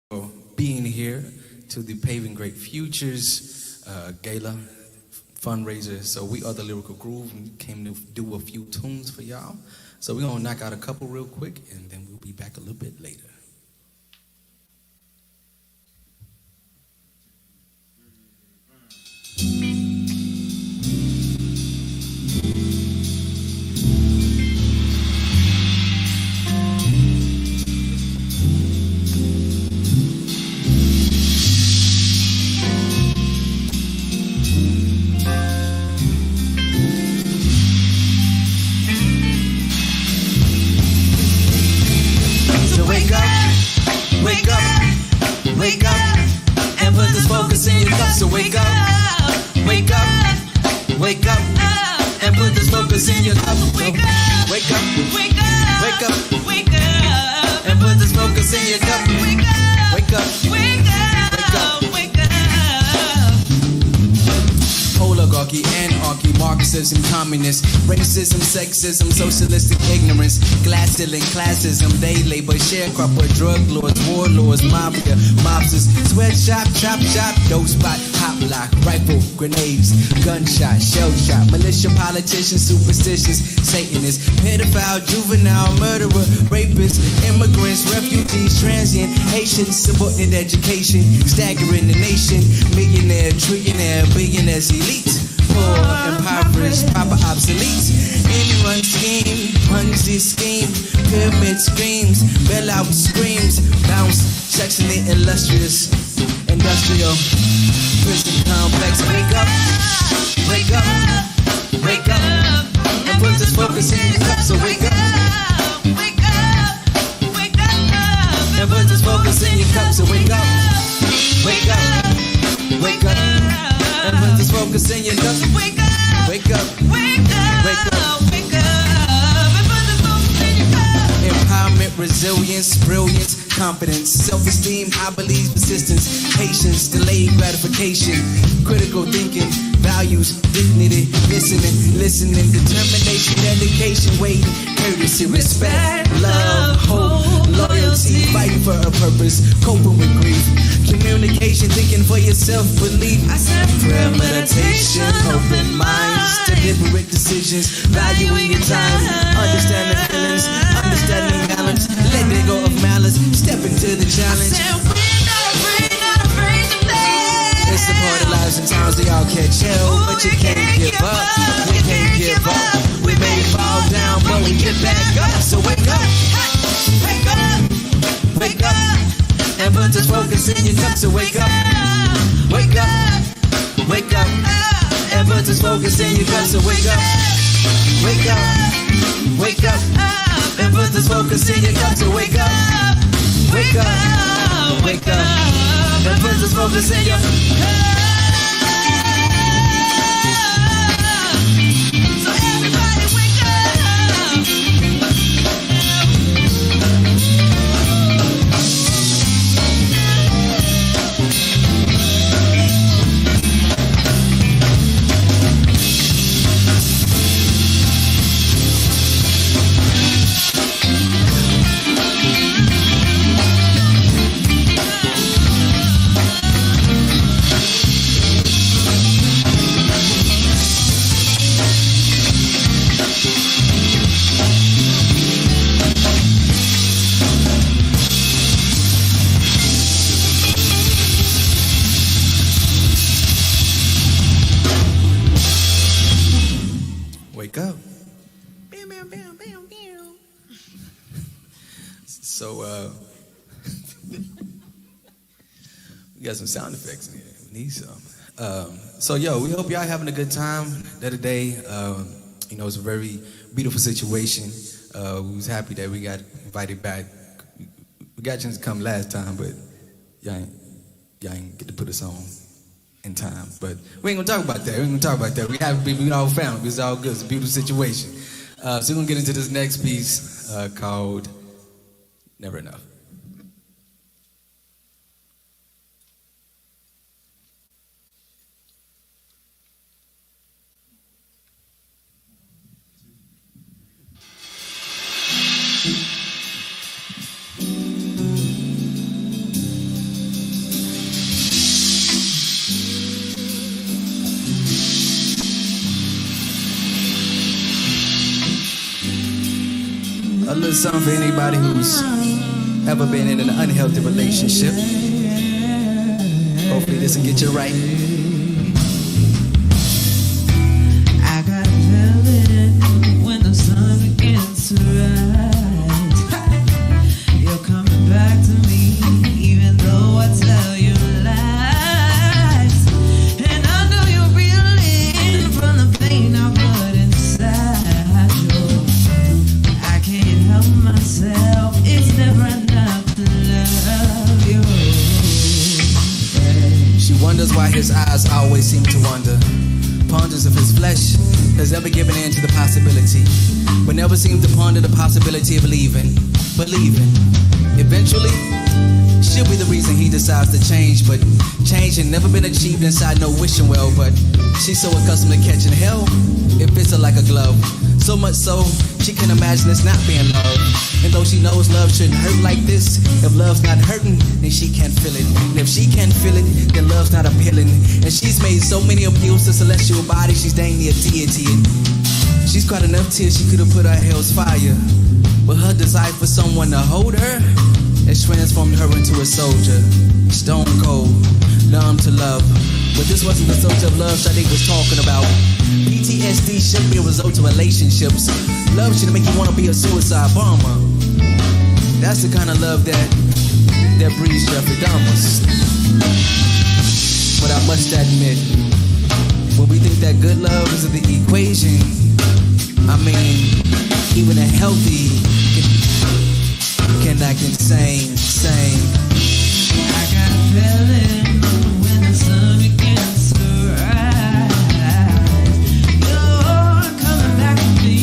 for being here to the Paving Great Futures Gala Fundraiser. So we are the Lyrical Groove and we came to do a few tunes for y'all. So we're gonna knock out a couple real quick and then we'll be back a little bit later. Wake up, and put this focus in your cup. So wake up, wake up, wake up, and put this focus in your cup. Wake up, wake up, wake up, wake up, wake up, and put this focus in your cup. Wake up, wake up, wake up, wake up. Oligarchy, anarchy, Marxism, communist, racism, sexism, socialistic ignorance, glass stealing, classism, day labor, sharecropper, drug lords, warlords, mafia, mobsters, sweatshop, chop shop, dope spot, hot block, rifle, grenades, gunshot, shell shot, militia, politicians, superstitious, Satanists, pedophile, juvenile, murderer, rapists, immigrants, refugees, transient, Haitians, subordinate education, staggering the nation, millionaire, trillionaire, billionaires, elite, poor, impoverished, proper obsolete, in-run scheme, Ponzi scheme, pyramid schemes, bailout screams, bounce, sexually illustrious, industrial, prison complex. Wake up, wake up, wake up, and put this focus in your cup. So wake up, Wake up, wake up, and put this focus in your cup. So wake up, wake up, wake up, and put this focus in your cup. wake up, Wake up, wake up, wake up. wake up, and put this focus in your cup. Empowerment, resilience, brilliance, confidence, self-esteem, I believe, persistence, patience, delayed gratification, critical thinking, values, dignity, listening, determination, dedication, waiting, courtesy, respect, love, hope, loyalty, fighting for a purpose, coping with grief, communication, thinking for yourself, belief, I said prayer, meditation, open minds, deliberate decisions, valuing your time, understanding feelings, understanding balance, letting go of malice, step into the challenge. We're not afraid to play. It's a part of life, sometimes we all can't chill, but you can't give up, you can't give up. We may fall down, but we get back up. So wake up, Wake up, wake up, and put this focus in your cup. So wake up, wake up, wake up, and put this focus in your cup. So wake up, wake up, wake up, and put this focus in your cup. So wake up, wake up, wake up, and put this focus in your cup. so everybody wake up. Wake up. So, we got some sound effects in here. We need some. So, we hope y'all having a good time the other day. It's a very beautiful situation. We was happy that we got invited back. We got a chance to come last time, but y'all ain't get to put us on in time. But we ain't gonna talk about that. We have we all family. It's all good. It's a beautiful situation. So we're gonna get into this next piece called Never Enough. little something for anybody who's ever been in an unhealthy relationship. Hopefully this will get you right. I got a feeling when the sun begins to rise, you're coming back to me, even though I tell you lies. And I know you're reeling from the pain I put inside you. I can't help myself, it's never enough to love you. She wonders why his eyes always seem to wander. Ponders if his flesh has ever given in to the possibility, but never seemed to ponder the possibility of leaving. Believing eventually she'll be the reason he decides to change, but change had never been achieved inside no wishing well. But she's so accustomed to catching hell, it fits her like a glove. So much so, she can imagine it's not being love. And though she knows love shouldn't hurt like this, if love's not hurting, then she can't feel it. And if she can't feel it, then love's not appealing. And she's made so many appeals to celestial body, she's dang near deity. And she's cried enough tears she could have put her hell's fire. But her desire for someone to hold her has transformed her into a soldier. Stone cold, numb to love. But this wasn't the soldier of love Sade was talking about. PTSD should be a result of relationships. Love shouldn't make you want to be a suicide bomber. That's the kind of love that breeds Jeffrey Dahmer's. But I must admit, when we think that good love is in the equation, I mean, even a healthy can act insane. I got a feeling when the sun begins to rise, you're coming back to me,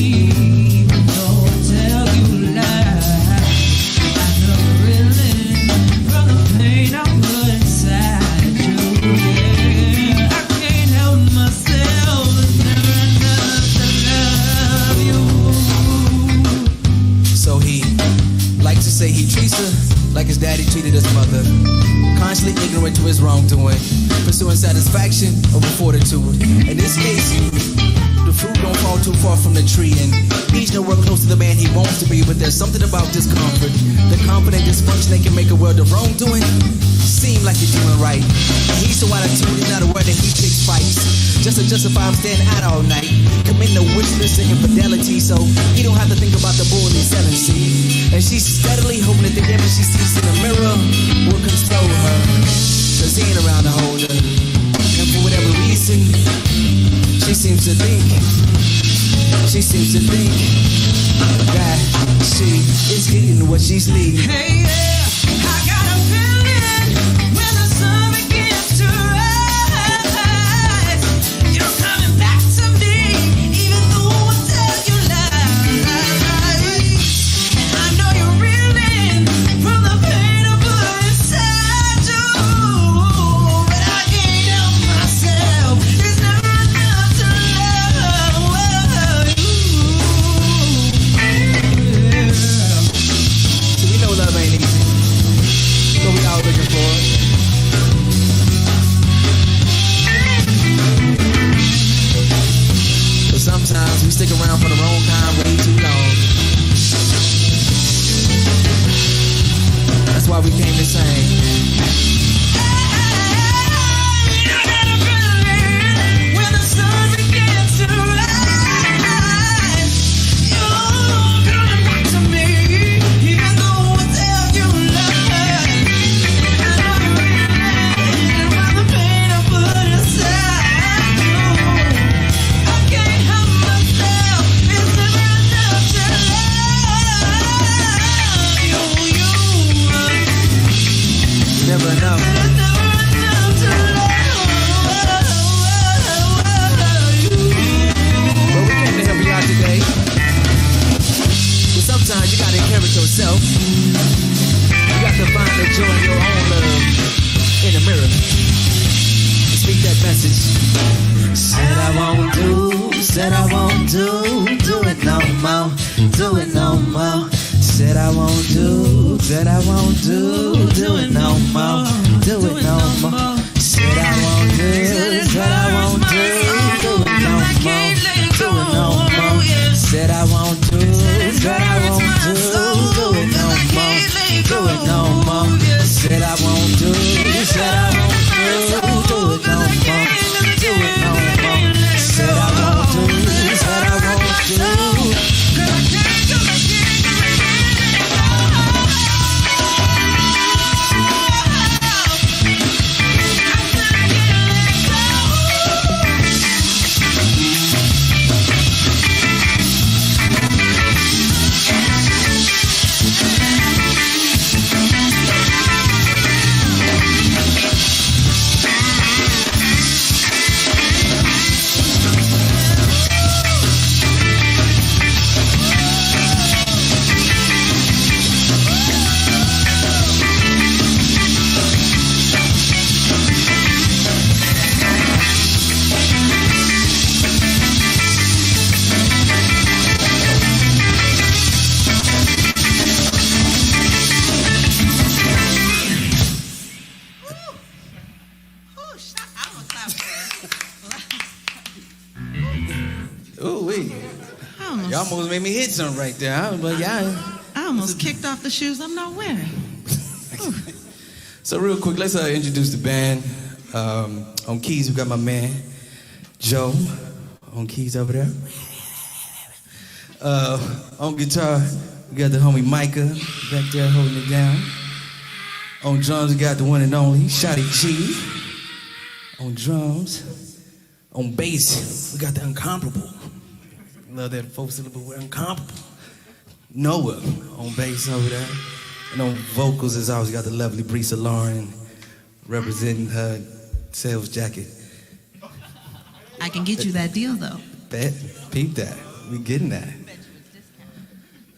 even though I tell you lies. I know reeling from the pain I put inside you. Yeah, I can't help myself, it's never enough to love you. So he likes to say he treats her like his daddy treated his mother, constantly ignorant to his wrongdoing, pursuing satisfaction over fortitude. In this case, the fruit don't fall too far from the tree, and he's nowhere close to the man he wants to be. But there's something about discomfort, the confident dysfunction that can make a world of wrongdoing seem like you're doing right. And he's so out of tune, he's not aware that he picks fights just to justify him staying out all night, committing a wickedness and infidelity, so he don't have to think about the bull he's selling, see. And she's steadily hoping that the image she sees in the mirror will console her, cause he ain't around to hold her. And for whatever reason, she seems to think that she is getting what she's needing. Hey, yeah, I got a feeling when the sun begins to rise, you're coming back to me, even though I tell you lies. I know you're reeling from the pain I put inside you, but I can't help myself, it's never enough to love you. So we know love ain't easy, but we all looking for it. But sometimes we stick around for the wrong kind way too long. That's why we came to sing. When the sun begins to rise, you're coming back to me, even though I tell you lies. I know you're reeling from the pain I put inside you. I can't help myself, it's never enough to love you. Never enough. It's never enough to love you. But we came to help you out today. But sometimes you gotta encourage yourself. You got to find the joy in your own love in the mirror. And speak that message. Said I won't do it no more, do it no more. Said I won't do it no more, do it no more. Said I won't do it no more, do it no more. Said I won't do gonna clap for that. Ooh, wee. Y'all almost made me hit something right there. But yeah. I almost kicked off the shoes I'm not wearing. So real quick, let's introduce the band. On keys, we got my man, Joe, on keys over there. On guitar, we got the homie Micah back there holding it down. On drums, we got the one and only Shotty G. On drums. On bass, we got the incomparable. Love that 4-syllable word, incomparable. Noah on bass over there. And on vocals, as always, got the lovely Brisa Lauren representing her sales jacket. I can get you that deal, though. Bet, peep that. We getting that.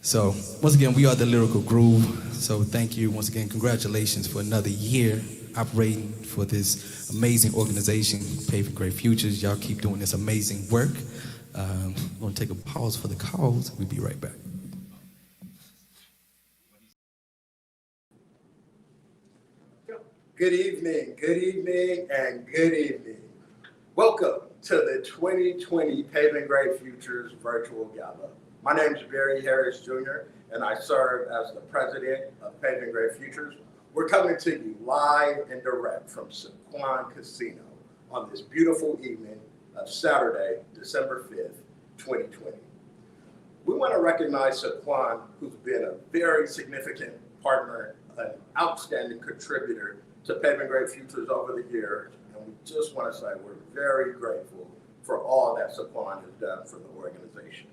So, once again, we are the Lyrical Groove. So, thank you once again. Congratulations for another year operating for this amazing organization, Paving Great Futures. Y'all keep doing this amazing work. I'm going to take a pause for the calls. We'll be right back. Good evening, and good evening. Welcome to the 2020 Paving Great Futures Virtual Gala. My name is Barry Harris Jr., and I serve as the president of Paving Great Futures. We're coming to you live and direct from Saquon Casino on this beautiful evening of Saturday, December 5th, 2020. We want to recognize Saquon, who's been a very significant partner, an outstanding contributor to Paving Great Futures over the years, and we just want to say we're very grateful for all that Saquon has done for the organization.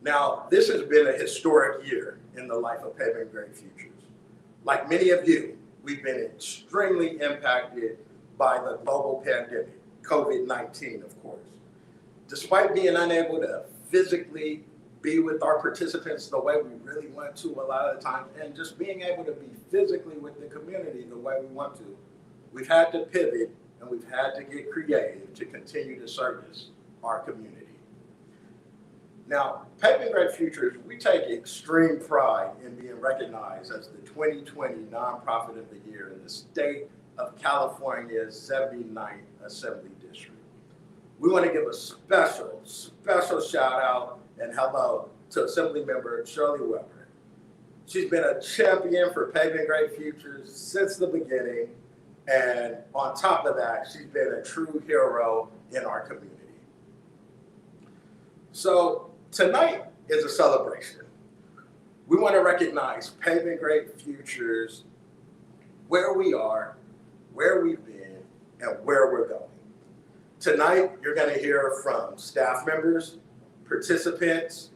Now, this has been a historic year in the life of Paving Great Futures. Like many of you, we've been extremely impacted by the global pandemic, COVID-19, of course. Despite being unable to physically be with our participants the way we really want to a lot of the time, and just being able to be physically with the community the way we want to, we've had to pivot and we've had to get creative to continue to service our community. Now, Paving Great Futures, we take extreme pride in being recognized as the 2020 Nonprofit of the Year in the state of California's 79th Assembly District. We want to give a special shout out and hello to Assembly Member Shirley Weber. She's been a champion for Paving Great Futures since the beginning, and on top of that, she's been a true hero in our community. So tonight is a celebration. We want to recognize Paving Great Futures, where we are, where we've been, and where we're going. Tonight, you're going to hear from staff members, participants,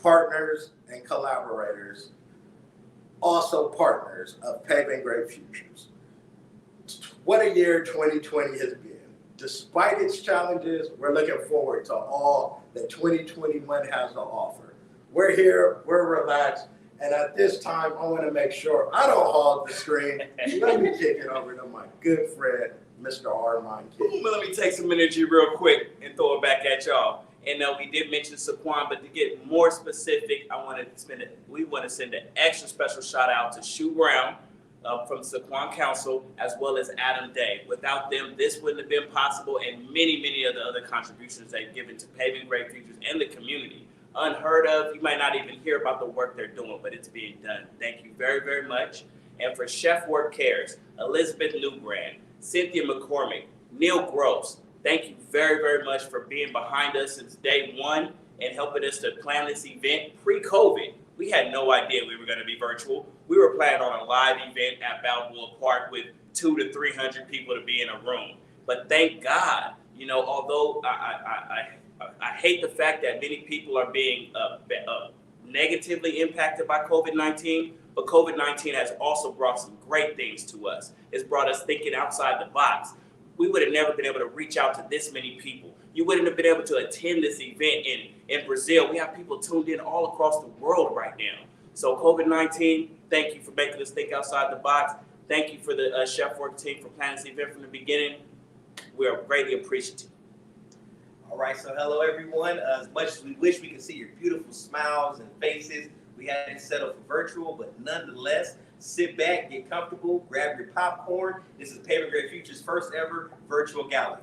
partners, and collaborators, also partners of Paving Great Futures. What a year 2020 has been. Despite its challenges, we're looking forward to all that 2021 has to offer. We're here, we're relaxed, and at this time, I want to make sure I don't hog the screen. Let me kick it over to my good friend, Mr. Armand King. Well, let me take some energy real quick and throw it back at y'all. And we did mention Saquon, but to get more specific, we want to send an extra special shout out to Shu Brown from Saquon Council, as well as Adam Day. Without them, this wouldn't have been possible, and many of the other contributions they've given to Paving Great Futures and the community. Unheard of, you might not even hear about the work they're doing, but it's being done. Thank you very, very much. And for Chef Work Cares, Elizabeth Newbrand, Cynthia McCormick, Neil Gross, thank you very, very much for being behind us since day one and helping us to plan this event pre-COVID. We had no idea we were going to be virtual. We were planning on a live event at Balboa Park with 200 to 300 people to be in a room. But thank God, although I hate the fact that many people are being negatively impacted by COVID-19, but COVID-19 has also brought some great things to us. It's brought us thinking outside the box. We would have never been able to reach out to this many people. You wouldn't have been able to attend this event in Brazil. We have people tuned in all across the world right now. So COVID-19, thank you for making us think outside the box. Thank you for the Chef Work team for planning this event from the beginning. We are greatly appreciative. All right, so hello everyone. As much as we wish we could see your beautiful smiles and faces, we had to settle for virtual, but nonetheless, Sit back, get comfortable, grab your popcorn. This is Paving Great Futures' first ever virtual gala.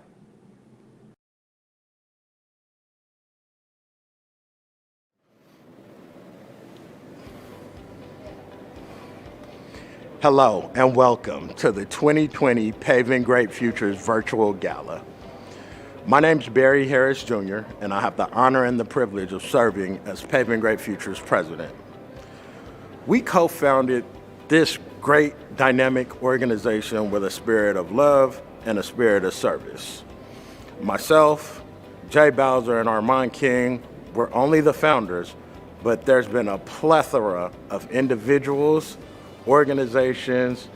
Hello and welcome to the 2020 Paving Great Futures virtual gala. My name's Barry Harris Jr. and I have the honor and the privilege of serving as Paving Great Futures president. We co-founded this great dynamic organization with a spirit of love and a spirit of service. Myself, Jay Bowser, and Armand King were only the founders, but there's been a plethora of individuals, organizations,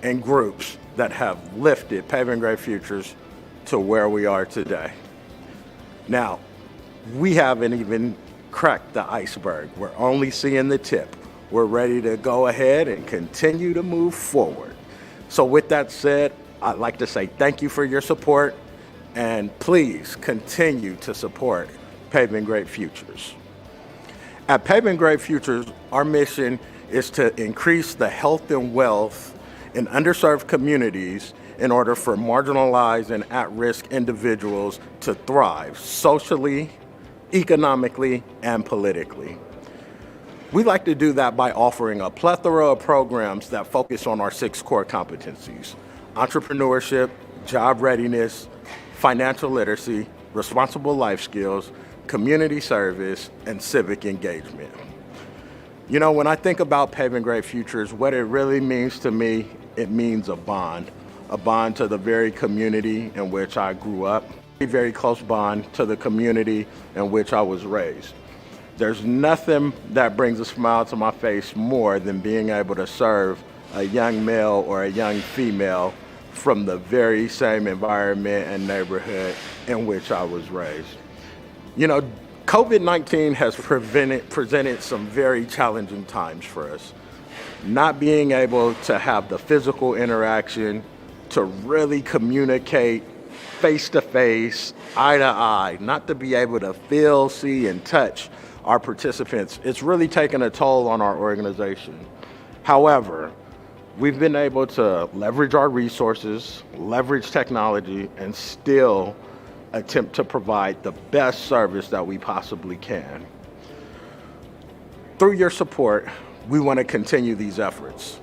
and groups that have lifted Paving Great Futures to where we are today. Now, we haven't even cracked the iceberg. We're only seeing the tip. We're ready to go ahead and continue to move forward. So with that said, I'd like to say thank you for your support, and please continue to support Paving Great Futures. At Paving Great Futures, our mission is to increase the health and wealth in underserved communities in order for marginalized and at-risk individuals to thrive socially, economically, and politically. We like to do that by offering a plethora of programs that focus on our 6 core competencies: entrepreneurship, job readiness, financial literacy, responsible life skills, community service, and civic engagement. You know, when I think about Paving Great Futures, what it really means to me, it means a bond to the very community in which I grew up, a very close bond to the community in which I was raised. There's nothing that brings a smile to my face more than being able to serve a young male or a young female from the very same environment and neighborhood in which I was raised. You know, COVID-19 has presented some very challenging times for us. Not being able to have the physical interaction, to really communicate face-to-face, eye-to-eye, not to be able to feel, see, and touch our participants, it's really taken a toll on our organization. However, we've been able to leverage our resources, leverage technology, and still attempt to provide the best service that we possibly can. Through your support, we want to continue these efforts.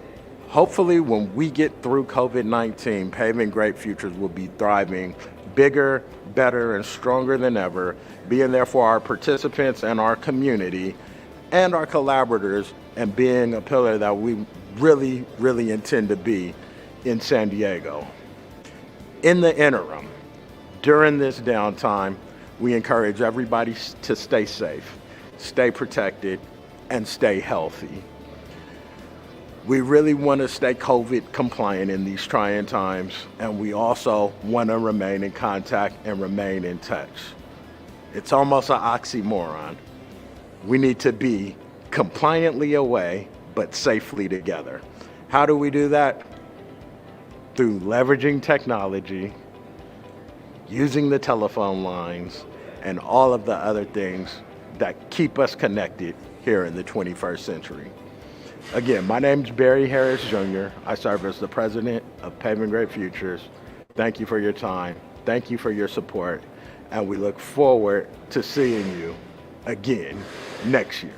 Hopefully, when we get through COVID-19, Paving Great Futures will be thriving bigger, better, and stronger than ever, being there for our participants and our community and our collaborators, and being a pillar that we really, really intend to be in San Diego. In the interim, during this downtime, we encourage everybody to stay safe, stay protected, and stay healthy. We really want to stay COVID compliant in these trying times, and we also want to remain in contact and remain in touch. It's almost an oxymoron. We need to be compliantly away, but safely together. How do we do that? Through leveraging technology, using the telephone lines, and all of the other things that keep us connected here in the 21st century. Again, my name's Barry Harris Jr. I serve as the president of Paving Great Futures. Thank you for your time. Thank you for your support. And we look forward to seeing you again next year.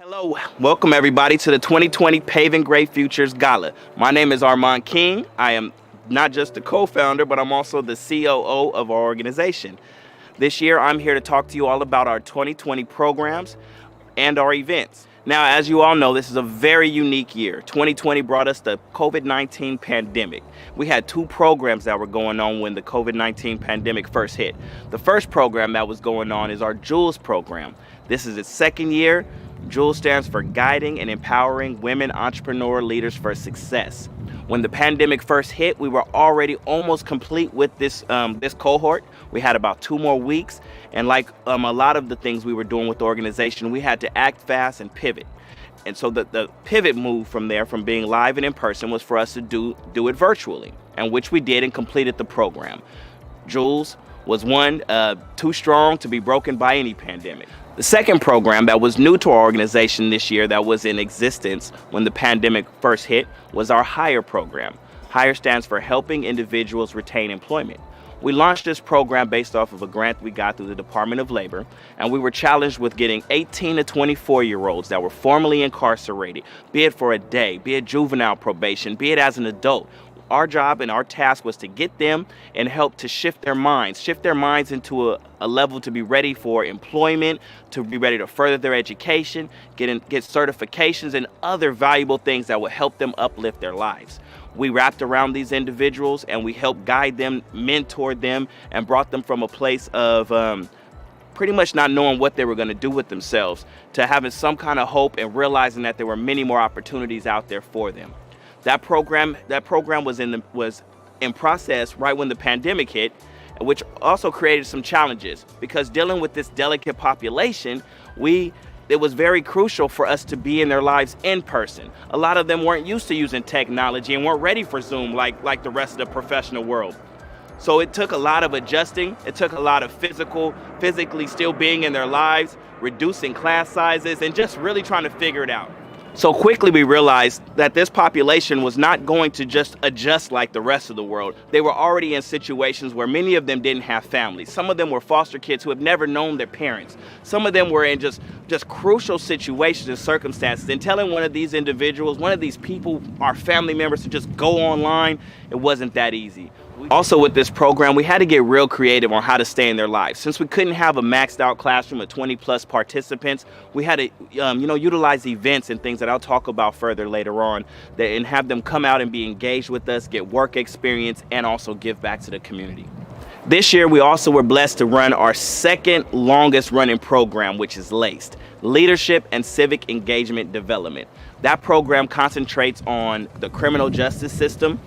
Hello, welcome everybody to the 2020 Paving Great Futures Gala. My name is Armand King. I am not just the co-founder, but I'm also the COO of our organization. This year, I'm here to talk to you all about our 2020 programs and our events. Now, as you all know, this is a very unique year. 2020 brought us the COVID-19 pandemic. We had 2 programs that were going on when the COVID-19 pandemic first hit. The first program that was going on is our Jewels program. This is its 2nd year. JULE stands for Guiding and Empowering Women Entrepreneur Leaders for Success. When the pandemic first hit, we were already almost complete with this cohort. We had about 2 more weeks, and like a lot of the things we were doing with the organization, we had to act fast and pivot. And so the pivot move from there, from being live and in person, was for us to do it virtually, and which we did and completed the program. JULES was one too strong to be broken by any pandemic. The second program that was new to our organization this year, that was in existence when the pandemic first hit, was our HIRE program. HIRE stands for Helping Individuals Retain Employment. We launched this program based off of a grant we got through the Department of Labor, and we were challenged with getting 18 to 24-year-olds that were formerly incarcerated, be it for a day, be it juvenile probation, be it as an adult. Our job and our task was to get them and help to shift their minds into a level to be ready for employment, to be ready to further their education, get certifications and other valuable things that will help them uplift their lives. We wrapped around these individuals and we helped guide them, mentored them, and brought them from a place of pretty much not knowing what they were going to do with themselves to having some kind of hope and realizing that there were many more opportunities out there for them. That program was in process right when the pandemic hit, which also created some challenges because dealing with this delicate population, it was very crucial for us to be in their lives in person. A lot of them weren't used to using technology and weren't ready for Zoom like the rest of the professional world. So it took a lot of adjusting. It took a lot of physically still being in their lives, reducing class sizes, and just really trying to figure it out. So quickly we realized that this population was not going to just adjust like the rest of the world. They were already in situations where many of them didn't have families. Some of them were foster kids who have never known their parents. Some of them were in just crucial situations and circumstances. And telling one of these individuals, one of these people, our family members, to just go online, it wasn't that easy. Also with this program, we had to get real creative on how to stay in their lives. Since we couldn't have a maxed out classroom of 20 plus participants, we had to utilize events and things that I'll talk about further later on and have them come out and be engaged with us, get work experience, and also give back to the community. This year, we also were blessed to run our second longest running program, which is LACED, Leadership and Civic Engagement Development. That program concentrates on the criminal justice system,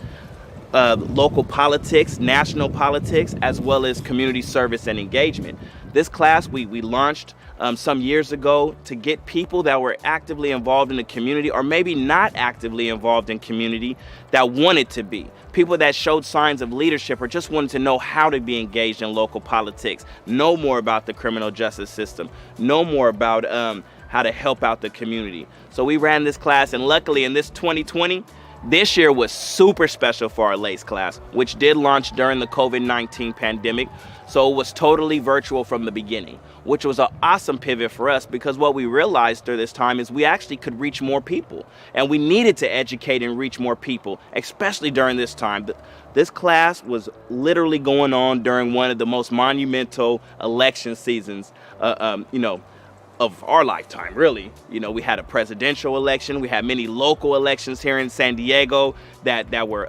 local politics, national politics, as well as community service and engagement. This class we launched some years ago to get people that were actively involved in the community, or maybe not actively involved in community, that wanted to be. People that showed signs of leadership or just wanted to know how to be engaged in local politics, know more about the criminal justice system, know more about how to help out the community. So we ran this class, and luckily in this 2020, this year was super special for our LACE class, which did launch during the COVID-19 pandemic. So it was totally virtual from the beginning, which was an awesome pivot for us because what we realized through this time is we actually could reach more people, and we needed to educate and reach more people, especially during this time. This class was literally going on during one of the most monumental election seasons, of our lifetime, really. We had a presidential election, we had many local elections here in San Diego that were,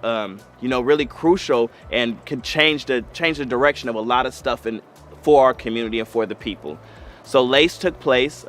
really crucial and could change the direction of a lot of stuff for our community and for the people. So LACE took place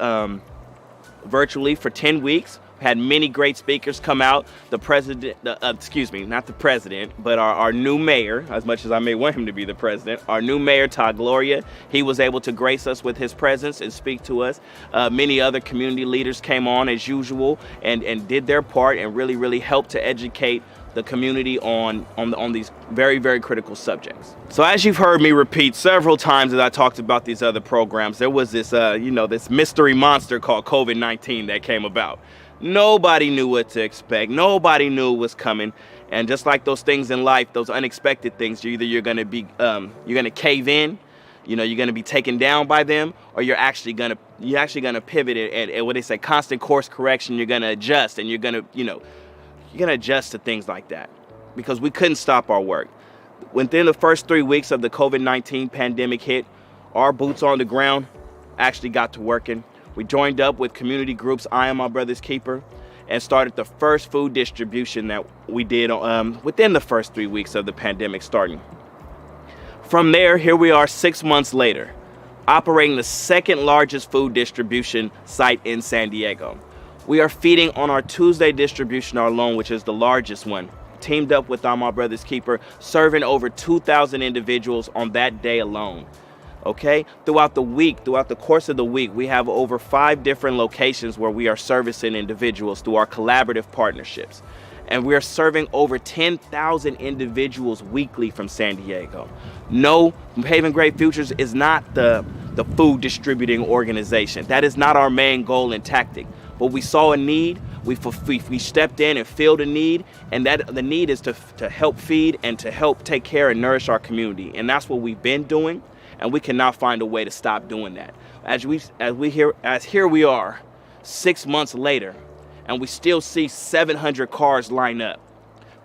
virtually for 10 weeks. We had many great speakers come out. The president, not the president, but our new mayor, as much as I may want him to be the president, our new mayor, Todd Gloria, he was able to grace us with his presence and speak to us. Many other community leaders came on as usual and did their part and really, really helped to educate the community on these very, very critical subjects. So as you've heard me repeat several times as I talked about these other programs, there was this, this mystery monster called COVID-19 that came about. Nobody knew what to expect. Nobody knew it was coming. And just like those things in life, those unexpected things, you're going to cave in, you're going to be taken down by them, or you're actually going to pivot and what they say, constant course correction. You're going to adjust, and you're going to adjust to things like that because we couldn't stop our work. Within the first 3 weeks of the COVID-19 pandemic hit, our boots on the ground actually got to working. We joined up with community groups, I Am My Brother's Keeper, and started the first food distribution that we did within the first 3 weeks of the pandemic starting. From there, here we are 6 months later. operating the second largest food distribution site in San Diego. We are feeding on our Tuesday distribution alone, which is the largest one. Teamed up with My Brother's Keeper, serving over 2,000 individuals on that day alone. Okay? Throughout the course of the week, we have over 5 different locations where we are servicing individuals through our collaborative partnerships. And we are serving over 10,000 individuals weekly from San Diego. No, Paving Great Futures is not the food distributing organization. That is not our main goal and tactic. But we saw a need, we stepped in and filled a need, and that the need is to help feed and to help take care and nourish our community. And that's what we've been doing, and we cannot find a way to stop doing that. Here we are, 6 months later, and we still see 700 cars line up.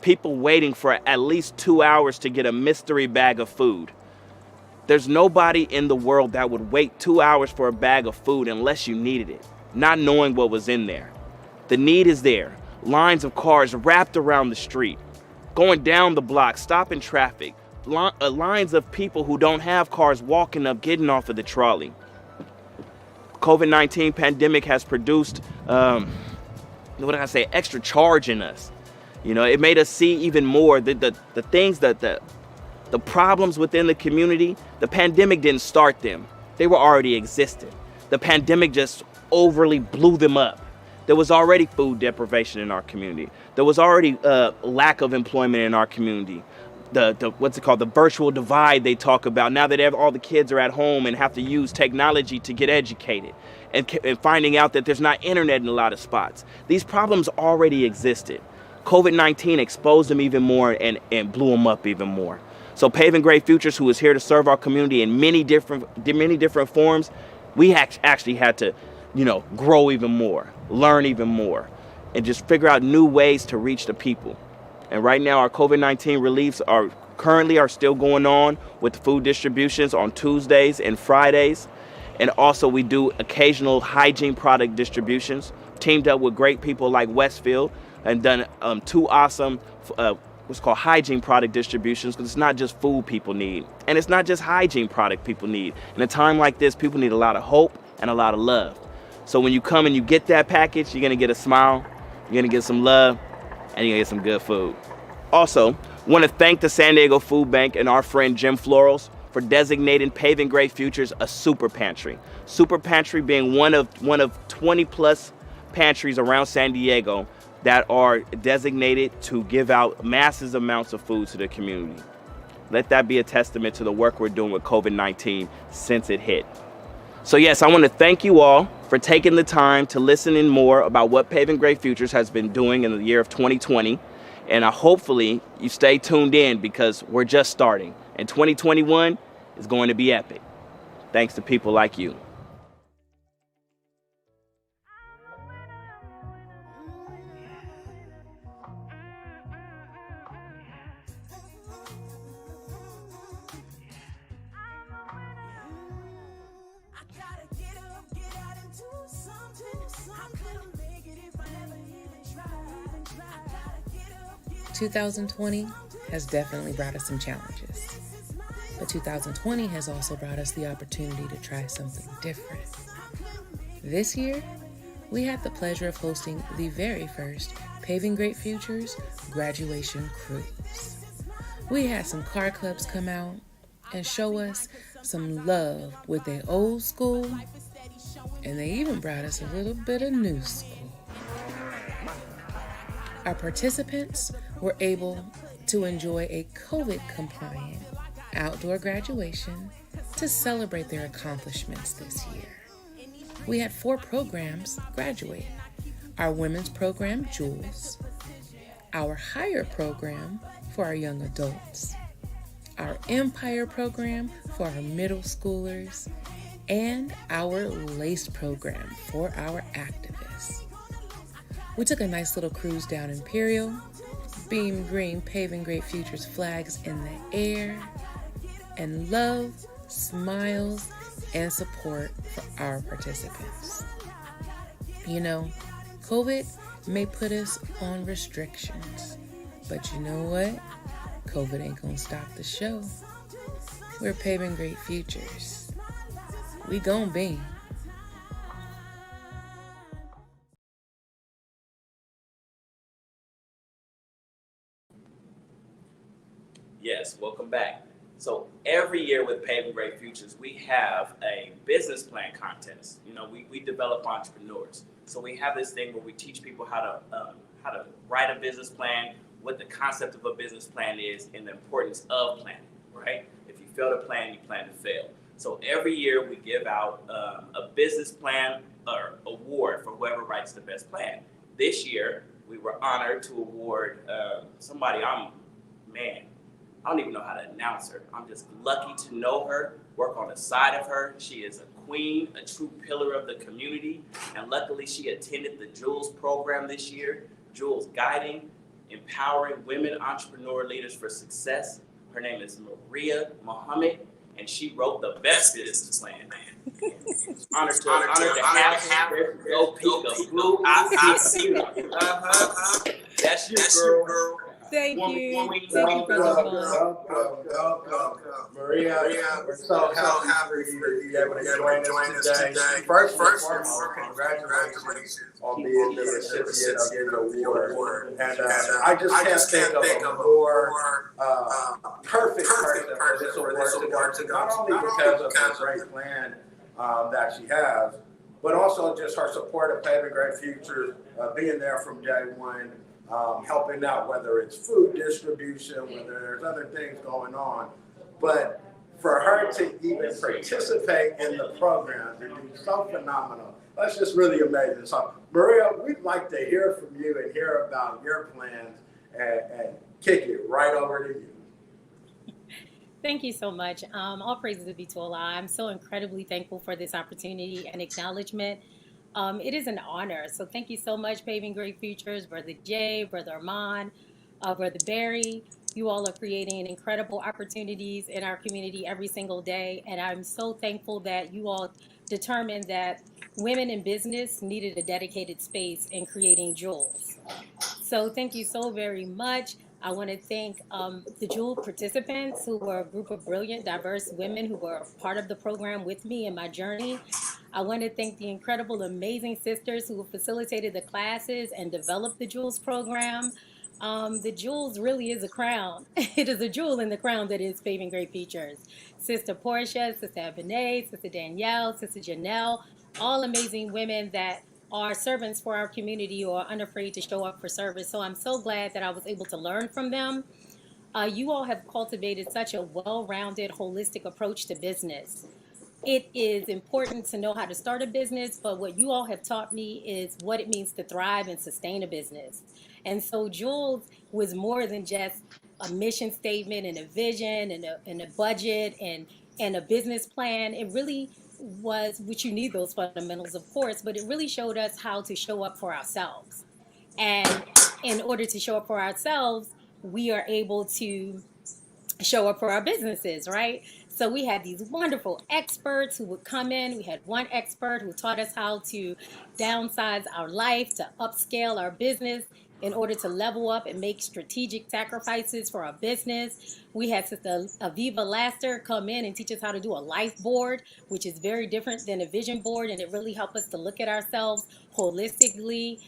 People waiting for at least 2 hours to get a mystery bag of food. There's nobody in the world that would wait 2 hours for a bag of food unless you needed it, not knowing what was in there. The need is there. Lines of cars wrapped around the street, going down the block, stopping traffic. Lines of people who don't have cars walking up, getting off of the trolley. COVID-19 pandemic has produced, extra charge in us. You know, it made us see even more the things that the problems within the community. The pandemic didn't start them. They were already existing. The pandemic just overly blew them up. There was already food deprivation in our community. There was already lack of employment in our community. The virtual divide they talk about. Now that all the kids are at home and have to use technology to get educated, and finding out that there's not internet in a lot of spots. These problems already existed. COVID-19 exposed them even more and blew them up even more. So Paving Great Futures, who is here to serve our community in many different forms, we actually had to, grow even more, learn even more, and just figure out new ways to reach the people. And right now, our COVID-19 reliefs are still going on with food distributions on Tuesdays and Fridays. And also we do occasional hygiene product distributions, teamed up with great people like Westfield, and done 2 awesome what's called hygiene product distributions, because it's not just food people need, and it's not just hygiene product people need. In a time like this, people need a lot of hope and a lot of love. So when you come and you get that package, you're gonna get a smile, you're gonna get some love, and you're gonna get some good food. Also, want to thank the San Diego Food Bank and our friend Jim Florals for designating Paving Great Futures a super pantry. Super pantry being one of 20 plus pantries around San Diego that are designated to give out massive amounts of food to the community. Let that be a testament to the work we're doing with COVID-19 since it hit. So yes, I want to thank you all for taking the time to listen in more about what Paving Great Futures has been doing in the year of 2020. And hopefully you stay tuned in, because we're just starting. And 2021 is going to be epic, thanks to people like you. I gotta get up, get out and do something. I couldn't make it if I never even tried. 2020 has definitely brought us some challenges. But 2020 has also brought us the opportunity to try something different. This year, we had the pleasure of hosting the very first Paving Great Futures graduation cruise. We had some car clubs come out and show us some love with their old school, and they even brought us a little bit of new school. Our participants were able to enjoy a COVID-compliant outdoor graduation to celebrate their accomplishments this year. We had 4 programs graduate. Our women's program, Jewels, our higher program for our young adults, our Empire program for our middle schoolers, and our LACE program for our activists. We took a nice little cruise down Imperial, beam green Paving Great Futures flags in the air, and love, smiles, and support for our participants. You know, COVID may put us on restrictions, but you know what? COVID ain't gonna stop the show. We're Paving Great Futures. We gon' be. Yes, welcome back. So every year with Paving Great Futures, we have a business plan contest. You know, we develop entrepreneurs. So we have this thing where we teach people how to write a business plan, what the concept of a business plan is, and the importance of planning. Right? If you fail to plan, you plan to fail. So every year we give out a business plan or award for whoever writes the best plan. This year we were honored to award somebody. Man, I don't even know how to announce her. I'm just lucky to know her, work on the side of her. She is a queen, a true pillar of the community. And luckily she attended the Jules program this year. Jules Guiding, Empowering Women Entrepreneur Leaders for Success. Her name is Maria Muhammad, and she wrote the best business plan. Honored to have her. Go peek of blue. I see you. That's your girl. Thank you. Welcome, Maria. We're so happy for you to be able to join us today. First and foremost, congratulations on being the recipient of the award. And I just can't think of a more perfect person for this award to go. Not only because of the great plan that she has, but also just her support of Paving Great Futures, being there from day one. Helping out, whether it's food distribution, whether there's other things going on. But for her to even participate in the program and be so phenomenal, that's just really amazing. So, Maria, we'd like to hear from you and hear about your plans and kick it right over to you. Thank you so much. All praises be to Allah. I'm so incredibly thankful for this opportunity and acknowledgement. It is an honor. So thank you so much, Paving Great Futures, Brother Jay, Brother Armand, Brother Barry. You all are creating incredible opportunities in our community every single day. And I'm so thankful that you all determined that women in business needed a dedicated space in creating jewels. So thank you so very much. I want to thank the Jewel participants, who were a group of brilliant, diverse women who were part of the program with me in my journey. I want to thank the incredible, amazing sisters who facilitated the classes and developed the Jewels program. The Jewels really is a crown. It is a jewel in the crown that is Paving Great Futures. Sister Portia, Sister Ebony, Sister Danielle, Sister Janelle, all amazing women that are servants for our community or are unafraid to show up for service. So I'm so glad that I was able to learn from them. You all have cultivated such a well-rounded, holistic approach to business. It is important to know how to start a business, but what you all have taught me is what it means to thrive and sustain a business. And so Jules was more than just a mission statement and a vision and a budget and a business plan. It really was, which you need those fundamentals, of course, but it really showed us how to show up for ourselves. And in order to show up for ourselves, we are able to show up for our businesses, right? So we had these wonderful experts who would come in. We had one expert who taught us how to downsize our life, to upscale our business in order to level up and make strategic sacrifices for our business. We had Sister Aviva Laster come in and teach us how to do a life board, which is very different than a vision board, and it really helped us to look at ourselves holistically.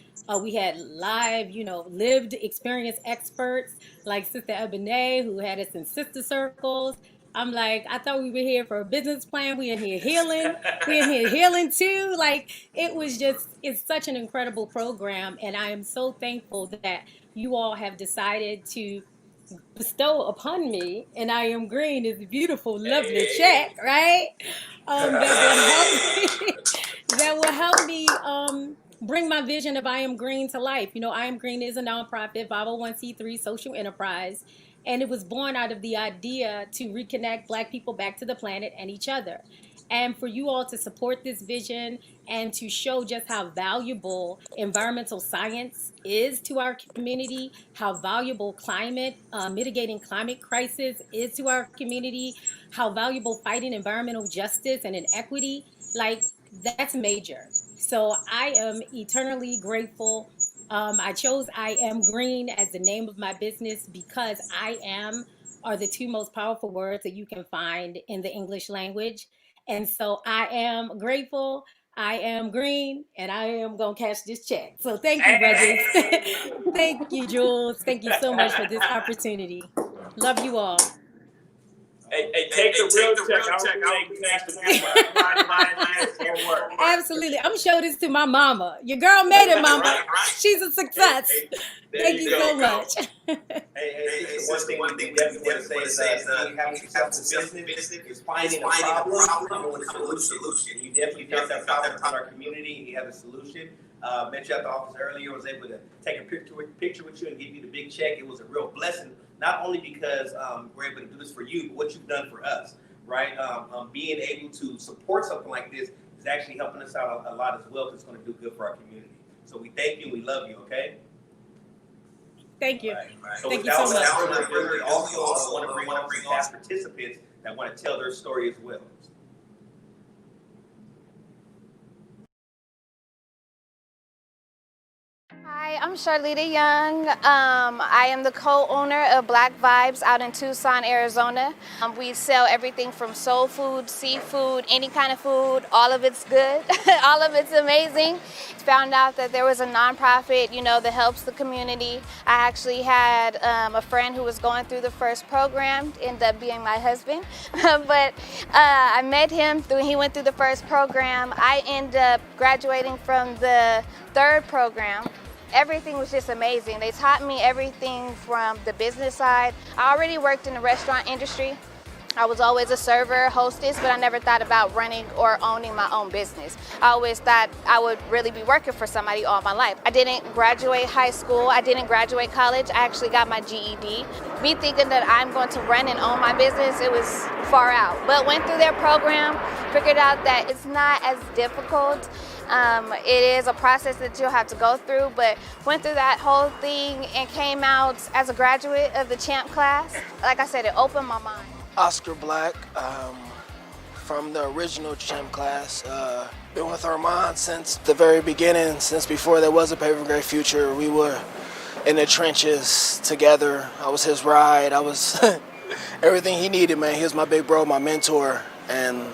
We had live, lived experience experts like Sister Ebony, who had us in sister circles. I'm like, I thought we were here for a business plan. We in here healing. We in here healing too. Like, it's such an incredible program. And I am so thankful that you all have decided to bestow upon me, and I am green is a beautiful, lovely check, right? That will help me bring my vision of I Am Green to life. I Am Green is a nonprofit 501c3 social enterprise, and it was born out of the idea to reconnect Black people back to the planet and each other. And for you all to support this vision and to show just how valuable environmental science is to our community, how valuable mitigating climate crisis is to our community, how valuable fighting environmental justice and inequity, that's major. So I am eternally grateful. I chose I Am Green as the name of my business because I am are the two most powerful words that you can find in the English language. And so I am grateful, I am green, and I am going to cash this check. So thank you, brothers. Thank you, Jules. Thank you so much for this opportunity. Love you all. Hey, take the real check. I don't think cash the work. Absolutely. I'm showing this to my mama. Your girl made it, mama. Right. She's a success. Thank you so much. Hey, one thing we definitely want to say is when you have a successful business, is finding a problem and a solution. You definitely found that problem in our community and you have a solution. Met you at the office earlier, was able to take a picture with you and give you the big check. It was a real blessing, not only because we're able to do this for you, but what you've done for us, right? Being able to support something like this is actually helping us out a lot as well, because it's going to do good for our community. So we thank you and we love you, okay? Thank you. Right. So thank you so much. We also want to bring on some past participants that want to tell their story as well. Hi, I'm Charlita Young. I am the co-owner of Black Vibes out in Tucson, Arizona. We sell everything from soul food, seafood, any kind of food. All of it's good. All of it's amazing. Found out that there was a nonprofit, that helps the community. I actually had a friend who was going through the first program, ended up being my husband. But I met him he went through the first program. I ended up graduating from the third program. Everything was just amazing. They taught me everything from the business side. I already worked in the restaurant industry. I was always a server, hostess, but I never thought about running or owning my own business. I always thought I would really be working for somebody all my life. I didn't graduate high school. I didn't graduate college. I actually got my GED. Me thinking that I'm going to run and own my business, it was far out. But went through their program, figured out that it's not as difficult. It is a process that you'll have to go through, but went through that whole thing and came out as a graduate of the CHAMP class. Like I said, it opened my mind. Oscar Black, from the original CHAMP class. Been with Armand since the very beginning, since before there was a Paving Great Future. We were in the trenches together. I was his ride. I was everything he needed, man. He was my big bro, my mentor, and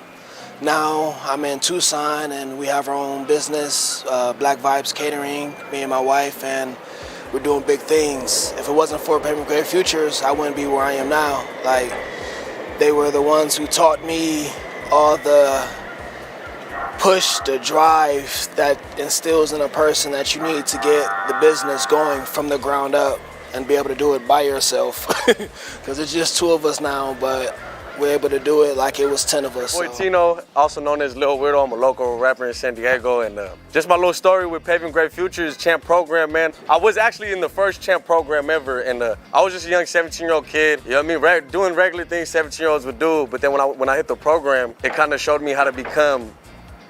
now I'm in Tucson and we have our own business, Black Vibes Catering, me and my wife, and we're doing big things. If it wasn't for Paving Great Futures, I wouldn't be where I am now. Like, they were the ones who taught me all the push, the drive that instills in a person that you need to get the business going from the ground up and be able to do it by yourself. Because it's just two of us now, but we're able to do it like it was 10 of us. Boy Tino, also known as Lil Weirdo. I'm a local rapper in San Diego, and just my little story with Paving Great Futures CHAMP program, man. I was actually in the first CHAMP program ever, and I was just a young 17-year-old kid, you know what I mean, doing regular things 17-year-olds would do, but then when I hit the program, it kind of showed me how to become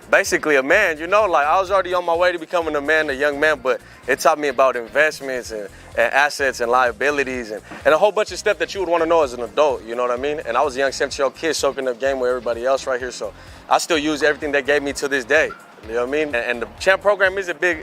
basically a man, like I was already on my way to becoming a young man, but it taught me about investments and assets and liabilities and a whole bunch of stuff that you would want to know as an adult, you know what I mean? And I was a young 17-year-old kid soaking up game with everybody else right here, so I still use everything they gave me to this day, you know what I mean? And the CHAMP program is a big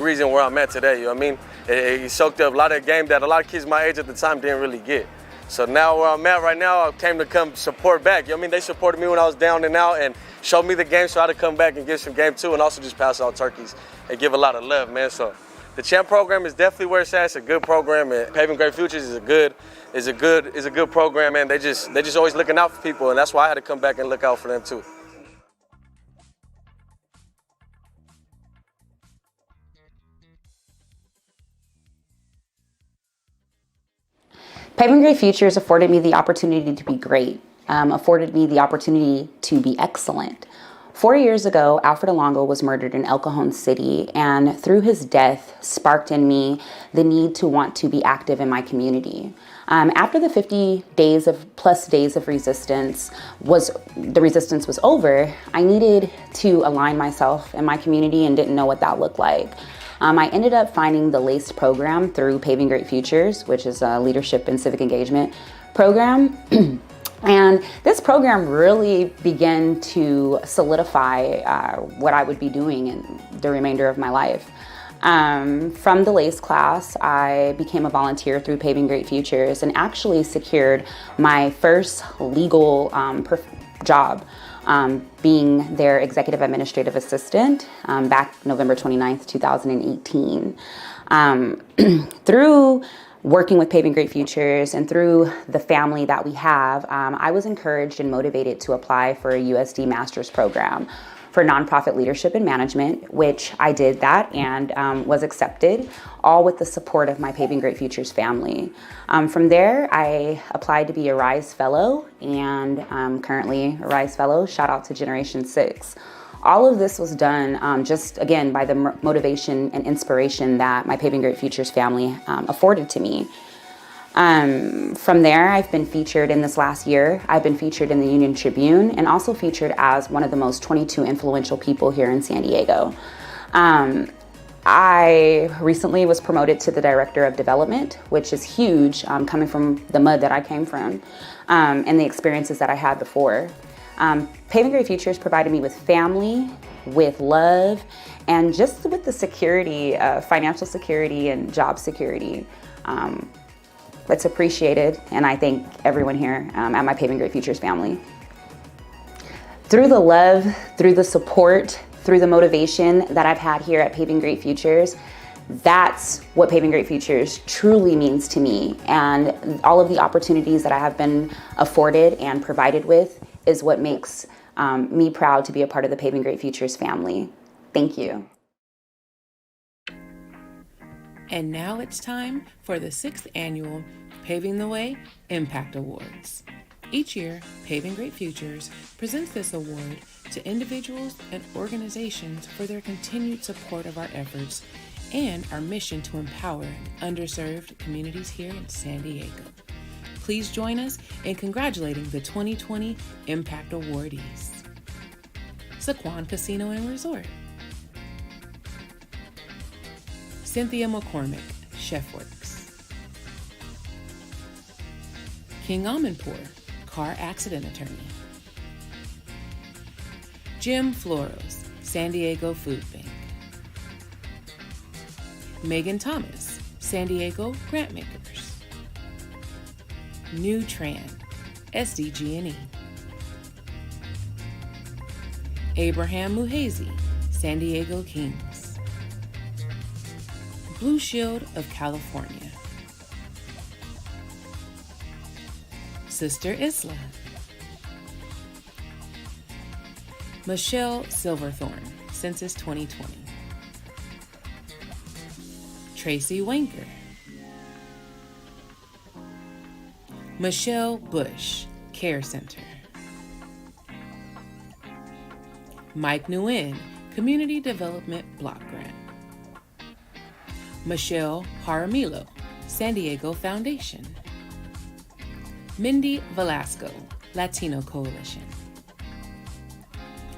reason where I'm at today, you know what I mean? It soaked up a lot of game that a lot of kids my age at the time didn't really get. So now where I'm at right now, I came to come support back. You know what I mean? They supported me when I was down and out and showed me the game, so I had to come back and give some game too, and also just pass out turkeys and give a lot of love, man. So the CHAMP program is definitely where it's at. It's a good program, and Paving Great Futures is a good program, man. They just always looking out for people, and that's why I had to come back and look out for them too. Paving Great Futures afforded me the opportunity to be great, afforded me the opportunity to be excellent. 4 years ago, Alfred Alongo was murdered in El Cajon City, and through his death sparked in me the need to want to be active in my community. After the 50 days of resistance was over, I needed to align myself in my community and didn't know what that looked like. I ended up finding the LACE program through Paving Great Futures, which is a leadership and civic engagement program. And this program really began to solidify what I would be doing in the remainder of my life. From the LACE class, I became a volunteer through Paving Great Futures and actually secured my first legal job, being their executive administrative assistant back November 29th, 2018. Through working with Paving Great Futures and through the family that we have, I was encouraged and motivated to apply for a USD Master's Program for Nonprofit Leadership and Management, which I did that and was accepted, all with the support of my Paving Great Futures family. From there, I applied to be a RISE Fellow, and I'm currently a RISE Fellow. Shout out to Generation 6. All of this was done just, again, by the motivation and inspiration that my Paving Great Futures family afforded to me. From there, I've been featured in this last year. I've been featured in the Union Tribune and also featured as one of the most 22 influential people here in San Diego. I recently was promoted to the Director of Development, which is huge, coming from the mud that I came from and the experiences that I had before. Paving Great Futures provided me with family, with love, and just with the security, financial security and job security. It's appreciated, and I thank everyone here at my Paving Great Futures family. Through the love, through the support, through the motivation that I've had here at Paving Great Futures, that's what Paving Great Futures truly means to me. And all of the opportunities that I have been afforded and provided with is what makes me proud to be a part of the Paving Great Futures family. Thank you. And now it's time for the 6th annual Paving the Way Impact Awards. Each year, Paving Great Futures presents this award to individuals and organizations for their continued support of our efforts and our mission to empower underserved communities here in San Diego. Please join us in congratulating the 2020 Impact Awardees. Saquon Casino and Resort. Cynthia McCormick, Chefworks. King Amanpour, Car Accident Attorney. Jim Floros, San Diego Food Bank. Megan Thomas, San Diego Grantmakers. New Tran, SDG&E. Abraham Muhazy, San Diego Kings. Blue Shield of California. Sister Isla. Michelle Silverthorne, Census 2020. Tracy Wanker. Michelle Bush, Care Center. Mike Nguyen, Community Development Block Grant. Michelle Jaramillo, San Diego Foundation. Mindy Velasco, Latino Coalition.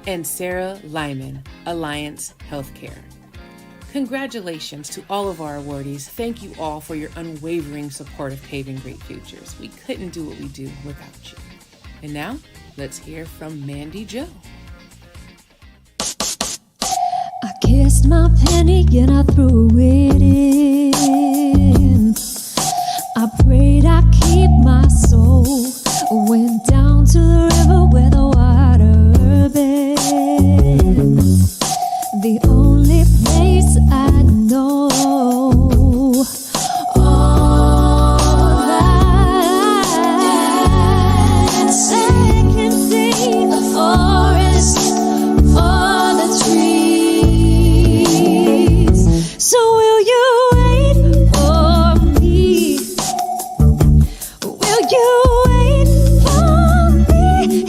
And Sarah Lyman, Alliance Healthcare. Congratulations to all of our awardees. Thank you all for your unwavering support of Paving Great Futures. We couldn't do what we do without you. And now, let's hear from Mandy Jo. I kissed my penny and I threw it in. I prayed I keep my soul. Went down to the river where the water bends. The only place I know. All that I can see the forest for the trees. So will you wait for me? Will you wait for me?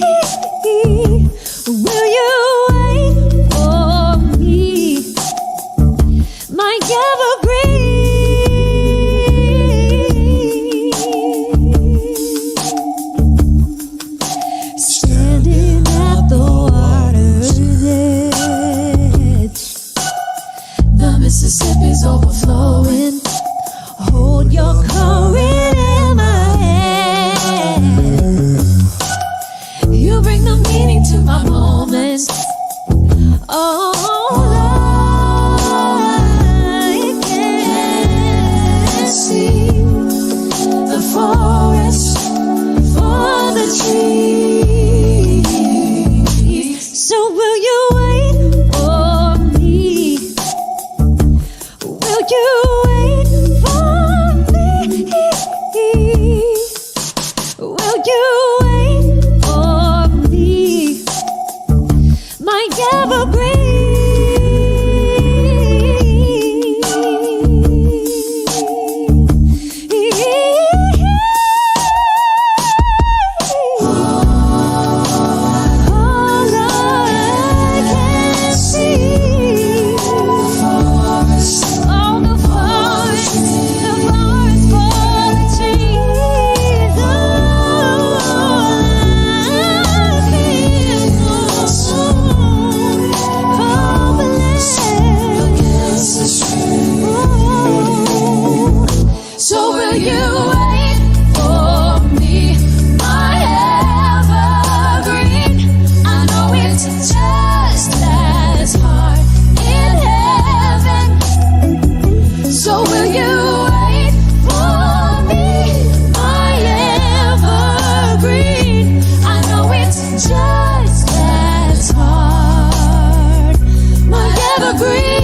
you wait for me? My evergreen. So will you wait for me, my evergreen? I know it's just as hard in heaven. So will you wait for me, my evergreen? I know it's just as hard, my evergreen.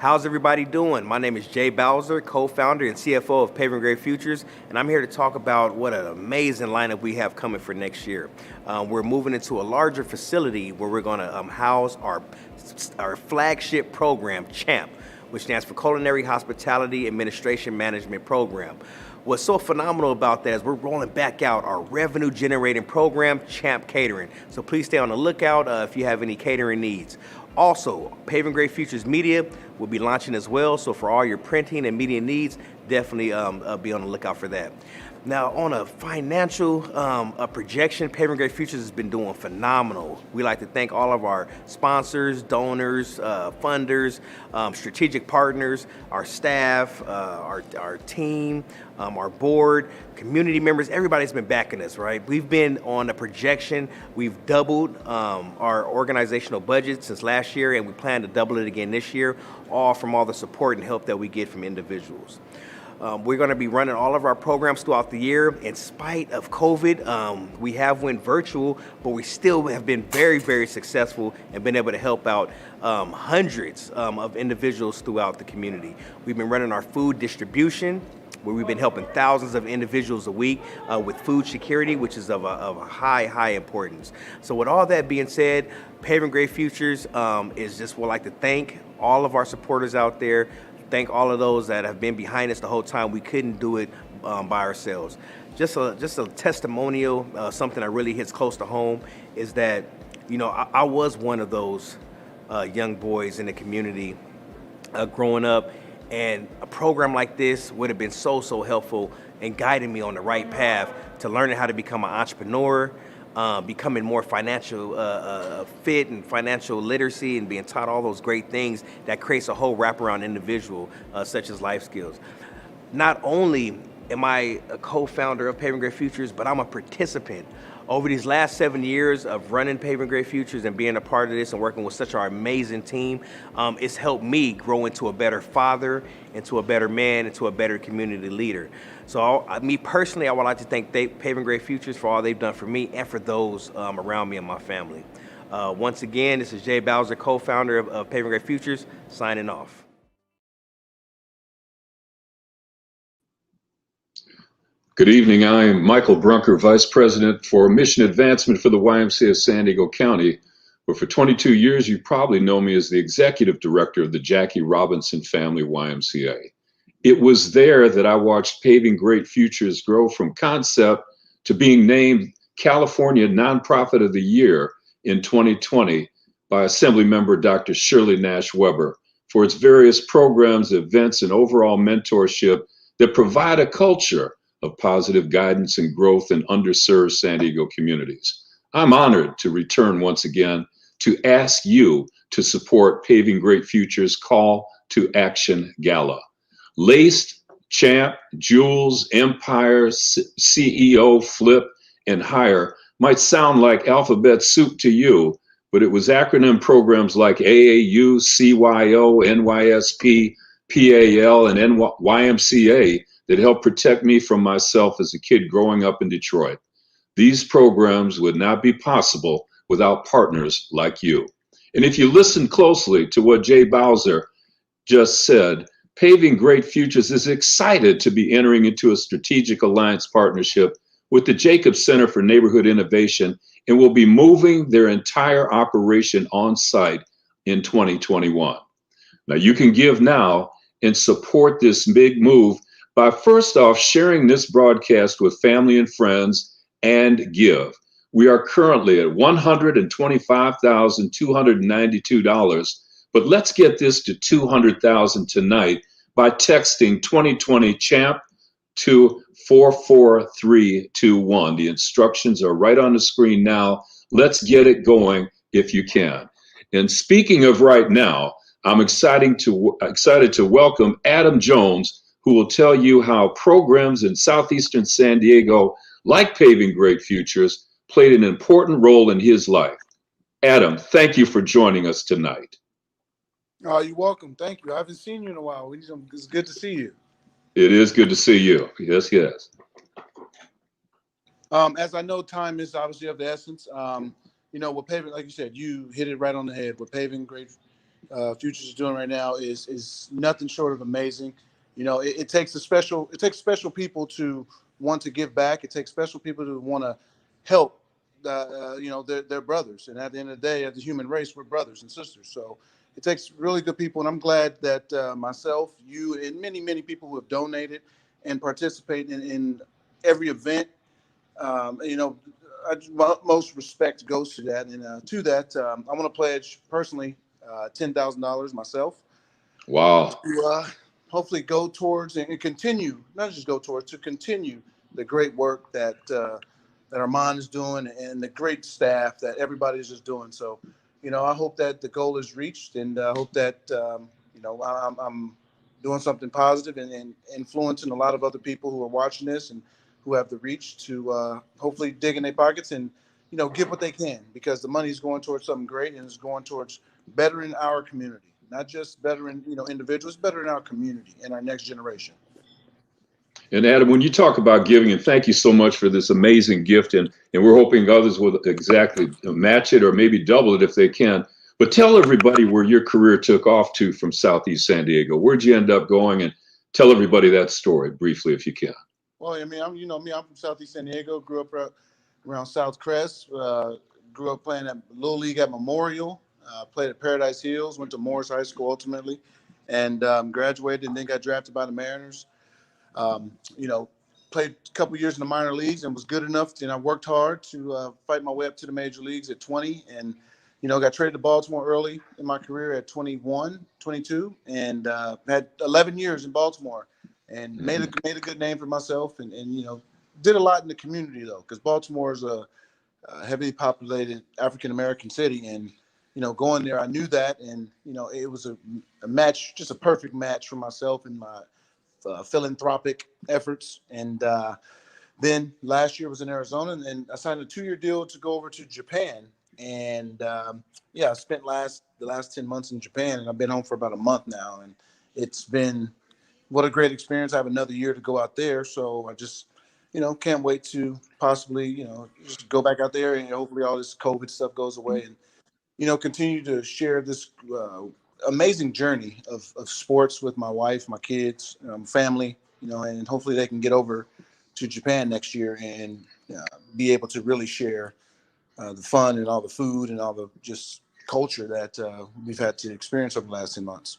How's everybody doing? My name is Jay Bowser, co-founder and CFO of Paving Great Futures, and I'm here to talk about what an amazing lineup we have coming for next year. We're moving into a larger facility where we're going to house our flagship program, CHAMP, which stands for Culinary Hospitality Administration Management Program. What's so phenomenal about that is we're rolling back out our revenue generating program, CHAMP Catering. So please stay on the lookout if you have any catering needs. Also, Paving Great Futures Media will be launching as well. So for all your printing and media needs, definitely be on the lookout for that. Now, on a financial projection, Paving Great Futures has been doing phenomenal. We like to thank all of our sponsors, donors, funders, strategic partners, our staff, our team, our board, community members. Everybody's been backing us, right? We've been on a projection. We've doubled our organizational budget since last year, and we plan to double it again this year, all from all the support and help that we get from individuals. We're going to be running all of our programs throughout the year. In spite of COVID, we have went virtual, but we still have been very, very successful and been able to help out hundreds of individuals throughout the community. We've been running our food distribution, where we've been helping thousands of individuals a week with food security, which is of a high importance. So with all that being said, Paving Great Futures is just would like to thank all of our supporters out there. Thank all of those that have been behind us the whole time. We couldn't do it by ourselves. Just a testimonial, something that really hits close to home is that, you know, I was one of those young boys in the community growing up, and a program like this would have been so helpful in guiding me on the right path to learning how to become an entrepreneur, becoming more financial fit and financial literacy, and being taught all those great things that creates a whole wraparound individual such as life skills. Not only am I a co-founder of Paving Great Futures, but I'm a participant. Over these last 7 years of running Paving Great Futures and being a part of this and working with such an amazing team, it's helped me grow into a better father, into a better man, into a better community leader. So me personally, I would like to thank Paving Great Futures for all they've done for me and for those around me and my family. Once again, this is Jay Bowser, co-founder of Paving Great Futures, signing off. Good evening. I am Michael Brunker, Vice President for Mission Advancement for the YMCA of San Diego County, where for 22 years you probably know me as the Executive Director of the Jackie Robinson Family YMCA. It was there that I watched Paving Great Futures grow from concept to being named California Nonprofit of the Year in 2020 by Assemblymember Dr. Shirley Nash Weber for its various programs, events, and overall mentorship that provide a culture of positive guidance and growth in underserved San Diego communities. I'm honored to return once again to ask you to support Paving Great Futures Call to Action Gala. Laced, Champ, Jules, Empire, CEO, Flip, and higher might sound like alphabet soup to you, but it was acronym programs like AAU, CYO, NYSP, PAL, and YMCA that helped protect me from myself as a kid growing up in Detroit. These programs would not be possible without partners like you. And if you listen closely to what Jay Bowser just said, Paving Great Futures is excited to be entering into a strategic alliance partnership with the Jacobs Center for Neighborhood Innovation and will be moving their entire operation on site in 2021. Now, you can give now and support this big move by first off sharing this broadcast with family and friends and give. We are currently at $125,292, but let's get this to $200,000 tonight by texting 2020 CHAMP to 44321. The instructions are right on the screen now. Let's get it going if you can. And speaking of right now, I'm excited to welcome Adam Jones, who will tell you how programs in southeastern San Diego, like Paving Great Futures, played an important role in his life. Adam, thank you for joining us tonight. Oh, you're welcome. Thank you. I haven't seen you in a while. It's good to see you. It is good to see you. Yes, yes. As I know, time is obviously of the essence. What Paving, like you said, you hit it right on the head. What Paving Great Futures is doing right now is nothing short of amazing. It takes special people to want to give back. It takes special people to want to help. Their brothers, and at the end of the day, as the human race, we're brothers and sisters. So it takes really good people, and I'm glad that myself, you, and many, many people who have donated and participate in every event. Most respect goes to that, and I want to pledge personally $10,000 myself. Wow. To hopefully go towards and continue, not just go towards, to continue the great work that Armand is doing and the great staff that everybody's just doing. So, I hope that the goal is reached, and I hope that, I'm doing something positive and influencing a lot of other people who are watching this and who have the reach to hopefully dig in their pockets and, give what they can, because the money is going towards something great, and it's going towards bettering our community, not just bettering, individuals, bettering our community and our next generation. And Adam, when you talk about giving, and thank you so much for this amazing gift, and we're hoping others will exactly match it or maybe double it if they can. But tell everybody where your career took off to from Southeast San Diego. Where'd you end up going? And tell everybody that story briefly if you can. Well, I mean, I'm from Southeast San Diego. Grew up around South Crest. Grew up playing at Little League at Memorial. Played at Paradise Hills. Went to Morris High School ultimately, and graduated, and then got drafted by the Mariners. Played a couple years in the minor leagues and was good enough, and I worked hard to fight my way up to the major leagues at 20, and got traded to Baltimore early in my career at 21, 22, and had 11 years in Baltimore, and made a good name for myself, and did a lot in the community though, because Baltimore is a heavily populated African American city, and going there, I knew that, and it was a match, just a perfect match for myself and my philanthropic efforts. And then last year was in Arizona, and I signed a 2-year deal to go over to Japan. And I spent the last 10 months in Japan, and I've been home for about a month now. And it's been what a great experience. I have another year to go out there. So I just, can't wait to possibly, just go back out there, and hopefully all this COVID stuff goes away, and, continue to share this amazing journey of sports with my wife, my kids, family, and hopefully they can get over to Japan next year and be able to really share the fun and all the food and all the just culture that we've had to experience over the last 10 months.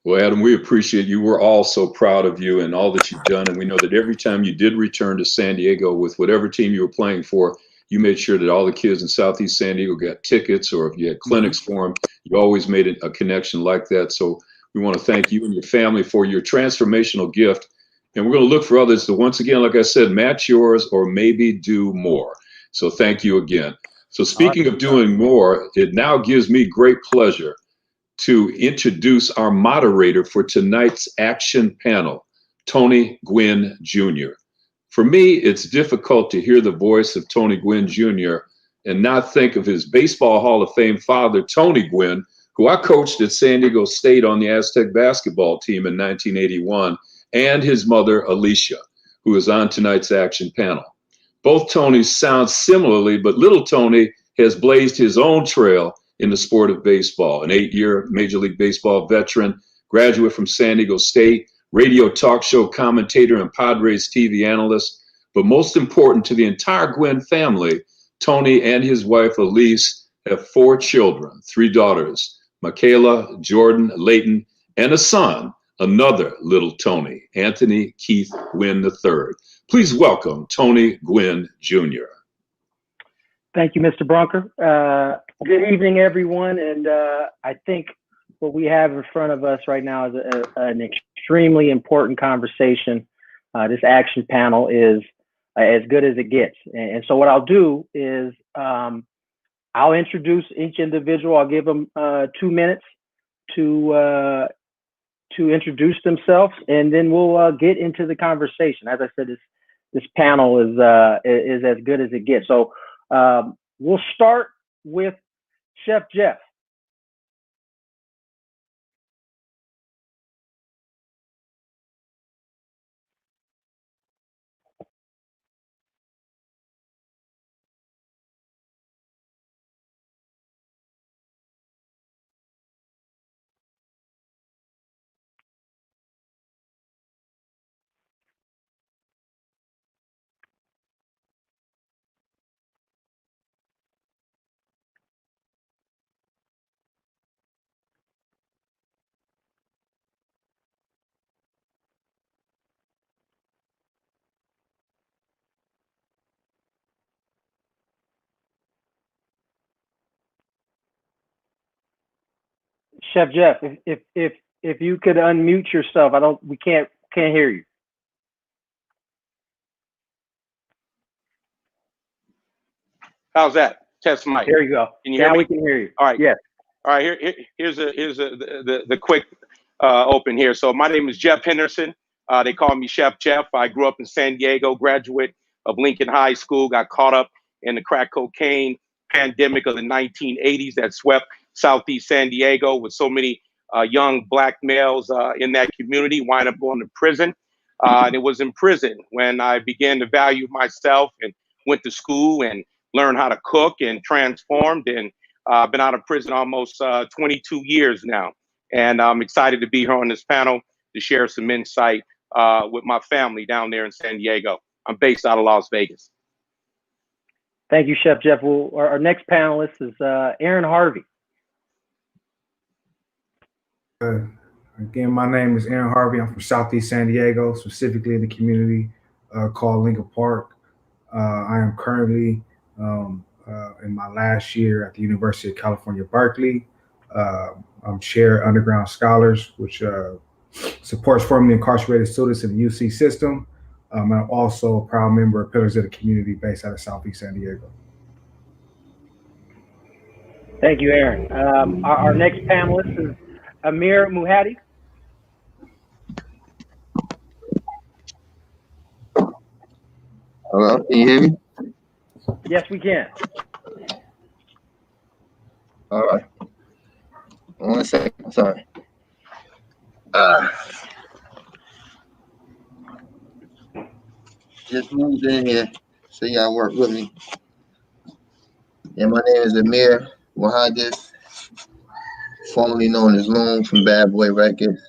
Well, Adam, we appreciate you. We're all so proud of you and all that you've done. And we know that every time you did return to San Diego with whatever team you were playing for, you made sure that all the kids in Southeast San Diego got tickets, or if you had clinics for them, you always made a connection like that. So we want to thank you and your family for your transformational gift. And we're going to look for others to, once again, like I said, match yours or maybe do more. So thank you again. So speaking of doing more, it now gives me great pleasure to introduce our moderator for tonight's action panel, Tony Gwynn Jr. For me, it's difficult to hear the voice of Tony Gwynn Jr. and not think of his Baseball Hall of Fame father, Tony Gwynn, who I coached at San Diego State on the Aztec basketball team in 1981, and his mother, Alicia, who is on tonight's action panel. Both Tonys sound similarly, but little Tony has blazed his own trail in the sport of baseball. An 8-year Major League Baseball veteran, graduate from San Diego State, radio talk show commentator, and Padres TV analyst. But most important to the entire Gwynn family, Tony and his wife, Elise, have 4 children, 3 daughters, Michaela, Jordan, Layton, and a son, another little Tony, Anthony Keith Gwynn III. Please welcome Tony Gwynn Jr. Thank you, Mr. Brunker. Good evening, everyone. And I think what we have in front of us right now is an extremely important conversation. This action panel is as good as it gets. And so what I'll do is I'll introduce each individual. I'll give them 2 minutes to introduce themselves, and then we'll get into the conversation. As I said, this panel is as good as it gets. So we'll start with Chef Jeff. Chef Jeff, if you could unmute yourself, we can't hear you. How's that? Test mic. There you go. Can you hear me? We can hear you. All right. Yes. All right. Here's the quick open here. So my name is Jeff Henderson. They call me Chef Jeff. I grew up in San Diego, graduate of Lincoln High School, got caught up in the crack cocaine pandemic of the 1980s that swept Southeast San Diego with so many young Black males in that community, wind up going to prison. And it was in prison when I began to value myself and went to school and learned how to cook and transformed. And I've been out of prison almost 22 years now. And I'm excited to be here on this panel to share some insight with my family down there in San Diego. I'm based out of Las Vegas. Thank you, Chef Jeff. Our next panelist is Aaron Harvey. Again, my name is Aaron Harvey. I'm from Southeast San Diego, specifically in the community called Lincoln Park. I am currently in my last year at the University of California, Berkeley. I'm chair Underground Scholars, which supports formerly incarcerated students in the UC system. I'm also a proud member of Pillars of the Community based out of Southeast San Diego. Thank you, Aaron. Our next panelist is Amir Muhadi. Hello, can you hear me? Yes, we can. All right. 1 second, sorry. Just moved in here, so y'all work with me. And my name is Amir Muhadis, formerly known as Loon from Bad Boy Records.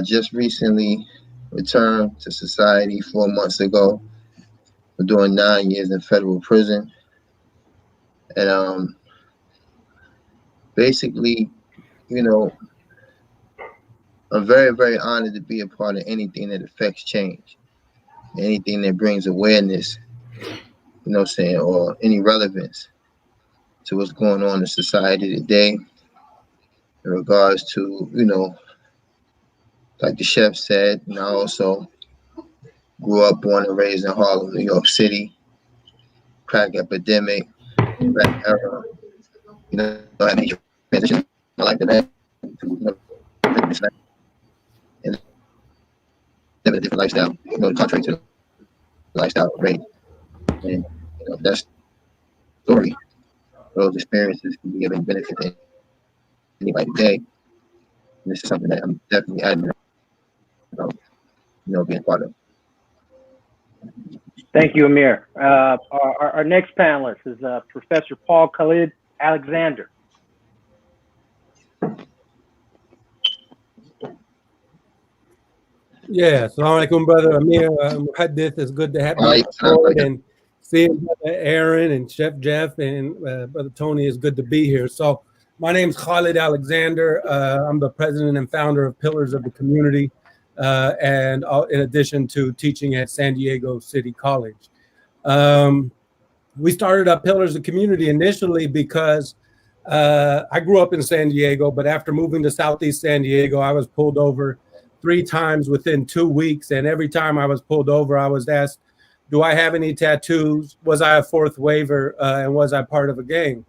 Just recently returned to society 4 months ago for doing 9 years in federal prison. And basically, you know, I'm very, very honored to be a part of anything that affects change, anything that brings awareness, you know what I'm saying, or any relevance to what's going on in society today in regards to, you know, like the chef said, and I also grew up, born and raised in Harlem, New York City, crack epidemic, crack era, you know, I made a transition like that. And living a different lifestyle, contrary to the lifestyle raised. And that story, those experiences can be of any benefit to anybody today. And this is something that I'm definitely adamant about, being part of. Thank you, Amir. Our next panelist is Professor Paul Khalid Alexander. Yeah, Assalamu alaikum, brother Amir. Muhaddith, it's good to have you on board, and seeing brother Aaron and Chef Jeff and brother Tony, is good to be here. So my name's Khalid Alexander. I'm the president and founder of Pillars of the Community, and in addition to teaching at San Diego City College. We started up Pillars of Community initially because I grew up in San Diego, but after moving to Southeast San Diego, I was pulled over 3 times within 2 weeks. And every time I was pulled over, I was asked, do I have any tattoos? Was I a fourth waiver? And was I part of a gang?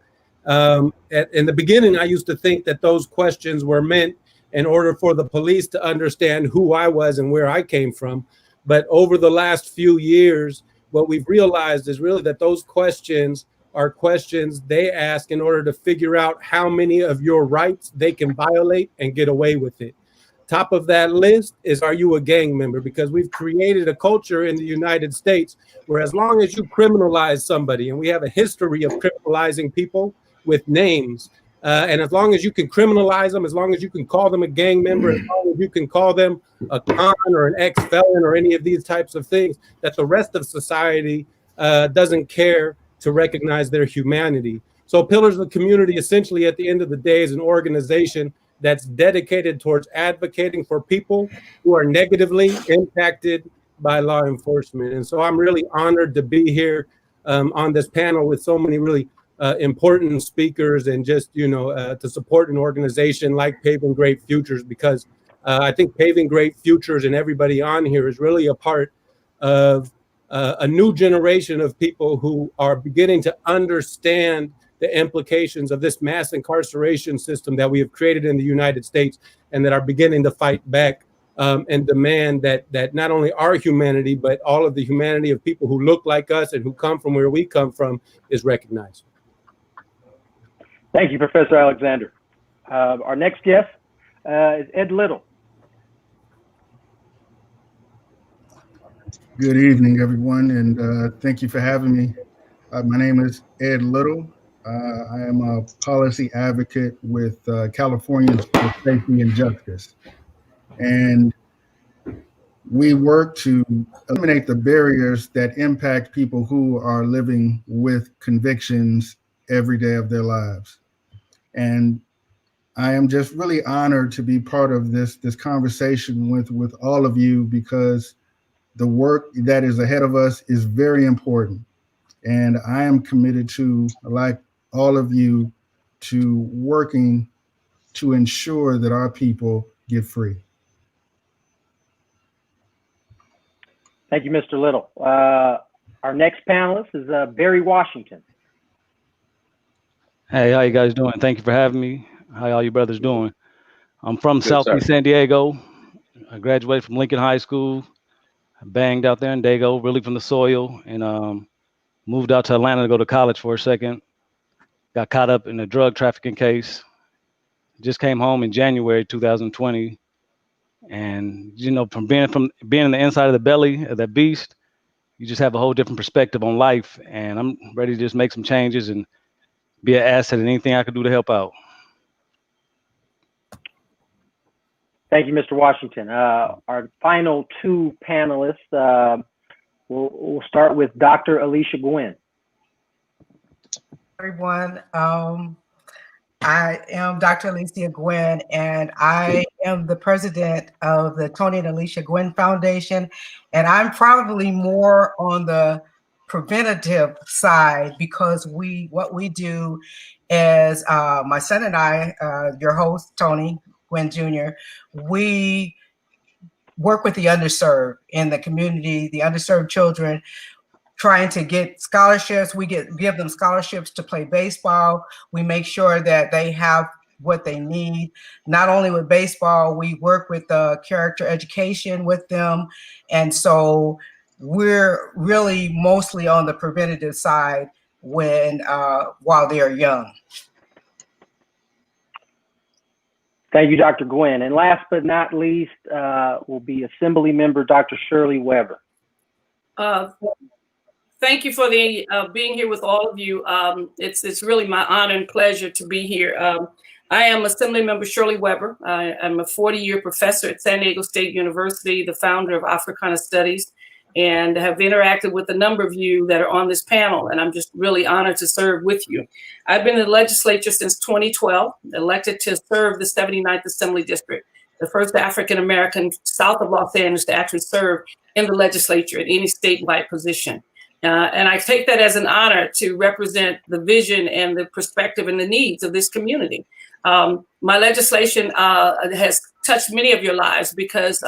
In the beginning, I used to think that those questions were meant in order for the police to understand who I was and where I came from. But over the last few years, what we've realized is really that those questions are questions they ask in order to figure out how many of your rights they can violate and get away with it. Top of that list is, are you a gang member? Because we've created a culture in the United States where as long as you criminalize somebody, and we have a history of criminalizing people with names, and as long as you can criminalize them, as long as you can call them a gang member, as long as you can call them a con or an ex-felon or any of these types of things, that the rest of society doesn't care to recognize their humanity. So Pillars of the Community, essentially at the end of the day, is an organization that's dedicated towards advocating for people who are negatively impacted by law enforcement. And so I'm really honored to be here on this panel with so many really important speakers, and just, to support an organization like Paving Great Futures, because I think Paving Great Futures and everybody on here is really a part of a new generation of people who are beginning to understand the implications of this mass incarceration system that we have created in the United States, and that are beginning to fight back and demand that not only our humanity, but all of the humanity of people who look like us and who come from where we come from is recognized. Thank you, Professor Alexander. Our next guest is Ed Little. Good evening, everyone, and thank you for having me. My name is Ed Little. I am a policy advocate with Californians for Safety and Justice. And we work to eliminate the barriers that impact people who are living with convictions every day of their lives. And I am just really honored to be part of this conversation with all of you, because the work that is ahead of us is very important. And I am committed to, like all of you, to working to ensure that our people get free. Thank you, Mr. Little. Our next panelist is Barry Washington. Hey, how you guys doing? Thank you for having me. How all you brothers doing? I'm from Southeast San Diego. I graduated from Lincoln High School. I banged out there in Dago, really from the soil, and moved out to Atlanta to go to college for a second. Got caught up in a drug trafficking case. Just came home in January 2020. And, from being in the inside of the belly of that beast, you just have a whole different perspective on life. And I'm ready to just make some changes and be an asset in anything I could do to help out. Thank you, Mr. Washington. Our final 2 panelists, we'll start with Dr. Alicia Gwynn. Everyone, I am Dr. Alicia Gwynn, and I am the president of the Tony and Alicia Gwynn Foundation, and I'm probably more on the preventative side, because what we do is my son and I, your host Tony Gwynn Jr., we work with the underserved in the community, the underserved children, trying to get scholarships. We give them scholarships to play baseball. We make sure that they have what they need. Not only with baseball, we work with character education with them. And so we're really mostly on the preventative side when while they're young. Thank you, Dr. Gwen. And last but not least will be Assembly Member Dr. Shirley Weber. Thank you for the being here with all of you. It's really my honor and pleasure to be here. I am Assembly Member Shirley Weber. I'm a 40-year professor at San Diego State University, the founder of Africana Studies, and have interacted with a number of you that are on this panel, and I'm just really honored to serve with you. I've been in the legislature since 2012, elected to serve the 79th Assembly District, the first African-American south of Los Angeles to actually serve in the legislature in any statewide position. And I take that as an honor to represent the vision and the perspective and the needs of this community. My legislation has touched many of your lives because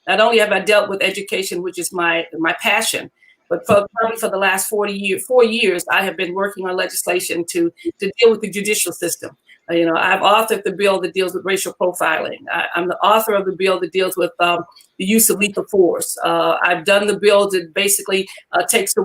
not only have I dealt with education, which is my passion, but probably for the last 4 years, I have been working on legislation to deal with the judicial system. I've authored the bill that deals with racial profiling. I'm the author of the bill that deals with the use of lethal force. I've done the bill that basically takes the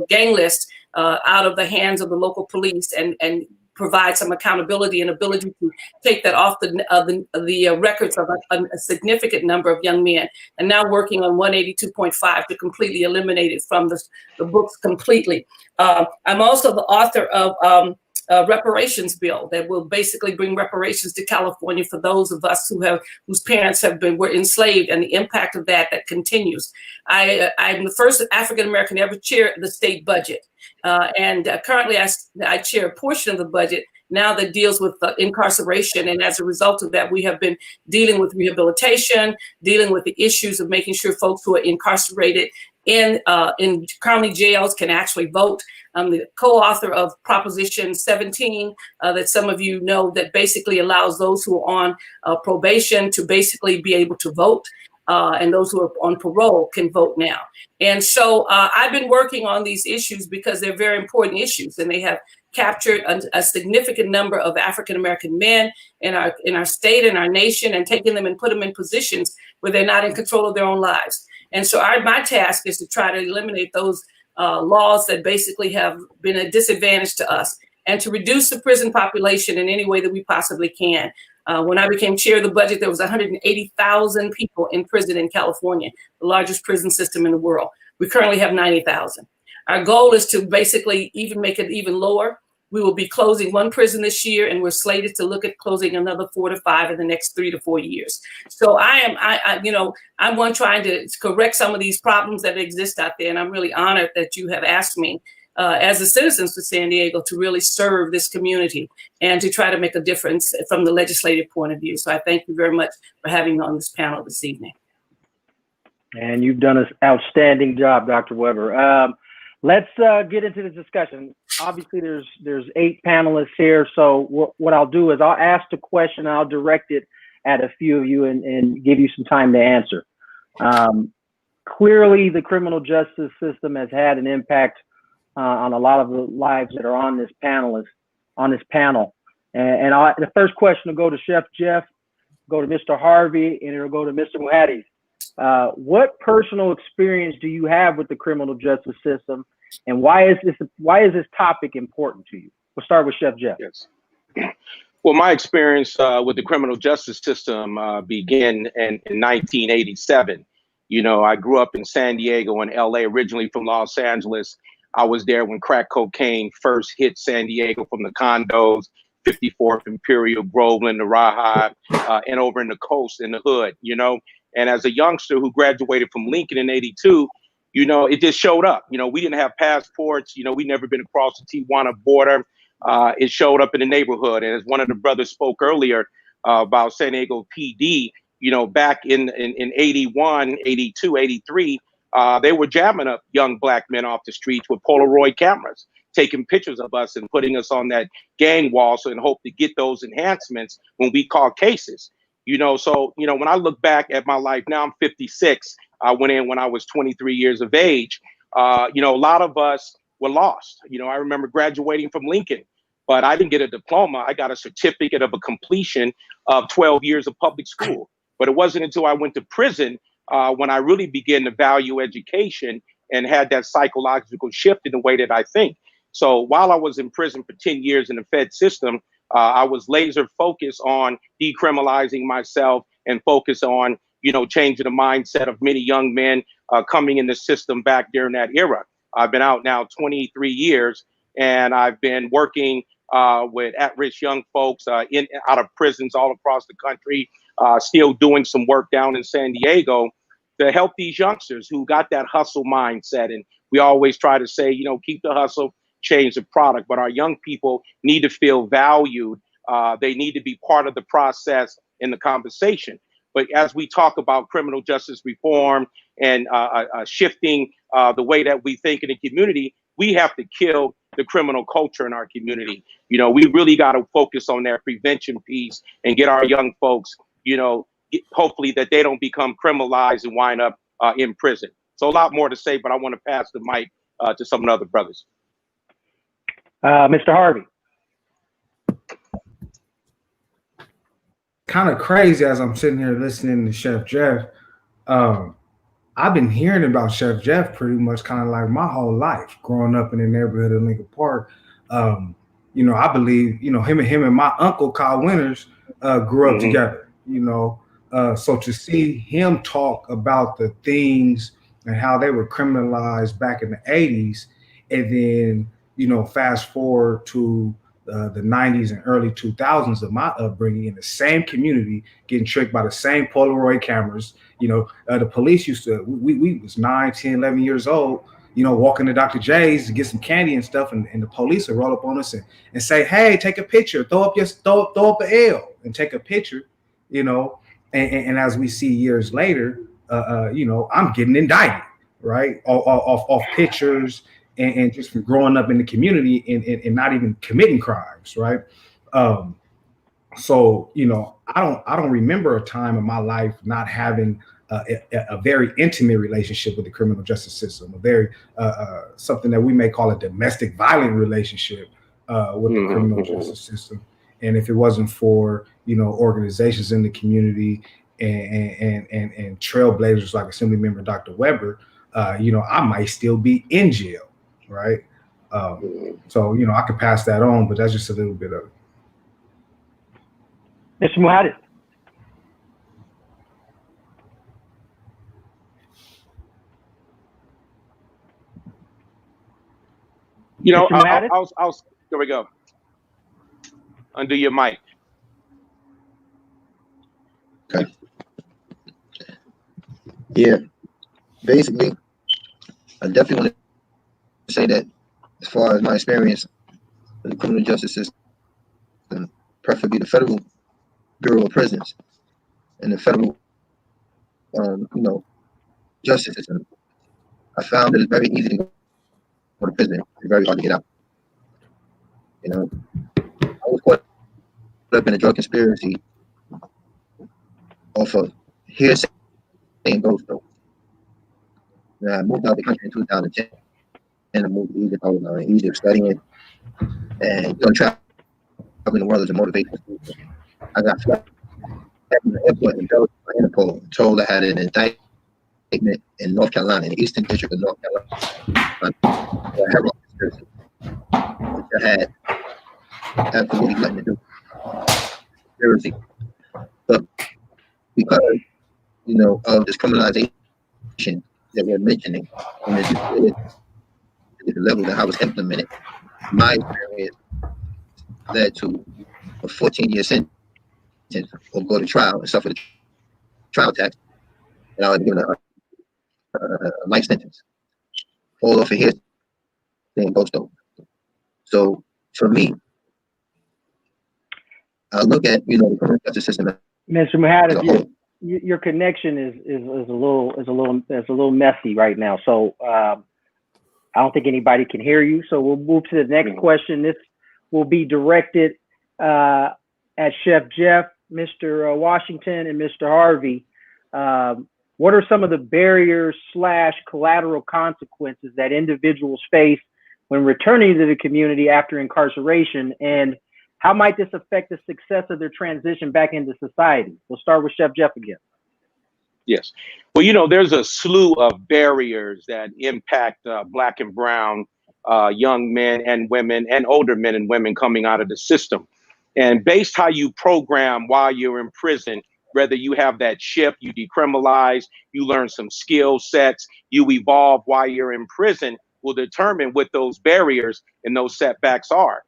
gang list out of the hands of the local police and provide some accountability and ability to take that off the records of a significant number of young men, and now working on 182.5 to completely eliminate it from the books completely. I'm also the author of reparations bill that will basically bring reparations to California for those of us whose parents were enslaved, and the impact of that continues. I'm the first African American to ever chair the state budget, and currently I chair a portion of the budget now that deals with incarceration. And as a result of that, we have been dealing with rehabilitation, dealing with the issues of making sure folks who are incarcerated in county jails can actually vote. I'm the co-author of Proposition 17 that some of you know, that basically allows those who are on probation to basically be able to vote, and those who are on parole can vote now. And so I've been working on these issues because they're very important issues, and they have captured a significant number of African-American men in our state and our nation, and taken them and put them in positions where they're not in control of their own lives. And so my task is to try to eliminate those laws that basically have been a disadvantage to us, and to reduce the prison population in any way that we possibly can. When I became chair of the budget, there was 180,000 people in prison in California, the largest prison system in the world. We currently have 90,000. Our goal is to basically make it even lower. We will be closing one prison this year, and we're slated to look at closing another 4 to 5 in the next 3 to 4 years. So I'm one trying to correct some of these problems that exist out there, and I'm really honored that you have asked me as a citizen for San Diego to really serve this community and to try to make a difference from the legislative point of view. So I thank you very much for having me on this panel this evening. And you've done an outstanding job, Dr. Weber. Let's get into the discussion. Obviously, there's 8 panelists here. So what I'll do is I'll ask the question, I'll direct it at a few of you and give you some time to answer. Clearly, the criminal justice system has had an impact on a lot of the lives that are on this panel. And the first question will go to Chef Jeff, go to Mr. Harvey, and it'll go to Mr. Muhadis. What personal experience do you have with the criminal justice system, and why is this topic important to you? We'll start with Chef Jeff. Yes. Well, my experience with the criminal justice system began in 1987. I grew up in San Diego and LA, originally from Los Angeles. I was there when crack cocaine first hit San Diego from the condos, 54th Imperial, Groveland, the Raha, and over in the coast in the hood, And as a youngster who graduated from Lincoln in '82, it just showed up. We didn't have passports. We never been across the Tijuana border. It showed up in the neighborhood. And as one of the brothers spoke earlier about San Diego PD, back in 81, 82, 83, they were jamming up young black men off the streets with Polaroid cameras, taking pictures of us and putting us on that gang wall in hope to get those enhancements when we call cases. So when I look back at my life now, I'm 56. I went in when I was 23 years of age. A lot of us were lost. I remember graduating from Lincoln but I didn't get a diploma. I got a certificate of a completion of 12 years of public school. But it wasn't until I went to prison when I really began to value education and had that psychological shift in the way that I think. So while I was in prison for 10 years in the Fed system, I was laser focused on decriminalizing myself and focus on, changing the mindset of many young men coming in the system back during that era. I've been out now 23 years, and I've been working with at-risk young folks in out of prisons all across the country, still doing some work down in San Diego to help these youngsters who got that hustle mindset. And we always try to say, keep the hustle, change the product. But our young people need to feel valued. They need to be part of the process in the conversation. But as we talk about criminal justice reform and shifting the way that we think in the community, we have to kill the criminal culture in our community. We really got to focus on that prevention piece and get our young folks, hopefully that they don't become criminalized and wind up in prison. So a lot more to say, but I want to pass the mic to some of the other brothers. Mr. Harvey. Kind of crazy as I'm sitting here listening to Chef Jeff. I've been hearing about Chef Jeff pretty much kind of like my whole life, growing up in the neighborhood of Lincoln Park. I believe, him and my uncle Kyle Winters grew up together, so to see him talk about the things and how they were criminalized back in the 80s, and then, fast forward to the 90s and early 2000s of my upbringing in the same community, getting tricked by the same Polaroid cameras. The police used to, we was 9, 10, 11 years old, walking to Dr. J's to get some candy and stuff, and the police would roll up on us and say, hey, take a picture, throw up an L and take a picture, and as we see years later, I'm getting indicted, right, off pictures and just from growing up in the community and not even committing crimes, right? So I don't remember a time in my life not having a very intimate relationship with the criminal justice system, a very something that we may call a domestic violent relationship with the criminal justice system. And if it wasn't for organizations in the community and trailblazers like Assemblymember Dr. Weber, I might still be in jail, right? So I could pass that on, but that's just a little bit of it. Mr. Muhammad. I'll there we go. Undo your mic. Okay. Yeah. Basically, I definitely want to say that as far as my experience in the criminal justice system, preferably the Federal Bureau of Prisons and the federal, justice system, I found that it's very easy to go to prison. It's very hard to get out. I was caught up in a drug conspiracy off of hearsay and ghost though. Now, I moved out the country in 2010 and I moved to Egypt. I was in Egypt studying and traveling the world as a motivation speaker. I got flagged at the airport in Belgium by Interpol, told I had an indictment in North Carolina, in the Eastern District of North Carolina, for a heroin conspiracy, which I had absolutely nothing to do with conspiracy. But because, of this criminalization that we're mentioning, and the level that I was implemented, my experience led to a 14-year sentence or go to trial and suffer the trial tax, and I was given a life sentence. All off of here, then ghost over. So for me, I look at the criminal justice system. Mr. Muhammad, your connection is a little messy right now. So I don't think anybody can hear you. So we'll move to the next question. This will be directed at Chef Jeff, Mr. Washington, and Mr. Harvey. What are some of the barriers / collateral consequences that individuals face when returning to the community after incarceration, and how might this affect the success of their transition back into society? We'll start with Chef Jeff again. Yes. Well, there's a slew of barriers that impact Black and brown young men and women and older men and women coming out of the system. And based how you program while you're in prison, whether you have that shift, you decriminalize, you learn some skill sets, you evolve while you're in prison, will determine what those barriers and those setbacks are.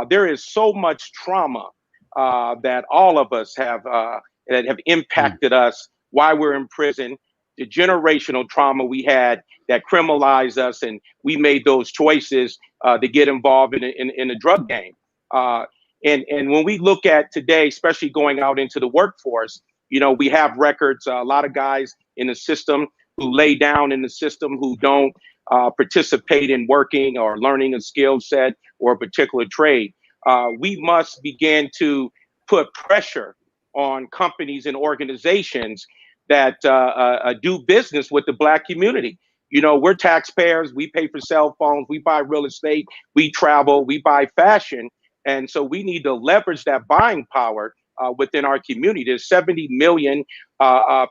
There is so much trauma that all of us have that have impacted us while we're in prison, the generational trauma we had that criminalized us, and we made those choices to get involved in a drug game. And when we look at today, especially going out into the workforce, we have records, a lot of guys in the system who lay down in the system, who don't participate in working or learning a skill set or a particular trade. We must begin to put pressure on companies and organizations that do business with the Black community. We're taxpayers, we pay for cell phones, we buy real estate, we travel, we buy fashion. And so we need to leverage that buying power within our community. There's 70 million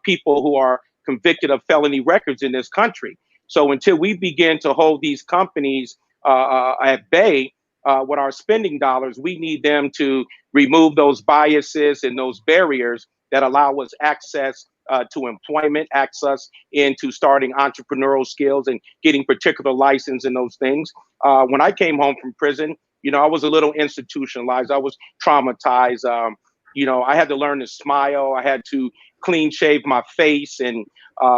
people who are convicted of felony records in this country. So until we begin to hold these companies at bay with our spending dollars, we need them to remove those biases and those barriers that allow us access to employment, access into starting entrepreneurial skills and getting particular license and those things. When I came home from prison, I was a little institutionalized. I was traumatized. I had to learn to smile. I had to clean shave my face and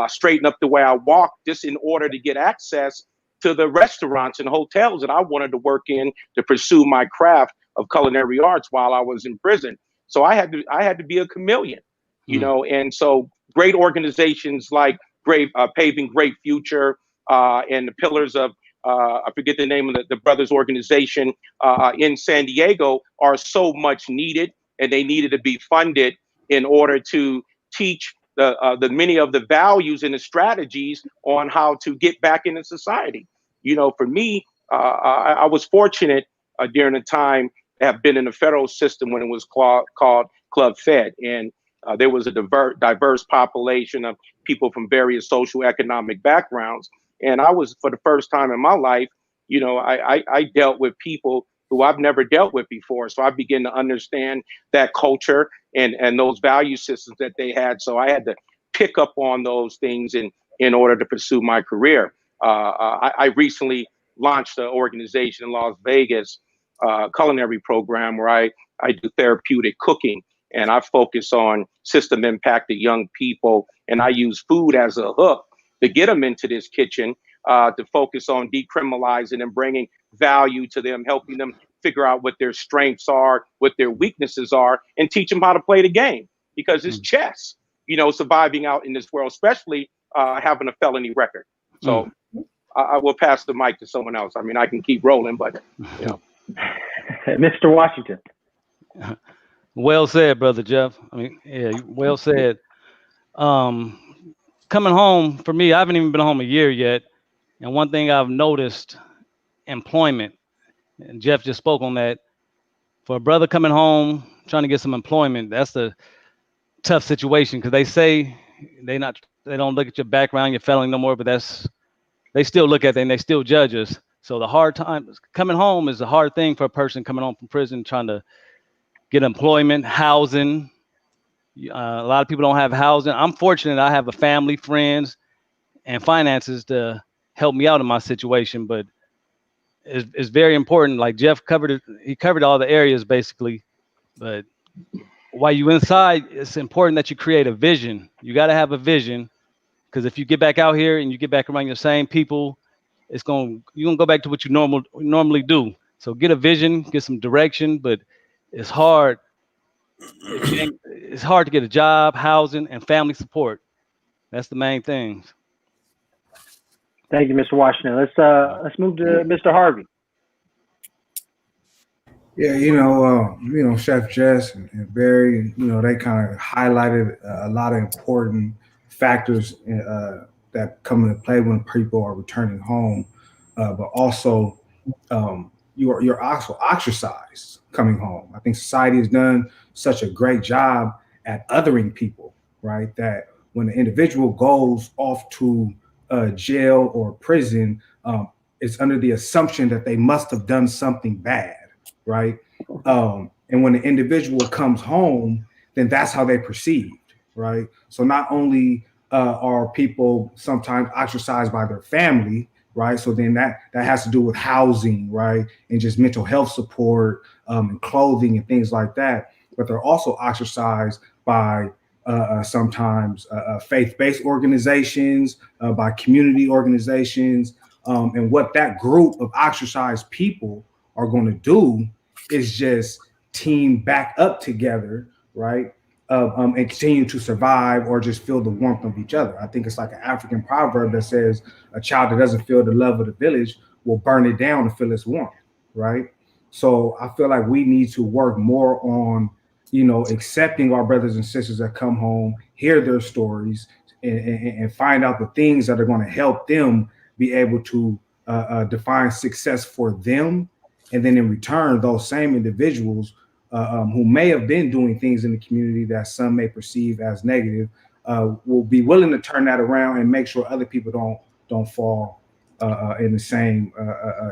straighten up the way I walked, just in order to get access to the restaurants and hotels that I wanted to work in to pursue my craft of culinary arts while I was in prison. So I had to be a chameleon, and so great organizations like Paving Great Future and the Pillars of I forget the name of the brothers organization in San Diego are so much needed, and they needed to be funded in order to teach the many of the values and the strategies on how to get back into society. For me, I was fortunate during the time to have been in the federal system when it was called Club Fed, and there was a diverse population of people from various social economic backgrounds. And I was, for the first time in my life, I dealt with people who I've never dealt with before. So I began to understand that culture and those value systems that they had. So I had to pick up on those things in order to pursue my career. I recently launched an organization in Las Vegas, culinary program where I do therapeutic cooking. And I focus on system impact to young people. And I use food as a hook to get them into this kitchen, to focus on decriminalizing and bringing value to them, helping them figure out what their strengths are, what their weaknesses are, and teach them how to play the game. Because it's chess, surviving out in this world, especially having a felony record. So I will pass the mic to someone else. I mean, I can keep rolling, but, Mr. Washington. Well said, Brother Jeff. I mean, yeah, well said. Coming home, for me, I haven't even been home a year yet. And one thing I've noticed, employment, and Jeff just spoke on that. For a brother coming home, trying to get some employment, that's a tough situation, because they say they don't look at your background, your felony no more, but they still look at it and they still judge us. So the hard time coming home is a hard thing for a person coming home from prison, trying to get employment, housing. A lot of people don't have housing. I'm fortunate I have a family, friends, and finances to help me out in my situation, but it's very important. Like Jeff covered it, he covered all the areas basically, but while you inside, it's important that you create a vision. You got to have a vision, because if you get back out here and you get back around your same people, you're gonna go back to what you normally do. So get a vision, get some direction, but it's hard. It's hard to get a job, housing, and family support. That's the main things. Thank you, Mr. Washington. Let's move to Mr. Harvey. Yeah, Chef Jess and Barry, they kind of highlighted a lot of important factors that come into play when people are returning home, but also you're also ostracized coming home. I think society has done such a great job at othering people, right? That when the individual goes off to jail or prison, it's under the assumption that they must have done something bad, right? And when the individual comes home, then that's how they perceived, right? So not only are people sometimes ostracized by their family, right? So then that has to do with housing, right, and just mental health support and clothing and things like that. But they're also ostracized by sometimes faith-based organizations, by community organizations, and what that group of ostracized people are going to do is just team back up together, right? And continue to survive or just feel the warmth of each other. I think it's like an African proverb that says a child that doesn't feel the love of the village will burn it down to feel its warmth, right? So I feel like we need to work more on, accepting our brothers and sisters that come home, hear their stories, and find out the things that are going to help them be able to define success for them. And then in return, those same individuals who may have been doing things in the community that some may perceive as negative, will be willing to turn that around and make sure other people don't fall in the same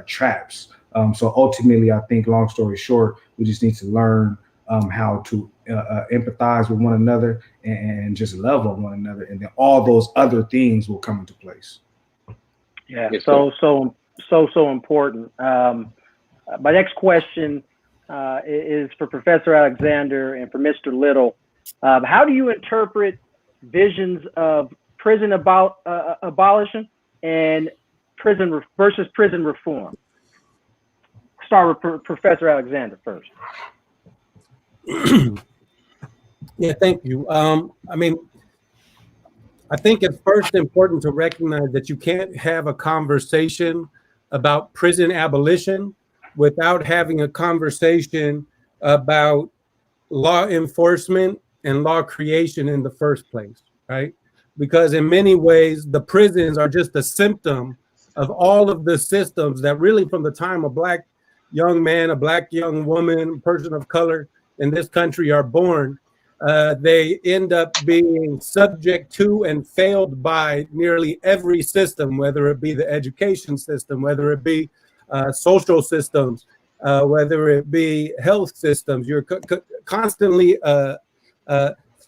traps. So ultimately, I think, long story short, we just need to learn how to empathize with one another and just love on one another, and then all those other things will come into place. Yeah, so important. My next question is for Professor Alexander and for Mr. Little. How do you interpret visions of prison abolition and prison versus prison reform? Start with Professor Alexander first. Yeah, thank you. I think it's first important to recognize that you can't have a conversation about prison abolition without having a conversation about law enforcement and law creation in the first place, right? Because in many ways, the prisons are just a symptom of all of the systems that really, from the time a Black young man, a Black young woman, person of color in this country are born, they end up being subject to and failed by nearly every system, whether it be the education system, whether it be social systems, whether it be health systems. You're constantly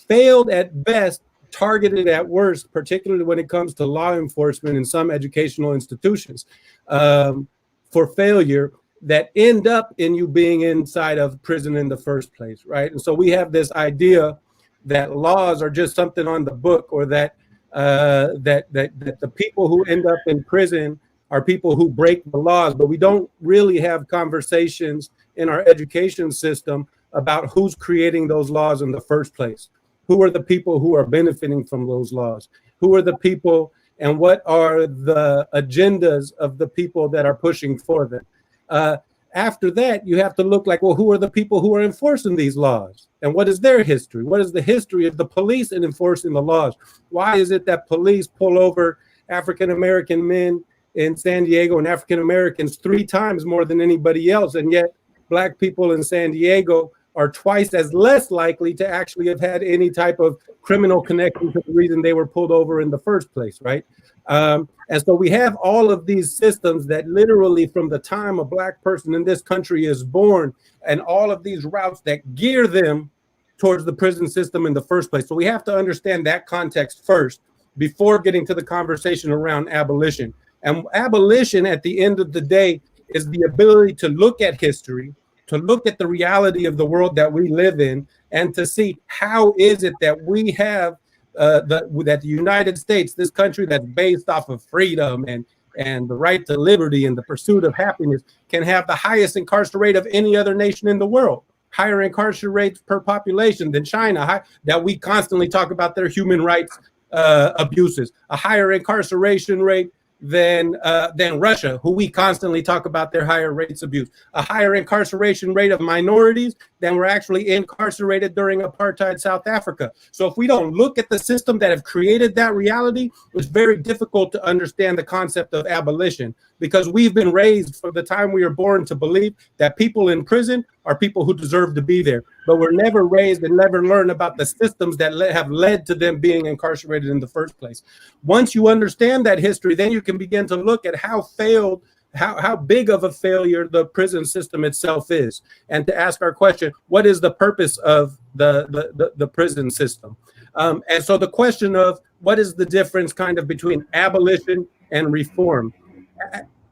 failed at best, targeted at worst, particularly when it comes to law enforcement in some educational institutions, for failure that end up in you being inside of prison in the first place, right? And so we have this idea that laws are just something on the book, or that that the people who end up in prison are people who break the laws, but we don't really have conversations in our education system about who's creating those laws in the first place. Who are the people who are benefiting from those laws? Who are the people, and what are the agendas of the people that are pushing for them? After that, you have to look like, well, who are the people who are enforcing these laws? And what is their history? What is the history of the police in enforcing the laws? Why is it that police pull over African-American men in San Diego and African Americans 3 times more than anybody else, and yet Black people in San Diego are twice as less likely to actually have had any type of criminal connection to the reason they were pulled over in the first place, right? And so we have all of these systems that literally, from the time a Black person in this country is born, and all of these routes that gear them towards the prison system in the first place. So we have to understand that context first before getting to the conversation around abolition. And abolition, at the end of the day, is the ability to look at history, to look at the reality of the world that we live in, and to see how is it that we have that the United States, this country that's based off of freedom and the right to liberty and the pursuit of happiness, can have the highest incarceration rate of any other nation in the world, higher incarceration rates per population than China, that we constantly talk about their human rights abuses, a higher incarceration rate than Russia, who we constantly talk about their higher rates of abuse, a higher incarceration rate of minorities than were actually incarcerated during apartheid South Africa. So if we don't look at the system that have created that reality, it's very difficult to understand the concept of abolition, because we've been raised from the time we were born to believe that people in prison are people who deserve to be there. But we're never raised and never learn about the systems that have led to them being incarcerated in the first place. Once you understand that history, then you can begin to look at how big of a failure the prison system itself is, and to ask our question, what is the purpose of the prison system? And so the question of what is the difference kind of between abolition and reform?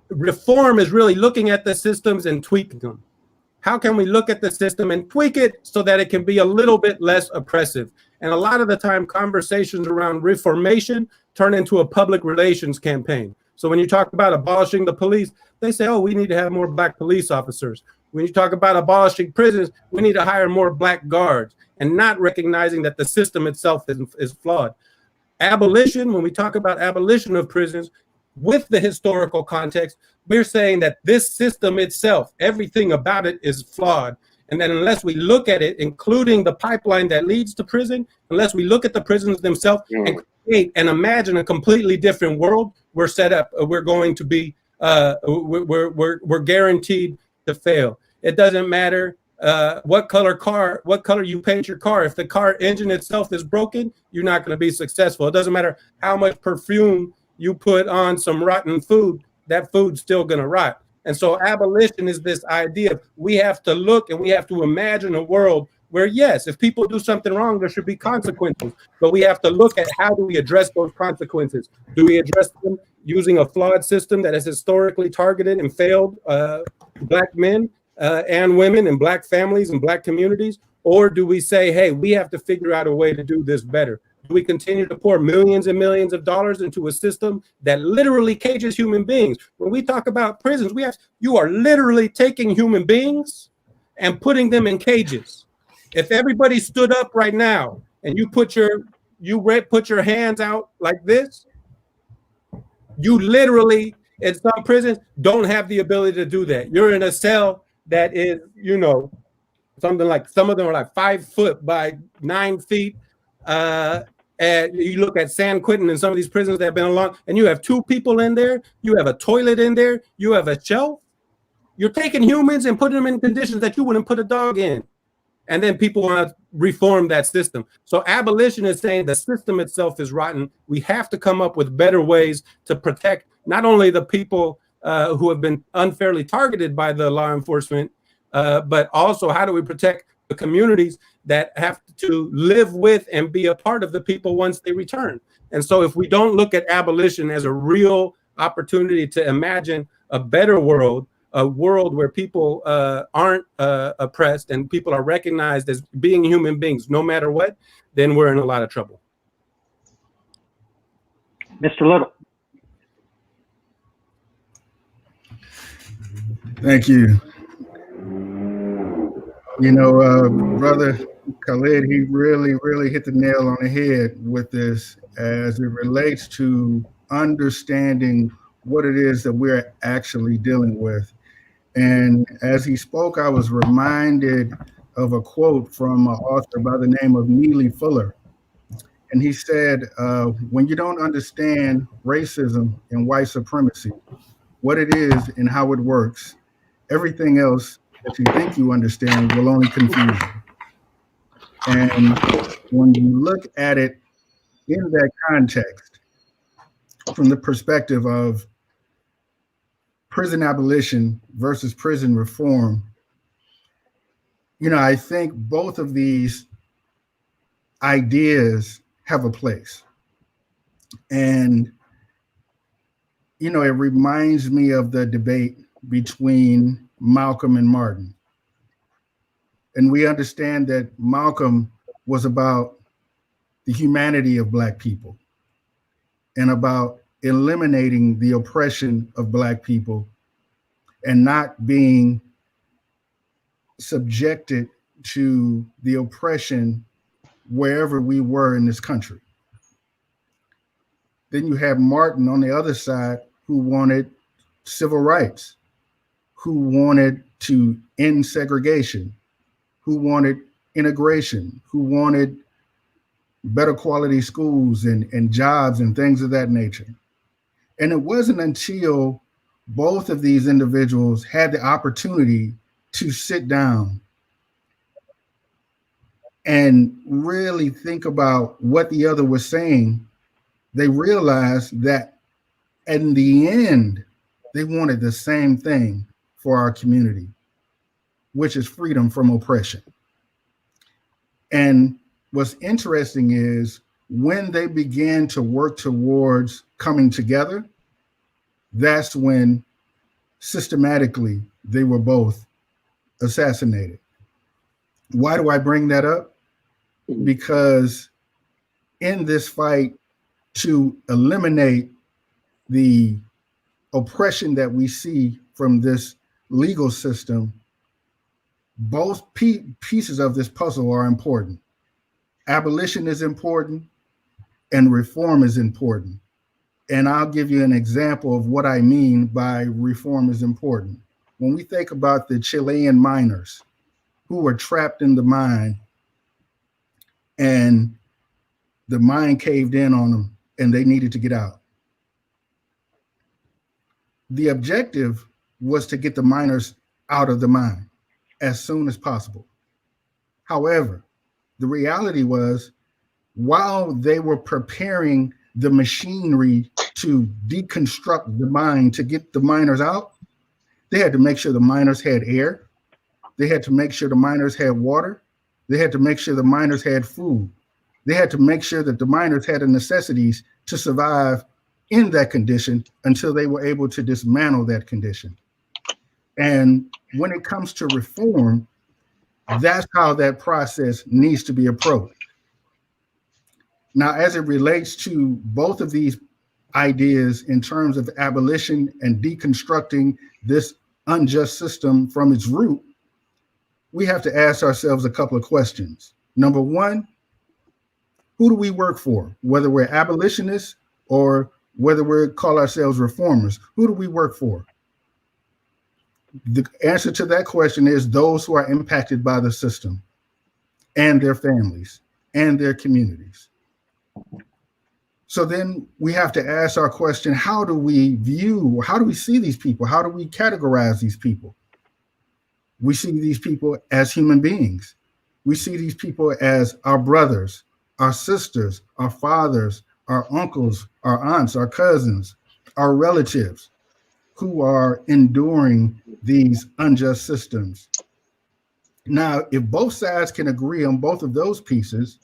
Reform is really looking at the systems and tweaking them. How can we look at the system and tweak it so that it can be a little bit less oppressive? And a lot of the time, conversations around reformation turn into a public relations campaign. So when you talk about abolishing the police, they say, oh, we need to have more Black police officers. When you talk about abolishing prisons, we need to hire more Black guards, and not recognizing that the system itself is flawed. Abolition, when we talk about abolition of prisons, with the historical context, we're saying that this system itself, everything about it is flawed. And that unless we look at it, including the pipeline that leads to prison, unless we look at the prisons themselves and create and imagine a completely different world, we're set up, we're going to be, we're guaranteed to fail. It doesn't matter what color you paint your car. If the car engine itself is broken, you're not going to be successful. It doesn't matter how much perfume you put on some rotten food, that food's still going to rot. And so abolition is this idea of we have to look and we have to imagine a world where, yes, if people do something wrong, there should be consequences. But we have to look at how do we address those consequences? Do we address them using a flawed system that has historically targeted and failed Black men and women and Black families and Black communities? Or do we say, hey, we have to figure out a way to do this better? Do we continue to pour millions and millions of dollars into a system that literally cages human beings? When we talk about prisons, you are literally taking human beings and putting them in cages. If everybody stood up right now and you put your hands out like this, you literally, in some prisons, don't have the ability to do that. You're in a cell that is, something like, some of them are like 5 foot by 9 feet. And you look at San Quentin and some of these prisons that have been along, and you have 2 people in there, you have a toilet in there, you have a shelf. You're taking humans and putting them in conditions that you wouldn't put a dog in. And then people want to reform that system. So abolition is saying the system itself is rotten. We have to come up with better ways to protect not only the people who have been unfairly targeted by the law enforcement, but also how do we protect the communities that have to live with and be a part of the people once they return. And so if we don't look at abolition as a real opportunity to imagine a better world, a world where people aren't oppressed and people are recognized as being human beings no matter what, then we're in a lot of trouble. Mr. Little. Thank you. Brother Khalid, he really hit the nail on the head with this as it relates to understanding what it is that we're actually dealing with. And as he spoke, I was reminded of a quote from an author by the name of Neely Fuller. And he said, when you don't understand racism and white supremacy, what it is and how it works, everything else that you think you understand will only confuse you. And when you look at it in that context, from the perspective of prison abolition versus prison reform, I think both of these ideas have a place. And, it reminds me of the debate between Malcolm and Martin. And we understand that Malcolm was about the humanity of Black people and about eliminating the oppression of Black people and not being subjected to the oppression wherever we were in this country. Then you have Martin on the other side, who wanted civil rights, who wanted to end segregation, who wanted integration, who wanted better quality schools and jobs and things of that nature. And it wasn't until both of these individuals had the opportunity to sit down and really think about what the other was saying, they realized that in the end, they wanted the same thing for our community, which is freedom from oppression. And what's interesting is when they began to work towards coming together, that's when systematically they were both assassinated. Why do I bring that up? Because in this fight to eliminate the oppression that we see from this legal system, both pieces of this puzzle are important. Abolition is important and reform is important. And I'll give you an example of what I mean by reform is important. When we think about the Chilean miners who were trapped in the mine and the mine caved in on them and they needed to get out. The objective was to get the miners out of the mine as soon as possible. However, the reality was while they were preparing the machinery to deconstruct the mine to get the miners out, they had to make sure the miners had air. They had to make sure the miners had water. They had to make sure the miners had food. They had to make sure that the miners had the necessities to survive in that condition until they were able to dismantle that condition. And when it comes to reform, that's how that process needs to be approached. Now, as it relates to both of these ideas in terms of abolition and deconstructing this unjust system from its root, we have to ask ourselves a couple of questions. Number one, who do we work for? Whether we're abolitionists or whether we call ourselves reformers, who do we work for? The answer to that question is those who are impacted by the system and their families and their communities. So then we have to ask our question, how do we view, how do we see these people? How do we categorize these people? We see these people as human beings. We see these people as our brothers, our sisters, our fathers, our uncles, our aunts, our cousins, our relatives who are enduring these unjust systems. Now, if both sides can agree on both of those pieces,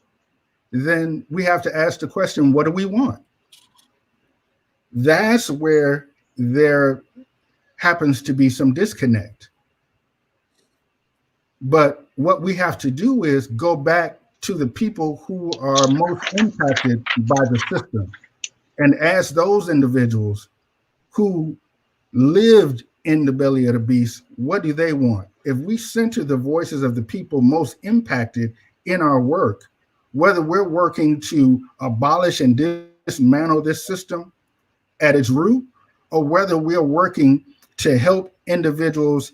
then we have to ask the question, what do we want? That's where there happens to be some disconnect. But what we have to do is go back to the people who are most impacted by the system and ask those individuals who lived in the belly of the beast, what do they want? If we center the voices of the people most impacted in our work, whether we're working to abolish and dismantle this system at its root, or whether we're working to help individuals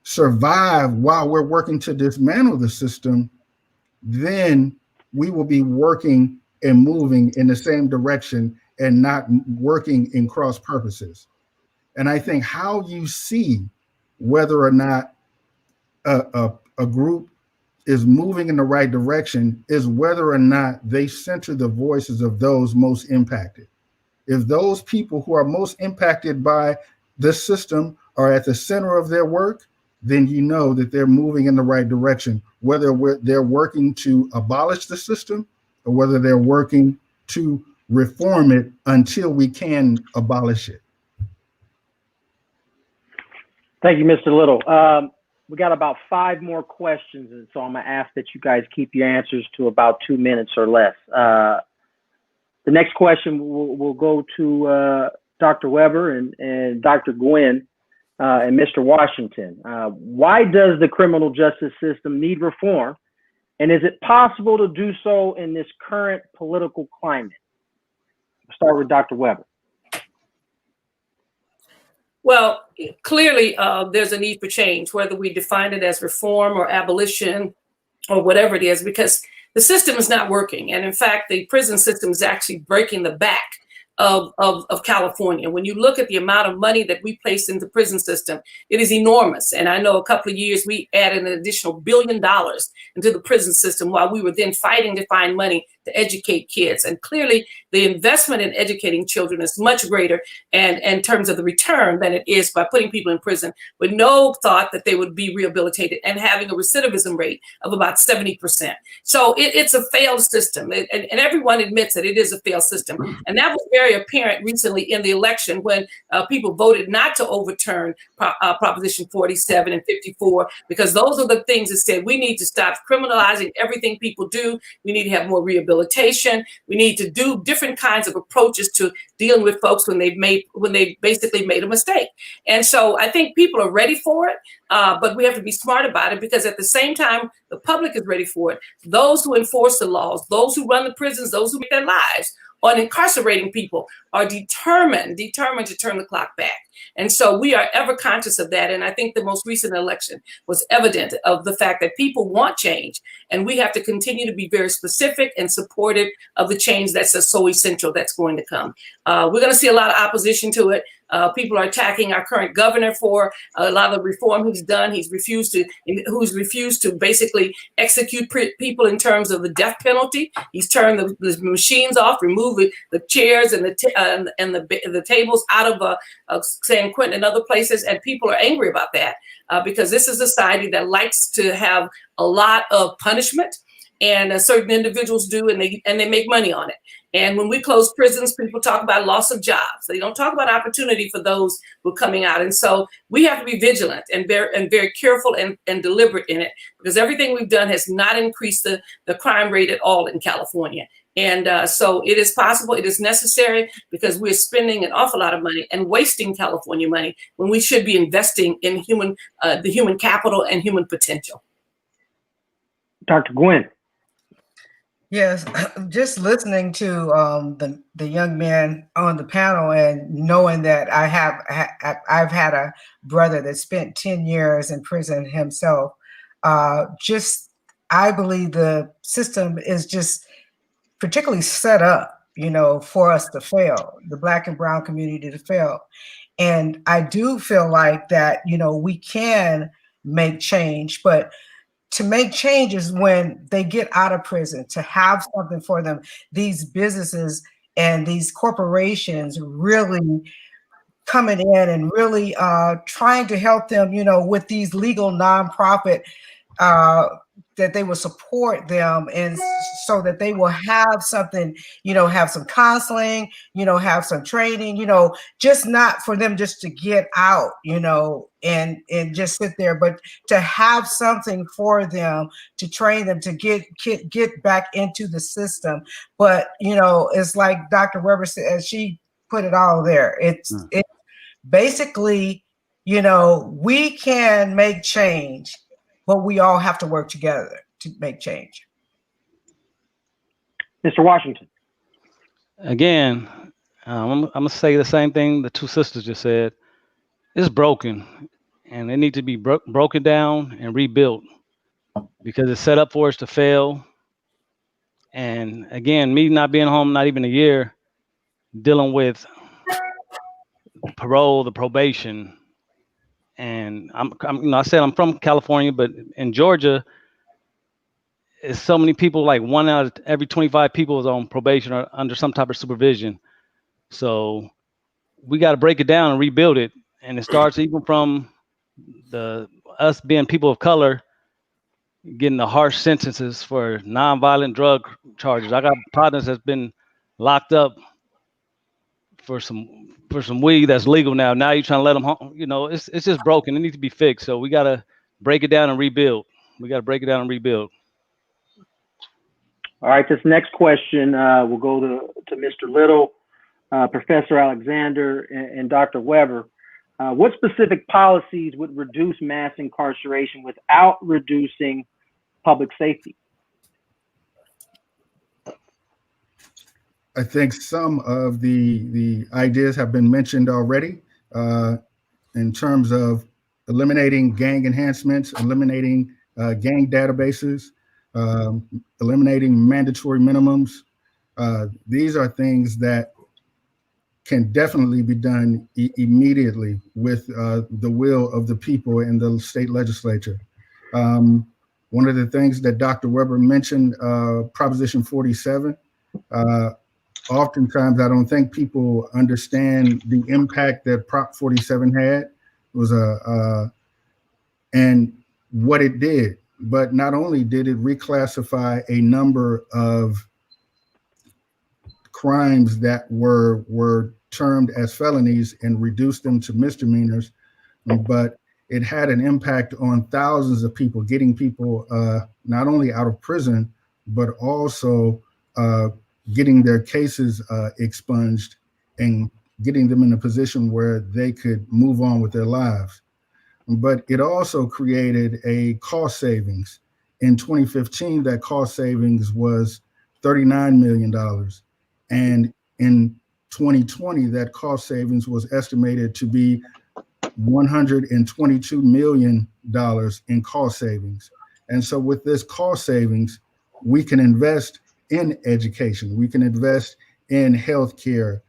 survive while we're working to dismantle the system, then we will be working and moving in the same direction and not working in cross purposes. And I think how you see whether or not a group is moving in the right direction is whether or not they center the voices of those most impacted. If those people who are most impacted by this system are at the center of their work, then you know that they're moving in the right direction, whether they're working to abolish the system or whether they're working to reform it until we can abolish it. Thank you, Mr. Little. We got about 5 more questions, and so I'm going to ask that you guys keep your answers to about 2 minutes or less. The next question will go to Dr. Weber and Dr. Gwynn and Mr. Washington. Why does the criminal justice system need reform, and is it possible to do so in this current political climate? I'll start with Dr. Weber. Well, clearly, there's a need for change, whether we define it as reform or abolition or whatever it is, because the system is not working. And in fact, the prison system is actually breaking the back of California. When you look at the amount of money that we place in the prison system, it is enormous. And I know a couple of years we added an additional $1 billion into the prison system while we were then fighting to find money to educate kids. And clearly the investment in educating children is much greater and in terms of the return than it is by putting people in prison with no thought that they would be rehabilitated and having a recidivism rate of about 70%. So it's a failed system. And everyone admits that it is a failed system. And that was very apparent recently in the election when people voted not to overturn Proposition 47 and 54, because those are the things that said we need to stop criminalizing everything people do. We need to have more rehabilitation. We need to do different kinds of approaches to dealing with folks when they basically made a mistake. And so I think people are ready for it, but we have to be smart about it, because at the same time, the public is ready for it. Those who enforce the laws, those who run the prisons, those who make their lives on incarcerating people are determined to turn the clock back. And so we are ever conscious of that. And I think the most recent election was evident of the fact that people want change. And we have to continue to be very specific and supportive of the change that's so essential that's going to come. We're going to see a lot of opposition to it. People are attacking our current governor for a lot of the reform he's done. Who's refused to basically execute people in terms of the death penalty. He's turned the machines off, removed the chairs and the tables out of San Quentin and other places, and people are angry about that because this is a society that likes to have a lot of punishment, and certain individuals do, and they make money on it. And when we close prisons, people talk about loss of jobs. They don't talk about opportunity for those who are coming out. And so we have to be vigilant and very careful and deliberate in it, because everything we've done has not increased the crime rate at all in California. And so it is possible, it is necessary, because we're spending an awful lot of money and wasting California money when we should be investing in the human capital and human potential. Dr. Gwen. Yes, just listening to the young man on the panel and knowing that I've had a brother that spent 10 years in prison himself. I believe the system is just particularly set up, for us to fail, the Black and brown community to fail. And I do feel like that, we can make change, but to make changes when they get out of prison, to have something for them, these businesses and these corporations really coming in and really trying to help them, with these legal nonprofit that they will support them, and so that they will have something, have some counseling, have some training, just not for them just to get out, and just sit there, but to have something for them, to train them, to get back into the system. But, it's like Dr. Weber said, she put it all there. It's basically, we can make change, but we all have to work together to make change. Mr. Washington. Again, I'm going to say the same thing the two sisters just said. It's broken, and it needs to be broken down and rebuilt, because it's set up for us to fail. And again, me not being home, not even a year, dealing with parole, the probation. And I said I'm from California, but in Georgia, it's so many people, like 1 out of every 25 people is on probation or under some type of supervision. So we got to break it down and rebuild it. And it starts even from us being people of color, getting the harsh sentences for nonviolent drug charges. I got partners that's been locked up for some weed that's legal now. Now you're trying to let them home. It's just broken. It needs to be fixed. So we got to break it down and rebuild. All right, this next question will go to Mr. Little, Professor Alexander, and Dr. Weber. What specific policies would reduce mass incarceration without reducing public safety? I think some of the ideas have been mentioned already. in terms of eliminating gang enhancements, eliminating gang databases, eliminating mandatory minimums. These are things that can definitely be done immediately with the will of the people in the state legislature. One of the things that Dr. Weber mentioned, Proposition 47, oftentimes I don't think people understand the impact that Prop 47 had. It was and what it did. But not only did it reclassify a number of crimes that were termed as felonies and reduced them to misdemeanors, but it had an impact on thousands of people, getting people not only out of prison, but also getting their cases expunged and getting them in a position where they could move on with their lives. But it also created a cost savings. In 2015, that cost savings was $39 million. And in 2020, that cost savings was estimated to be $122 million in cost savings. And so with this cost savings, we can invest in education, we can invest in healthcare,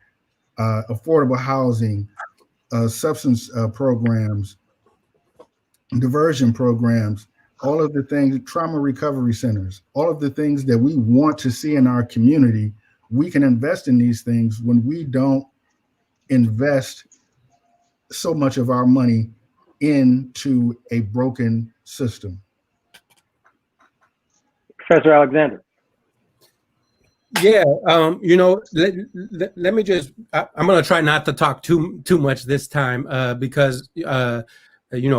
affordable housing, substance programs, diversion programs, all of the things, trauma recovery centers, all of the things that we want to see in our community. We can invest in these things when we don't invest so much of our money into a broken system. Professor Alexander. Yeah, let me just, I'm going to try not to talk too much this time because,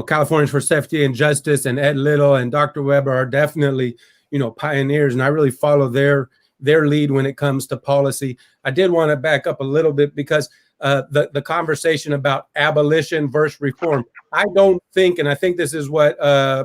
Californians for Safety and Justice and Ed Little and Dr. Weber are definitely, pioneers, and I really follow their lead when it comes to policy. I did want to back up a little bit because the conversation about abolition versus reform, I don't think, and I think this is what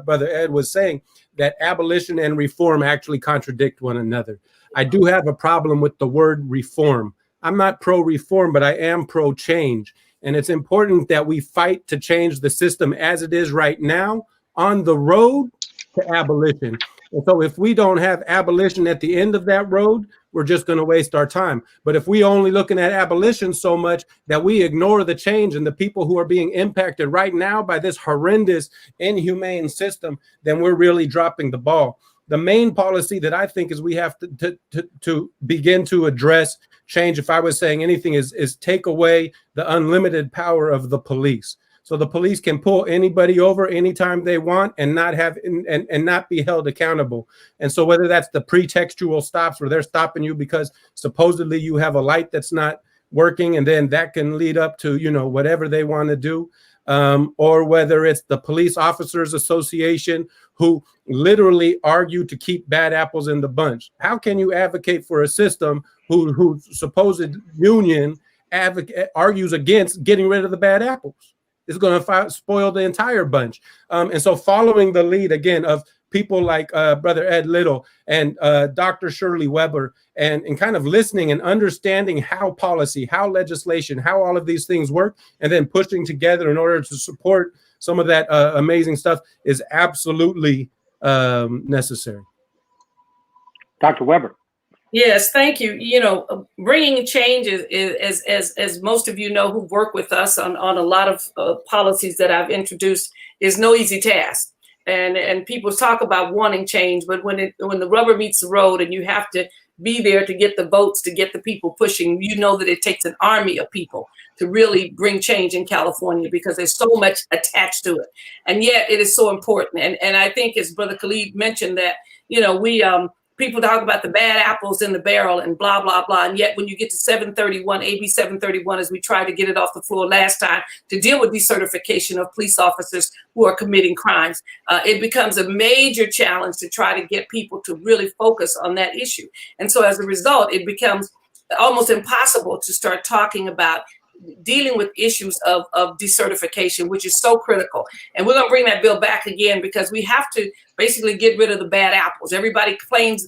Brother Ed was saying, that abolition and reform actually contradict one another. I do have a problem with the word reform. I'm not pro-reform, but I am pro-change. And it's important that we fight to change the system as it is right now on the road to abolition. And so if we don't have abolition at the end of that road, we're just going to waste our time. But if we only looking at abolition so much that we ignore the change and the people who are being impacted right now by this horrendous, inhumane system, then we're really dropping the ball. The main policy that I think is we have to begin to address change, if I was saying anything, is take away the unlimited power of the police. So the police can pull anybody over anytime they want and not have and not be held accountable. And so whether that's the pretextual stops where they're stopping you because supposedly you have a light that's not working, and then that can lead up to, whatever they want to do. Or whether it's the Police Officers Association who literally argue to keep bad apples in the bunch. How can you advocate for a system whose supposed union argues against getting rid of the bad apples? It's going to spoil the entire bunch. And so following the lead, again, of people like Brother Ed Little and Dr. Shirley Weber, and kind of listening and understanding how policy, how legislation, how all of these things work, and then pushing together in order to support some of that amazing stuff is absolutely necessary. Dr. Weber. Yes, thank you. Bringing change is as most of you know who work with us on a lot of policies that I've introduced, is no easy task. And people talk about wanting change, but when the rubber meets the road and you have to be there to get the votes, to get the people pushing, that it takes an army of people to really bring change in California, because there's so much attached to it. And yet it is so important. And I think, as Brother Khalid mentioned, that, people talk about the bad apples in the barrel and blah, blah, blah. And yet when you get to 731, AB 731, as we tried to get it off the floor last time, to deal with decertification of police officers who are committing crimes, it becomes a major challenge to try to get people to really focus on that issue. And so as a result, it becomes almost impossible to start talking about dealing with issues of decertification, which is so critical. And we're going to bring that bill back again because we have to basically get rid of the bad apples. Everybody claims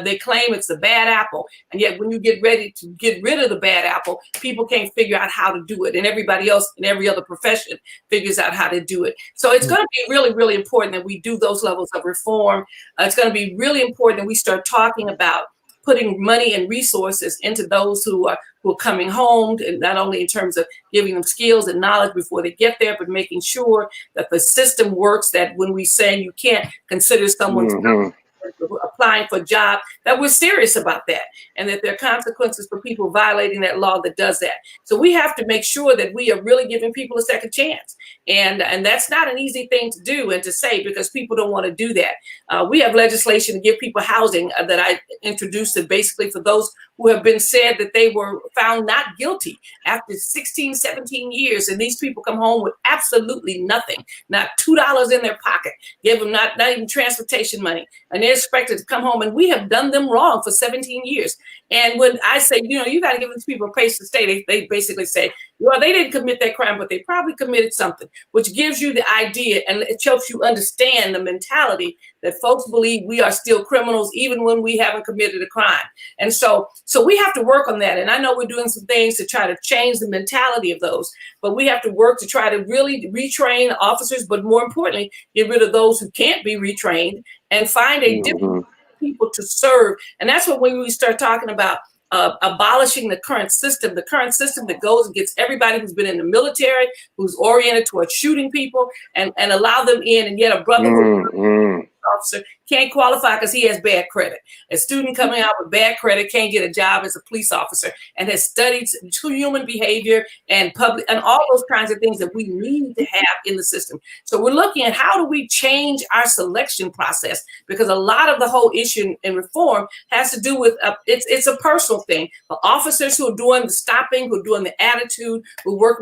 they claim it's the bad apple, and yet when you get ready to get rid of the bad apple, people can't figure out how to do it, and everybody else in every other profession figures out how to do it. So it's going to be really, really important that we do those levels of reform. It's going to be really important that we start talking about putting money and resources into those who are coming home, and not only in terms of giving them skills and knowledge before they get there, but making sure that the system works, that when we say you can't consider someone's applying for a job, that we're serious about that, and that there are consequences for people violating that law that does that. So we have to make sure that we are really giving people a second chance, and that's not an easy thing to do and to say, because people don't want to do that. We have legislation to give people housing that I introduced, it basically for those who have been said that they were found not guilty after 16, 17 years, and these people come home with absolutely nothing, not $2 in their pocket, give them not even transportation money, and they're expected to come home, and we have done them wrong for 17 years. And when I say, you got to give these people a place to stay, they basically say, well, they didn't commit that crime, but they probably committed something, which gives you the idea, and it helps you understand the mentality that folks believe we are still criminals even when we haven't committed a crime. And so we have to work on that. And I know we're doing some things to try to change the mentality of those, but we have to work to try to really retrain officers, but more importantly, get rid of those who can't be retrained and find a different people to serve. And that's what when we start talking about abolishing the current system that goes and gets everybody who's been in the military, who's oriented towards shooting people, and allow them in, and yet a brother officer can't qualify because he has bad credit. A student coming out with bad credit can't get a job as a police officer and has studied human behavior and public and all those kinds of things that we need to have in the system. So we're looking at how do we change our selection process, because a lot of the whole issue in reform has to do with it's a personal thing. The officers who are doing the stopping, who are doing the attitude, who are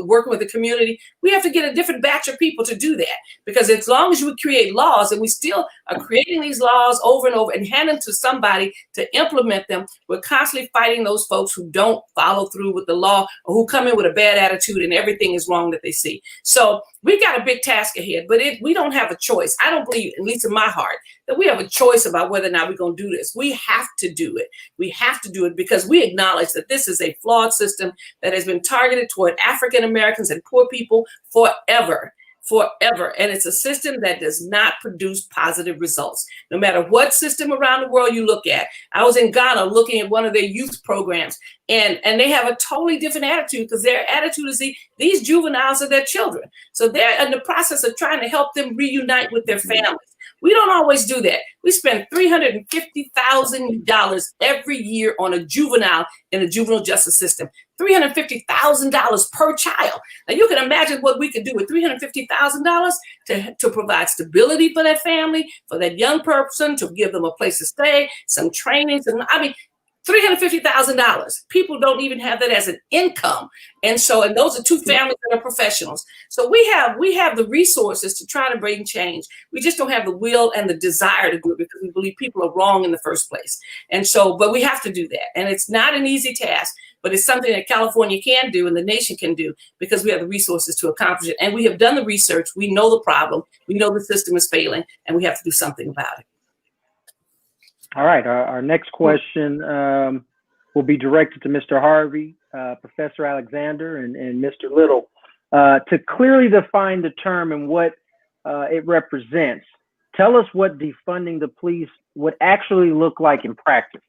working with the community, we have to get a different batch of people to do that, because as long as we create laws, and we still are creating these laws over and over and hand them to somebody to implement them, we're constantly fighting those folks who don't follow through with the law, or who come in with a bad attitude and everything is wrong that they see. So we got a big task ahead, but we don't have a choice. I don't believe, at least in my heart, that we have a choice about whether or not we're going to do this. We have to do it. We have to do it because we acknowledge that this is a flawed system that has been targeted toward African Americans and poor people forever. And it's a system that does not produce positive results, no matter what system around the world you look at. I was in Ghana looking at one of their youth programs, and they have a totally different attitude, because their attitude is these juveniles are their children. So they're in the process of trying to help them reunite with their families. We don't always do that. We spend $350,000 every year on a juvenile in the juvenile justice system. $350,000 per child. Now you can imagine what we could do with $350,000 to provide stability for that family, for that young person, to give them a place to stay, some training. $350,000. People don't even have that as an income. And those are two families that are professionals. So we have the resources to try to bring change. We just don't have the will and the desire to do it, because we believe people are wrong in the first place. But we have to do that. And it's not an easy task, but it's something that California can do and the nation can do, because we have the resources to accomplish it. And we have done the research. We know the problem. We know the system is failing, and we have to do something about it. All right, our next question will be directed to Mr. Harvey, Professor Alexander, and Mr. Little. To clearly define the term and what it represents, tell us what defunding the police would actually look like in practice.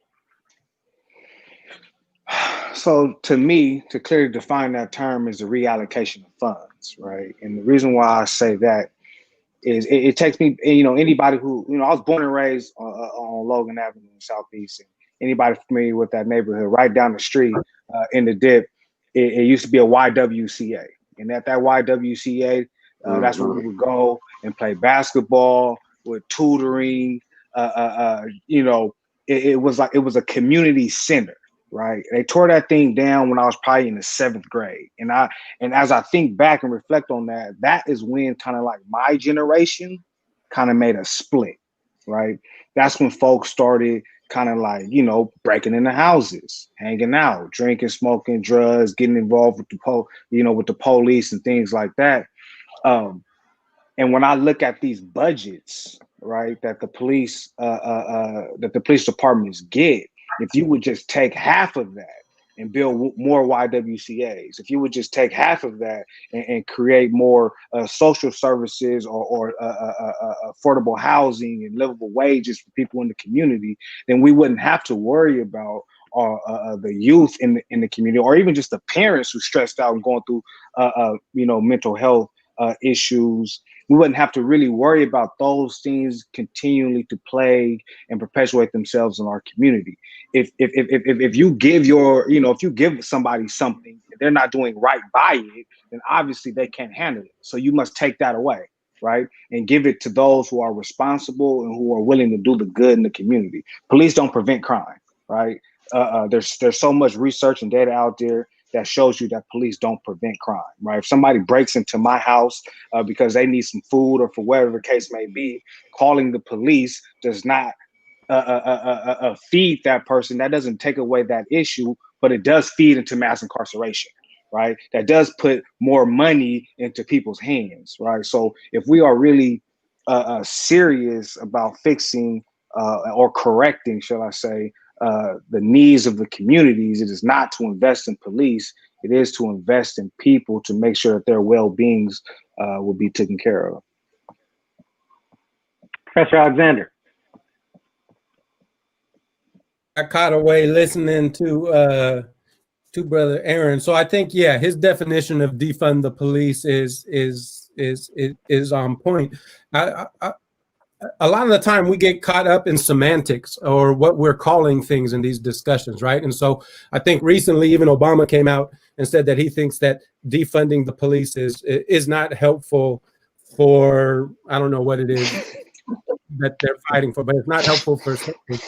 So to me, to clearly define that term is a reallocation of funds, right? And the reason why I say that is it takes me, anybody who, I was born and raised on Logan Avenue in Southeast, and anybody familiar with that neighborhood, right down the street in the dip, it used to be a YWCA. And at that YWCA, that's where we would go and play basketball with tutoring. It was a community center, right? They tore that thing down when I was probably in the 7th grade. And as I think back and reflect on that, that is when kind of like my generation kind of made a split, right? That's when folks started kind of like, you know, breaking into houses, hanging out, drinking, smoking, drugs, getting involved with with the police and things like that. And when I look at these budgets, right, that the police departments get, if you would just take half of that and build more YWCAs, if you would just take half of that and create more social services or affordable housing and livable wages for people in the community, then we wouldn't have to worry about the youth in the community, or even just the parents who stressed out and going through mental health issues. We wouldn't have to really worry about those things continually to plague and perpetuate themselves in our community. If you give if you give somebody something and they're not doing right by it, then obviously they can't handle it. So you must take that away, right? And give it to those who are responsible and who are willing to do the good in the community. Police don't prevent crime, right? There's so much research and data out there that shows you that police don't prevent crime, right? If somebody breaks into my house because they need some food or for whatever the case may be, calling the police does not feed that person. That doesn't take away that issue, but it does feed into mass incarceration, right? That does put more money into people's hands, right? So if we are really serious about fixing or correcting, shall I say, the needs of the communities, it is not to invest in police. It is to invest in people to make sure that their well-beings will be taken care of. Professor Alexander. I caught away listening to Brother Aaron. So I think, yeah, his definition of defund the police is on point. A lot of the time we get caught up in semantics or what we're calling things in these discussions, right? And so I think recently even Obama came out and said that he thinks that defunding the police is not helpful for, I don't know what it is that they're fighting for, but it's not helpful for something.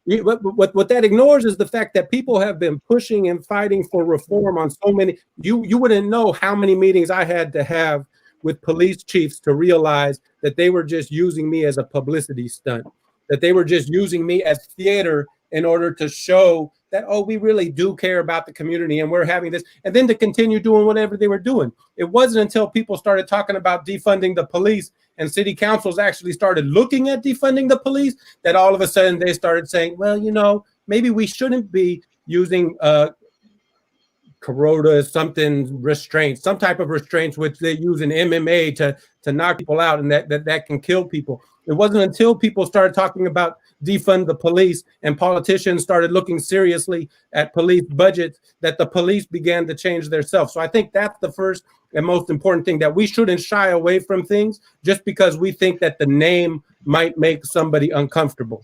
What that ignores is the fact that people have been pushing and fighting for reform on so many. You wouldn't know how many meetings I had to have with police chiefs to realize that they were just using me as a publicity stunt, that they were just using me as theater in order to show that, oh, we really do care about the community and we're having this, and then to continue doing whatever they were doing. It wasn't until people started talking about defunding the police and city councils actually started looking at defunding the police that all of a sudden they started saying, well, you know, maybe we shouldn't be using Corota, something restraints, some type of restraints, which they use in MMA to knock people out, and that can kill people. It wasn't until people started talking about defund the police and politicians started looking seriously at police budgets that the police began to change themselves. So I think that's the first and most important thing, that we shouldn't shy away from things just because we think that the name might make somebody uncomfortable.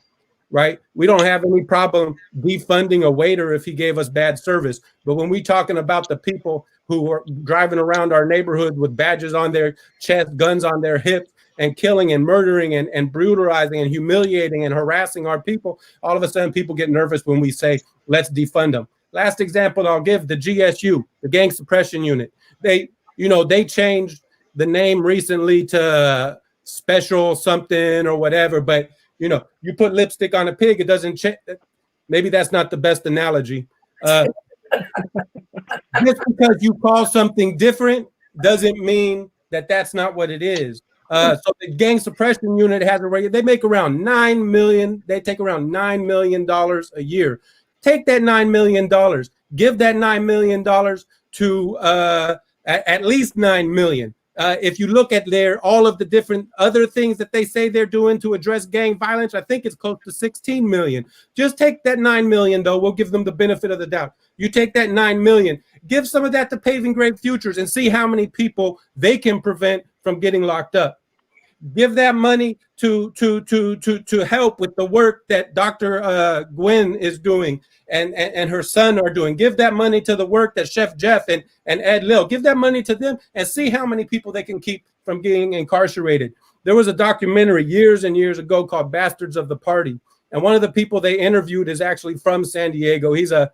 Right? We don't have any problem defunding a waiter if he gave us bad service. But when we're talking about the people who are driving around our neighborhood with badges on their chest, guns on their hips, and killing and murdering and brutalizing and humiliating and harassing our people, all of a sudden people get nervous when we say, let's defund them. Last example I'll give, the GSU, the Gang Suppression Unit. They changed the name recently to Special something or whatever, but you put lipstick on a pig, it doesn't change. Maybe that's not the best analogy. Just because you call something different doesn't mean that that's not what it is. So the Gang Suppression Unit has they make around $9 million. They take around $9 million a year. Take that $9 million, give that $9 million to at least $9 million. If you look at all of the different other things that they say they're doing to address gang violence, I think it's close to 16 million. Just take that 9 million, though. We'll give them the benefit of the doubt. You take that 9 million, give some of that to Paving Great Futures and see how many people they can prevent from getting locked up. Give that money to help with the work that Dr. Gwen is doing and her son are doing. Give that money to the work that Chef Jeff and Ed Lil. Give that money to them and see how many people they can keep from getting incarcerated. There was a documentary years and years ago called Bastards of the Party. And one of the people they interviewed is actually from San Diego. He's a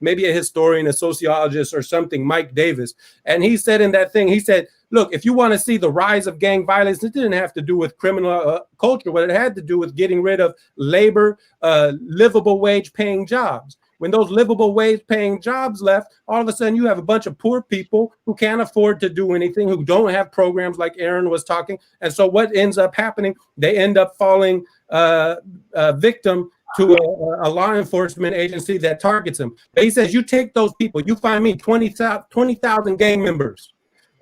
maybe a historian, a sociologist or something, Mike Davis. And he said in that thing, he said, look, if you want to see the rise of gang violence, it didn't have to do with criminal culture. What it had to do with getting rid of labor, livable wage paying jobs. When those livable wage paying jobs left, all of a sudden you have a bunch of poor people who can't afford to do anything, who don't have programs like Aaron was talking. And so what ends up happening, they end up falling victim to a law enforcement agency that targets them. But he says, you take those people, you find me 20,000 gang members,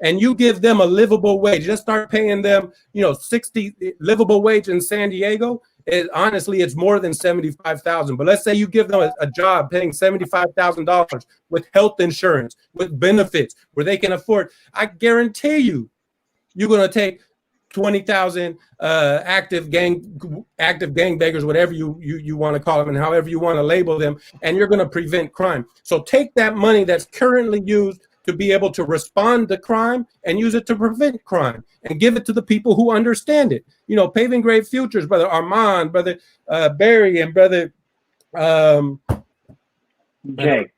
and you give them a livable wage. Just start paying them, 60 livable wage in San Diego. Honestly, it's more than $75,000. But let's say you give them a job paying $75,000 with health insurance, with benefits, where they can afford. I guarantee you're going to take 20,000 active gang beggars, whatever you want to call them, and however you want to label them, and you're going to prevent crime. So take that money that's currently used to be able to respond to crime and use it to prevent crime, and give it to the people who understand it. Paving Great Futures, Brother Armand, Brother Barry, and Brother Jay.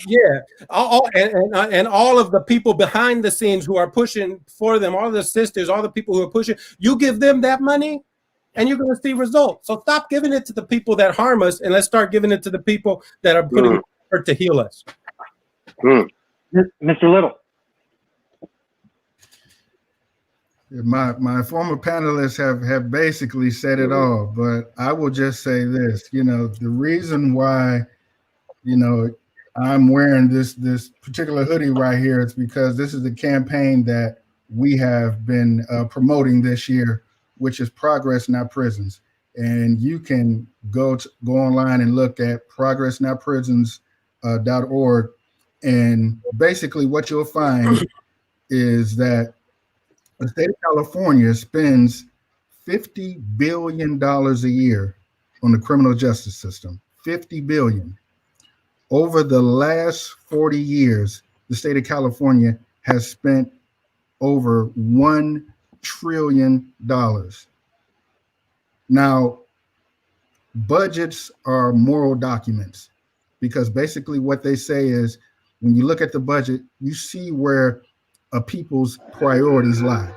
Yeah, and all of the people behind the scenes who are pushing for them, all the sisters, all the people who are pushing, you give them that money and you're going to see results. So stop giving it to the people that harm us, and let's start giving it to the people that are putting effort to heal us. Mr. Little. My former panelists have basically said it all, but I will just say this, the reason why, I'm wearing this particular hoodie right here is because this is the campaign that we have been promoting this year, which is Progress Not Prisons. And you can go online and look at progressnotprisons.org. And basically what you'll find is that the state of California spends $50 billion a year on the criminal justice system. $50 billion. Over the last 40 years, the state of California has spent over $1 trillion. Now, budgets are moral documents, because basically what they say is when you look at the budget, you see where a people's priorities lie.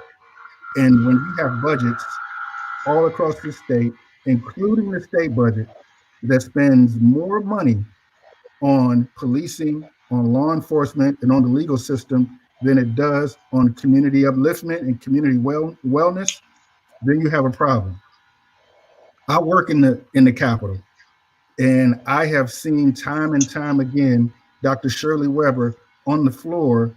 And when you have budgets all across the state, including the state budget, that spends more money on policing, on law enforcement, and on the legal system than it does on community upliftment and community wellness, then you have a problem. I work in the Capitol, and I have seen time and time again Dr. Shirley Weber on the floor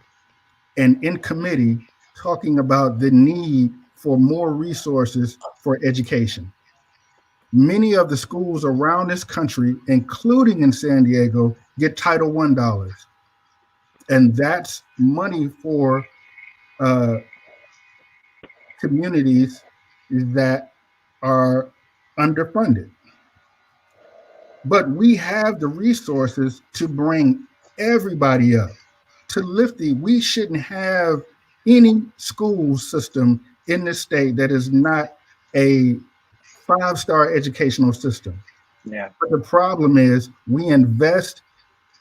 and in committee talking about the need for more resources for education. Many of the schools around this country, including in San Diego, get Title I dollars. And that's money for communities that are underfunded. But we have the resources to bring everybody up, to lift we shouldn't have any school system in this state that is not a 5-star educational system. Yeah. But the problem is we invest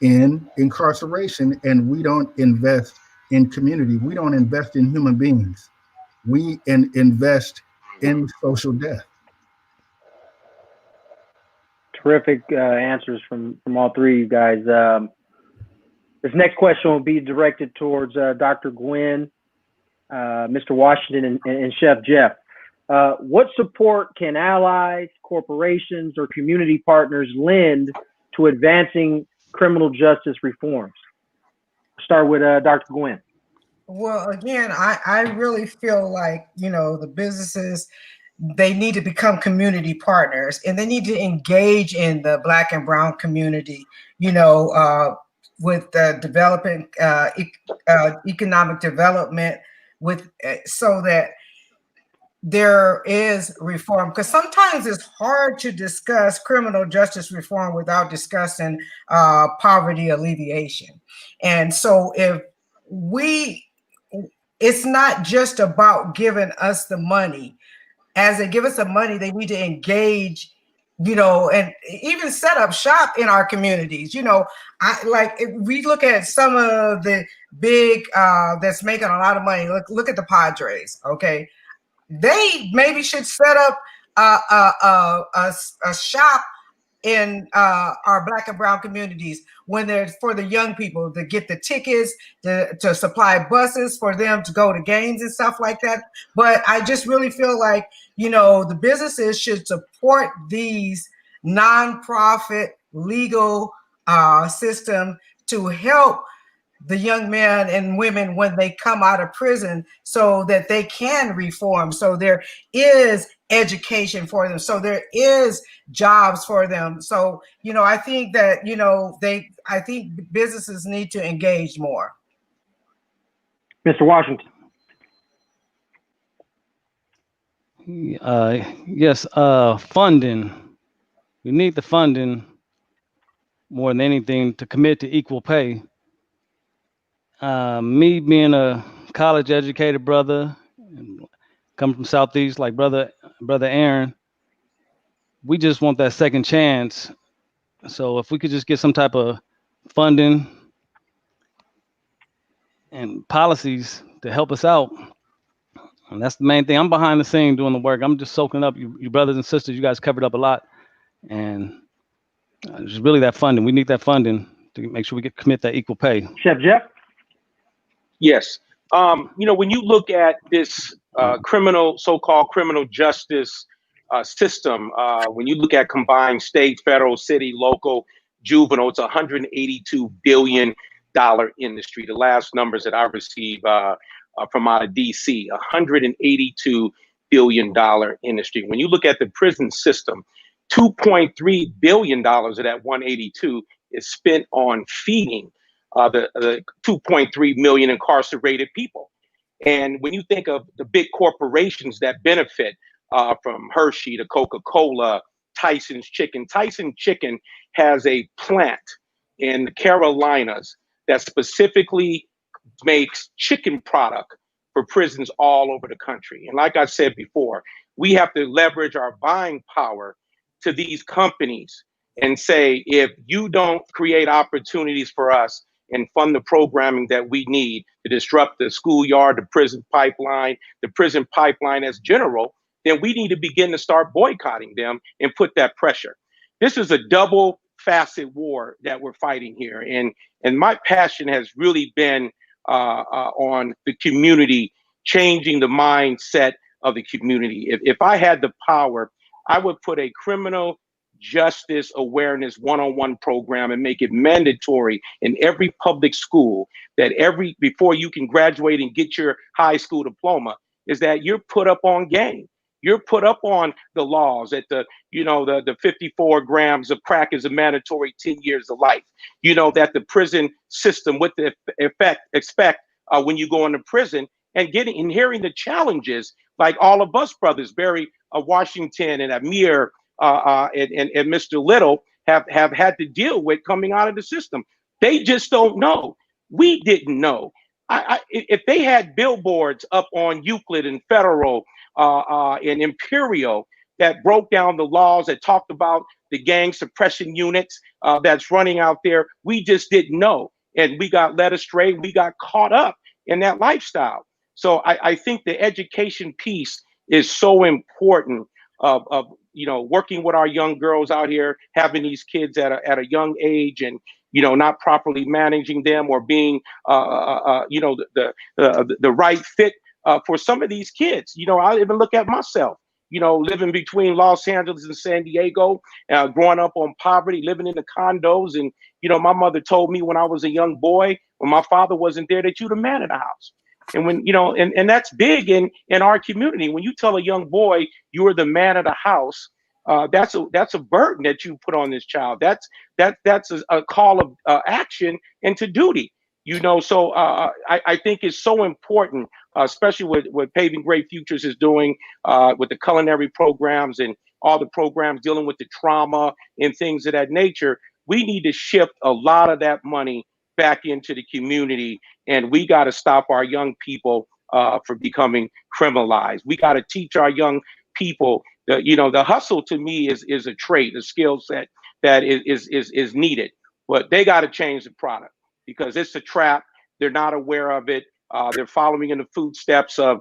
in incarceration and we don't invest in community. We don't invest in human beings. We invest in social death. Terrific answers from all three of you guys. This next question will be directed towards Dr. Gwen, Mr. Washington, and Chef Jeff. What support can allies, corporations, or community partners lend to advancing criminal justice reforms? Start with Dr. Gwen. Well, again, I really feel like, the businesses, they need to become community partners, and they need to engage in the Black and Brown community, with developing economic development, so that there is reform. Because sometimes it's hard to discuss criminal justice reform without discussing poverty alleviation. And so it's not just about giving us the money. As they give us the money, they need to engage and even set up shop in our communities. If we look at some of the big that's making a lot of money. Look at the Padres. Okay, they maybe should set up a shop in our Black and brown communities when they're for the young people to get the tickets, to supply buses for them to go to games and stuff like that. But I just really feel like, the businesses should support these nonprofit legal system to help the young men and women when they come out of prison so that they can reform. So there is education for them. So there is jobs for them. So, I think that, I think businesses need to engage more. Mr. Washington. Yes, funding. We need the funding more than anything to commit to equal pay. Me being a college educated brother, coming from Southeast like brother Aaron, we just want that second chance. So if we could just get some type of funding and policies to help us out, and that's the main thing. I'm behind the scene doing the work. I'm just soaking up you brothers and sisters. You guys covered up a lot, and just really that funding. We need that funding to make sure we commit that equal pay. Chef Jeff? Yes. When you look at this so-called criminal justice system, when you look at combined state, federal, city, local, juvenile, it's $182 billion industry. The last numbers that I received from out of DC, $182 billion industry. When you look at the prison system, $2.3 billion of that 182 is spent on feeding the 2.3 million incarcerated people. And when you think of the big corporations that benefit from Hershey to Coca-Cola, Tyson Chicken has a plant in the Carolinas that specifically makes chicken product for prisons all over the country. And like I said before, we have to leverage our buying power to these companies and say, if you don't create opportunities for us and fund the programming that we need to disrupt the schoolyard, the prison pipeline as general, then we need to begin to start boycotting them and put that pressure. This is a double facet war that we're fighting here. And my passion has really been on the community, changing the mindset of the community. If I had the power, I would put a criminal justice awareness one-on-one program and make it mandatory in every public school that before you can graduate and get your high school diploma is that you're put up on game. You're put up on the laws that the 54 grams of crack is a mandatory 10 years of life. That the prison system with the expect when you go into prison and hearing the challenges like all of us brothers, Barry Washington and Amir and Mr. Little have had to deal with coming out of the system. They just don't know. We didn't know. If they had billboards up on Euclid and Federal and Imperial that broke down the laws, that talked about the gang suppression units that's running out there, we just didn't know. And we got led astray. We got caught up in that lifestyle. So I think the education piece is so important of working with our young girls out here, having these kids at a young age and, not properly managing them or being, the right fit for some of these kids. I even look at myself, living between Los Angeles and San Diego, growing up on poverty, living in the condos. And, my mother told me when I was a young boy, when my father wasn't there, that you're the man of the house. And when, and that's big in our community. When you tell a young boy you are the man of the house, that's a burden that you put on this child. That's a call of action and to duty. So I think it's so important, especially with what Paving Great Futures is doing with the culinary programs and all the programs dealing with the trauma and things of that nature. We need to shift a lot of that money back into the community, and we got to stop our young people from becoming criminalized. We got to teach our young people the hustle to me is a trait, a skill set that is needed. But they got to change the product because it's a trap. They're not aware of it. They're following in the footsteps of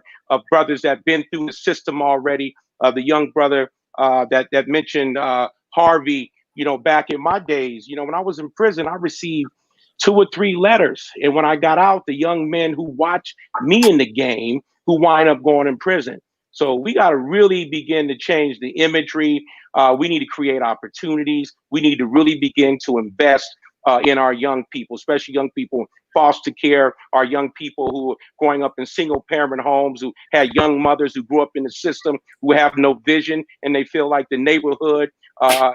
brothers that been through the system already. The young brother that mentioned Harvey, back in my days, when I was in prison, I received 2 or 3 letters. And when I got out, the young men who watched me in the game who wind up going in prison. So we got to really begin to change the imagery. We need to create opportunities. We need to really begin to invest in our young people, especially young people in foster care, our young people who are growing up in single parent homes, who had young mothers who grew up in the system, who have no vision, and they feel like the neighborhood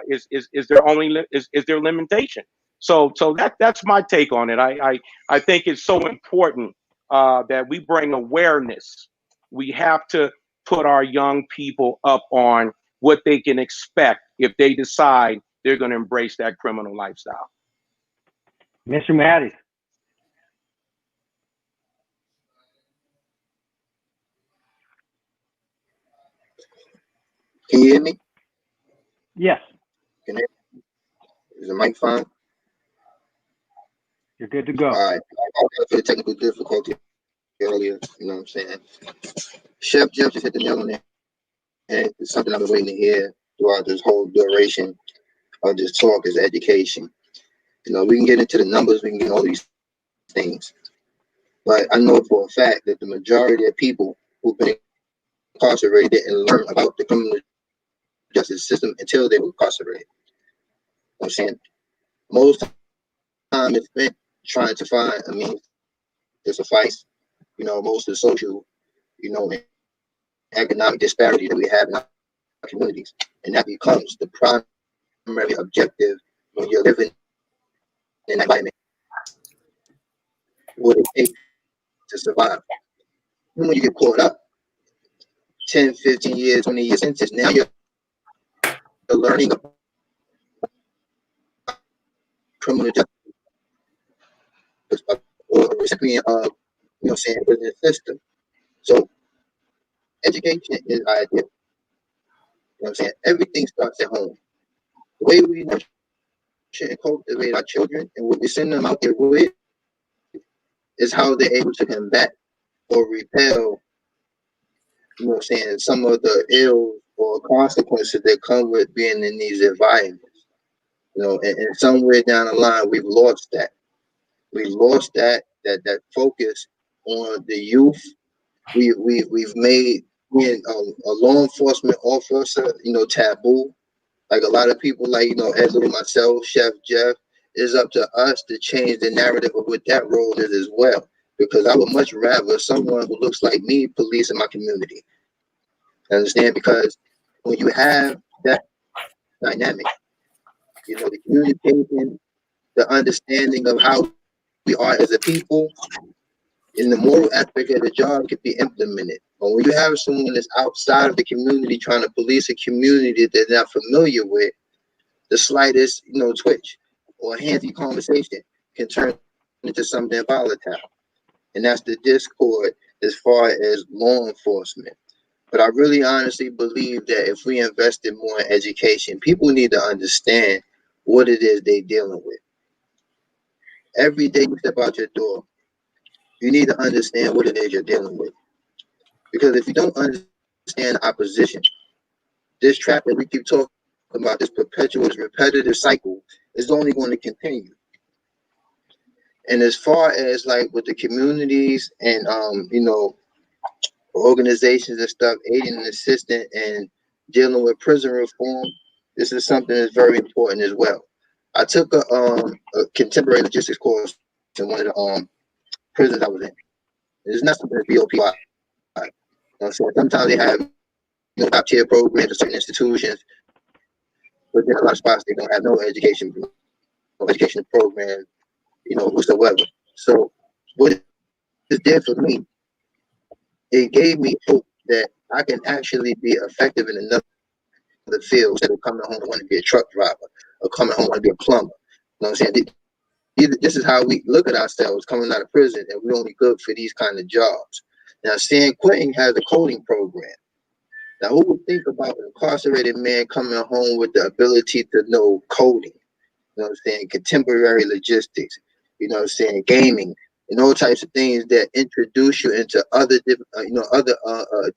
is their limitation. So that's my take on it. I think it's so important that we bring awareness. We have to put our young people up on what they can expect if they decide they're going to embrace that criminal lifestyle. Mr. Mattis. Can you hear me? Yes. Is the mic fine? You're good to go. All right. I for the technical difficulty earlier. You know what I'm saying? Chef Jeff just hit the nail on the head. It's something I've been waiting to hear throughout this whole duration of this talk is education. We can get into the numbers, we can get all these things. But I know for a fact that the majority of people who've been incarcerated didn't learn about the criminal justice system until they were incarcerated. I'm saying most time it's spent trying to find a means to suffice, most of the social, and economic disparity that we have in our communities. And that becomes the primary objective when you're living in that environment. What it takes to survive. And when you get caught up, 10, 15 years, 20 years sentence, now you're learning about criminal justice or a recipient of, prison system. So education is ideal. Everything starts at home. The way we nurture and cultivate our children and what we send them out there with is how they're able to combat or repel, some of the ill or consequences that come with being in these environments. And somewhere down the line, we've lost that. We lost that focus on the youth. We've made being a law enforcement officer, taboo. Like a lot of people, as myself, Chef Jeff, it's up to us to change the narrative of what that role is as well. Because I would much rather someone who looks like me police in my community. Understand? Because when you have that dynamic, the communication, the understanding of how we are as a people, in the moral aspect of the job can be implemented. But when you have someone that's outside of the community trying to police a community that they're not familiar with, the slightest, twitch or handsy conversation can turn into something volatile. And that's the discord as far as law enforcement. But I really honestly believe that if we invested more in education, people need to understand what it is they're dealing with. Every day you step out your door, you need to understand what it is you're dealing with. Because if you don't understand opposition, this trap that we keep talking about, this perpetual, this repetitive cycle, is only going to continue. And as far as with the communities and organizations and stuff, aiding and assisting and dealing with prison reform, this is something that's very important as well. I took a contemporary logistics course in one of the prisons I was in. It's not something that's BOP. So sometimes they have top tier programs at certain institutions, but then a lot of spots they don't have no education program, whatsoever. So what it did for me, it gave me hope that I can actually be effective in another field instead of coming home and want to be a truck driver or coming home and want to be a plumber. You know what I'm saying? This is how we look at ourselves coming out of prison, and we're only good for these kind of jobs. Now, San Quentin has a coding program. Now, who would think about an incarcerated man coming home with the ability to know coding? You know what I'm saying? Contemporary logistics, you know what I'm saying? Gaming, and all types of things that introduce you into other, other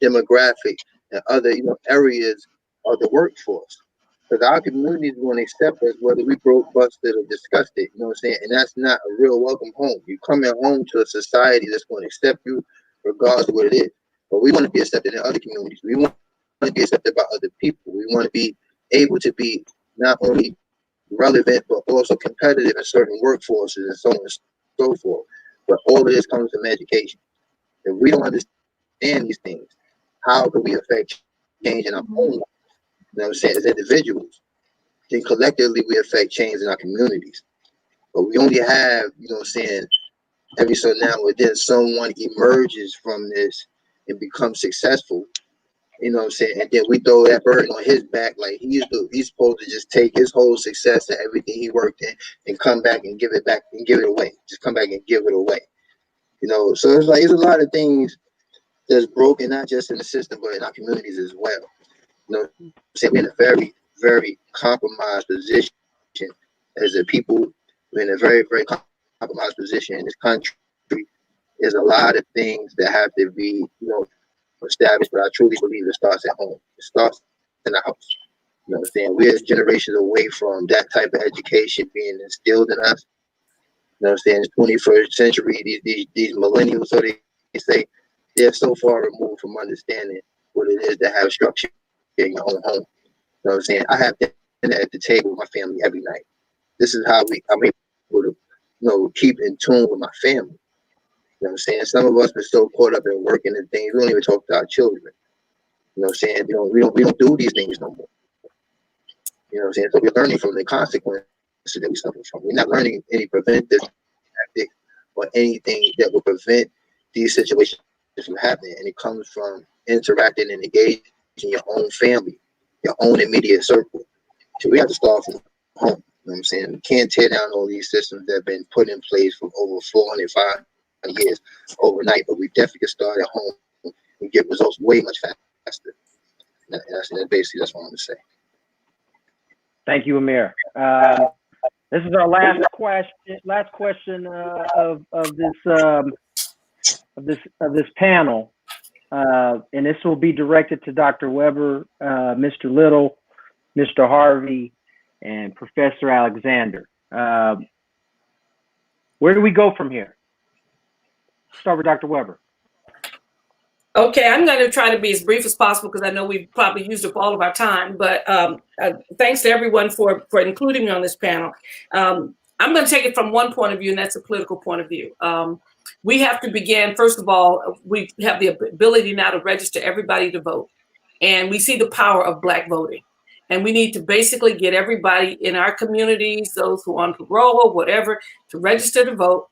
demographics and other, areas of the workforce. Because our community is going to accept us whether we broke, busted, or disgusted. You know what I'm saying? And that's not a real welcome home. You coming home to a society that's going to accept you regardless of what it is. But we want to be accepted in other communities. We want to be accepted by other people. We want to be able to be not only relevant, but also competitive in certain workforces and so on and so forth. But all of this comes from education. If we don't understand these things, how can we affect change in our own lives? You know what I'm saying? As individuals, then collectively we affect change in our communities. But we only have, you know what I'm saying, every so now and then someone emerges from this and becomes successful. You know what I'm saying? And then we throw that burden on his back, like he's supposed to just take his whole success and everything he worked in and come back and give it back and give it away. Just come back and give it away. You know, so it's like it's a lot of things that's broken, not just in the system, but in our communities as well. You know, so we're in a very, very compromised position as a people. We're in a very, very compromised position in this country. There's a lot of things that have to be, established, but I truly believe it starts at home. It starts in the house. You know what I'm saying? We're generations away from that type of education being instilled in us. You know what I'm saying? It's 21st century, these millennials, so they say, they're so far removed from understanding what it is to have structure in your own home. You know what I'm saying? I have dinner at the table with my family every night. This is how I'm able to, keep in tune with my family. You know what I'm saying? Some of us are so caught up in working and things, we don't even talk to our children. You know what I'm saying? We don't do these things no more. You know what I'm saying? So we're learning from the consequences that we suffer from. We're not learning any preventive tactics or anything that will prevent these situations from happening. And it comes from interacting and engaging in your own family, your own immediate circle. So we have to start from home. You know what I'm saying? We can't tear down all these systems that have been put in place for over 405 years overnight, but we definitely can start at home and get results way much faster. And that's basically that's what I want to say. Thank you, Amir. This is our last question of this panel, and this will be directed to Dr. Weber, Mr. Little, Mr. Harvey, and Professor Alexander. Where do we go from here? Start with Dr. Weber. Okay, I'm going to try to be as brief as possible because I know we've probably used up all of our time, but thanks to everyone for including me on this panel. I'm going to take it from one point of view, and that's a political point of view. We have to begin, first of all, we have the ability now to register everybody to vote, and we see the power of Black voting. And we need to basically get everybody in our communities, those who are on parole or whatever, to register to vote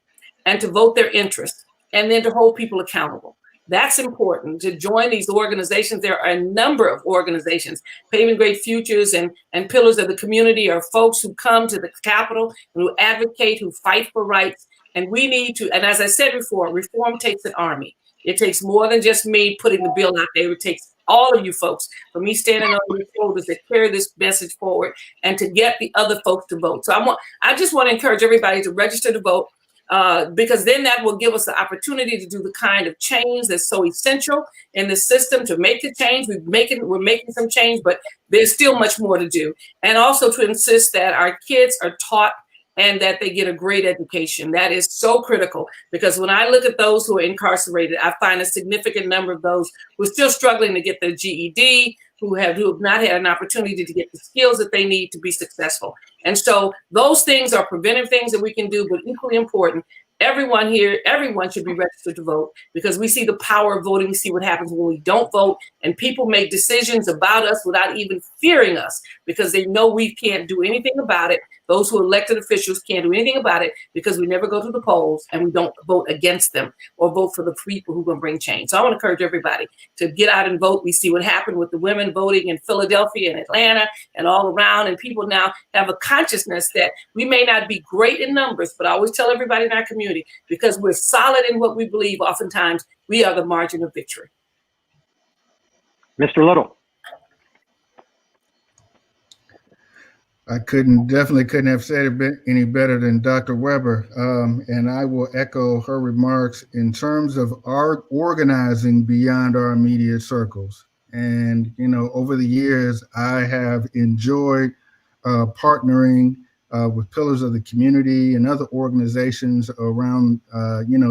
and to vote their interest, and then to hold people accountable. That's important to join these organizations. There are a number of organizations. Paving Great Futures and Pillars of the Community are folks who come to the Capitol, who advocate, who fight for rights. And we need to, and as I said before, reform takes an army. It takes more than just me putting the bill out there. It takes all of you folks, for me standing on your shoulders, that carry this message forward and to get the other folks to vote. So I just want to encourage everybody to register to vote. Because then that will give us the opportunity to do the kind of change that's so essential in the system to make the change. We're making some change, but there's still much more to do. And also to insist that our kids are taught and that they get a great education. That is so critical, because when I look at those who are incarcerated, I find a significant number of those who are still struggling to get their GED, who have not had an opportunity to get the skills that they need to be successful. And so those things are preventive things that we can do, but equally important, everyone should be registered to vote, because we see the power of voting. We see what happens when we don't vote, and people make decisions about us without even fearing us, because they know we can't do anything about it. Those who are elected officials can't do anything about it because we never go to the polls and we don't vote against them or vote for the people who are going to bring change. So I want to encourage everybody to get out and vote. We see what happened with the women voting in Philadelphia and Atlanta and all around, and people now have a consciousness that we may not be great in numbers, but I always tell everybody in our community, because we're solid in what we believe, oftentimes we are the margin of victory. Mr. Little. I definitely couldn't have said it any better than Dr. Weber. And I will echo her remarks in terms of our organizing beyond our immediate circles. And, over the years, I have enjoyed partnering with pillars of the community and other organizations around,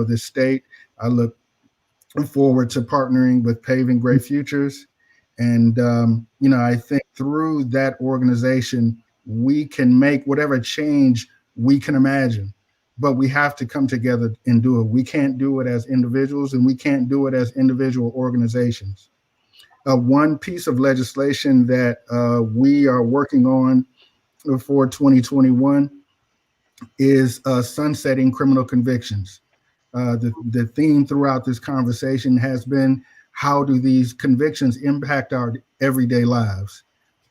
this state. I look forward to partnering with Paving Great Futures. And, I think through that organization, we can make whatever change we can imagine, but we have to come together and do it. We can't do it as individuals, and we can't do it as individual organizations. One piece of legislation that we are working on for 2021 is sunsetting criminal convictions. The theme throughout this conversation has been, how do these convictions impact our everyday lives?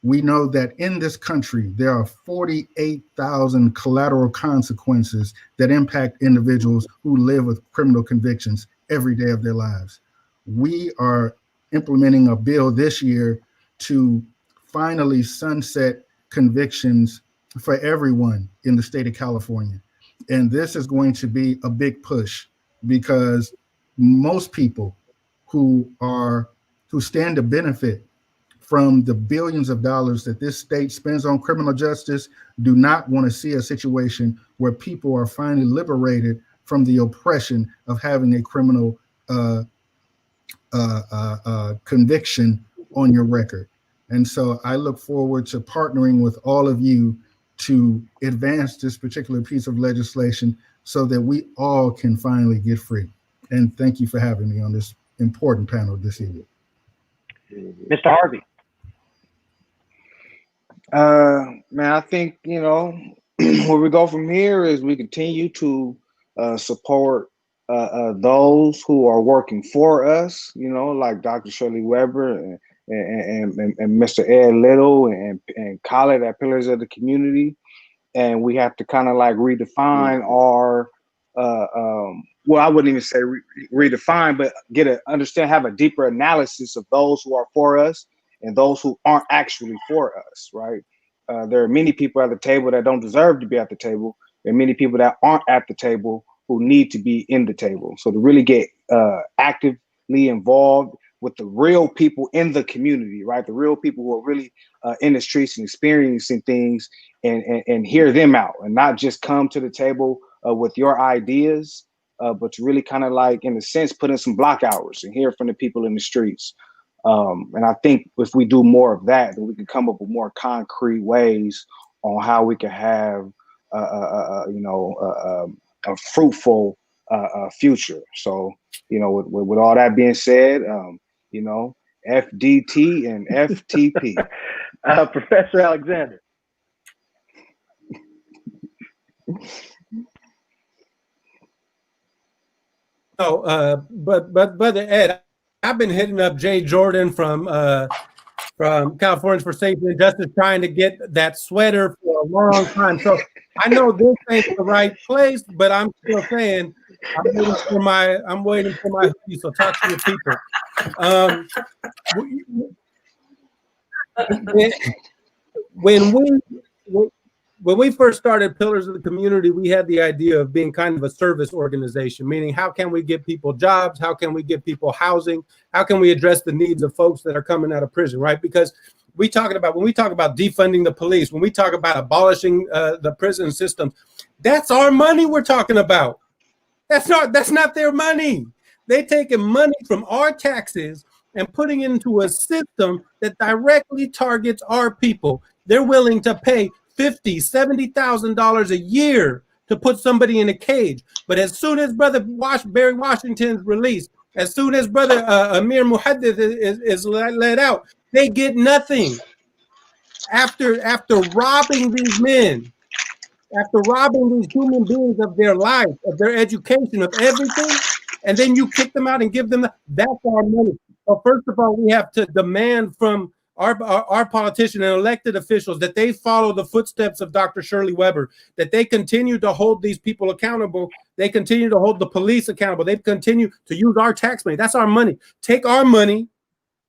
We know that in this country, there are 48,000 collateral consequences that impact individuals who live with criminal convictions every day of their lives. We are implementing a bill this year to finally sunset convictions for everyone in the state of California. And this is going to be a big push, because most people who stand to benefit from the billions of dollars that this state spends on criminal justice do not want to see a situation where people are finally liberated from the oppression of having a criminal conviction on your record. And so I look forward to partnering with all of you to advance this particular piece of legislation so that we all can finally get free. And thank you for having me on this important panel this evening. Mr. Harvey. Man, I think, where we go from here is we continue to support those who are working for us, like Dr. Shirley Weber and Mr. Ed Little and Khaled at Pillars of the Community. And we have to kind of like redefine our, well, I wouldn't even say redefine, but have a deeper analysis of those who are for us and those who aren't actually for us, right? There are many people at the table that don't deserve to be at the table. There are many people that aren't at the table who need to be in the table. So to really get actively involved with the real people in the community, right? The real people who are really in the streets and experiencing things, and hear them out, and not just come to the table with your ideas, but to really kind of like, in a sense, put in some block hours and hear from the people in the streets. And I think if we do more of that, then we can come up with more concrete ways on how we can have, a fruitful future. So, with all that being said, FDT and FTP. Professor Alexander. But Brother Ed, I've been hitting up Jay Jordan from Californians for Safety and Justice, trying to get that sweater for a long time. So I know this ain't the right place, but I'm still saying I'm waiting for my hoodie. So talk to your people. When we first started Pillars of the Community, we had the idea of being kind of a service organization, meaning how can we get people jobs? How can we get people housing? How can we address the needs of folks that are coming out of prison, right? Because when we talk about defunding the police, when we talk about abolishing the prison system, that's our money we're talking about. That's not their money. They're taking money from our taxes and putting it into a system that directly targets our people. They're willing to pay $50,000, $70,000 a year to put somebody in a cage. But as soon as Brother Barry Washington's released, as soon as Brother Amir Muhaddith is let out, they get nothing. After robbing these men, after robbing these human beings of their life, of their education, of everything, and then you kick them out and give them that's our money. So first of all, we have to demand from our politicians and elected officials that they follow the footsteps of Dr. Shirley Weber, that they continue to hold these people accountable. They continue to hold the police accountable. They continue to use our tax money. That's our money. Take our money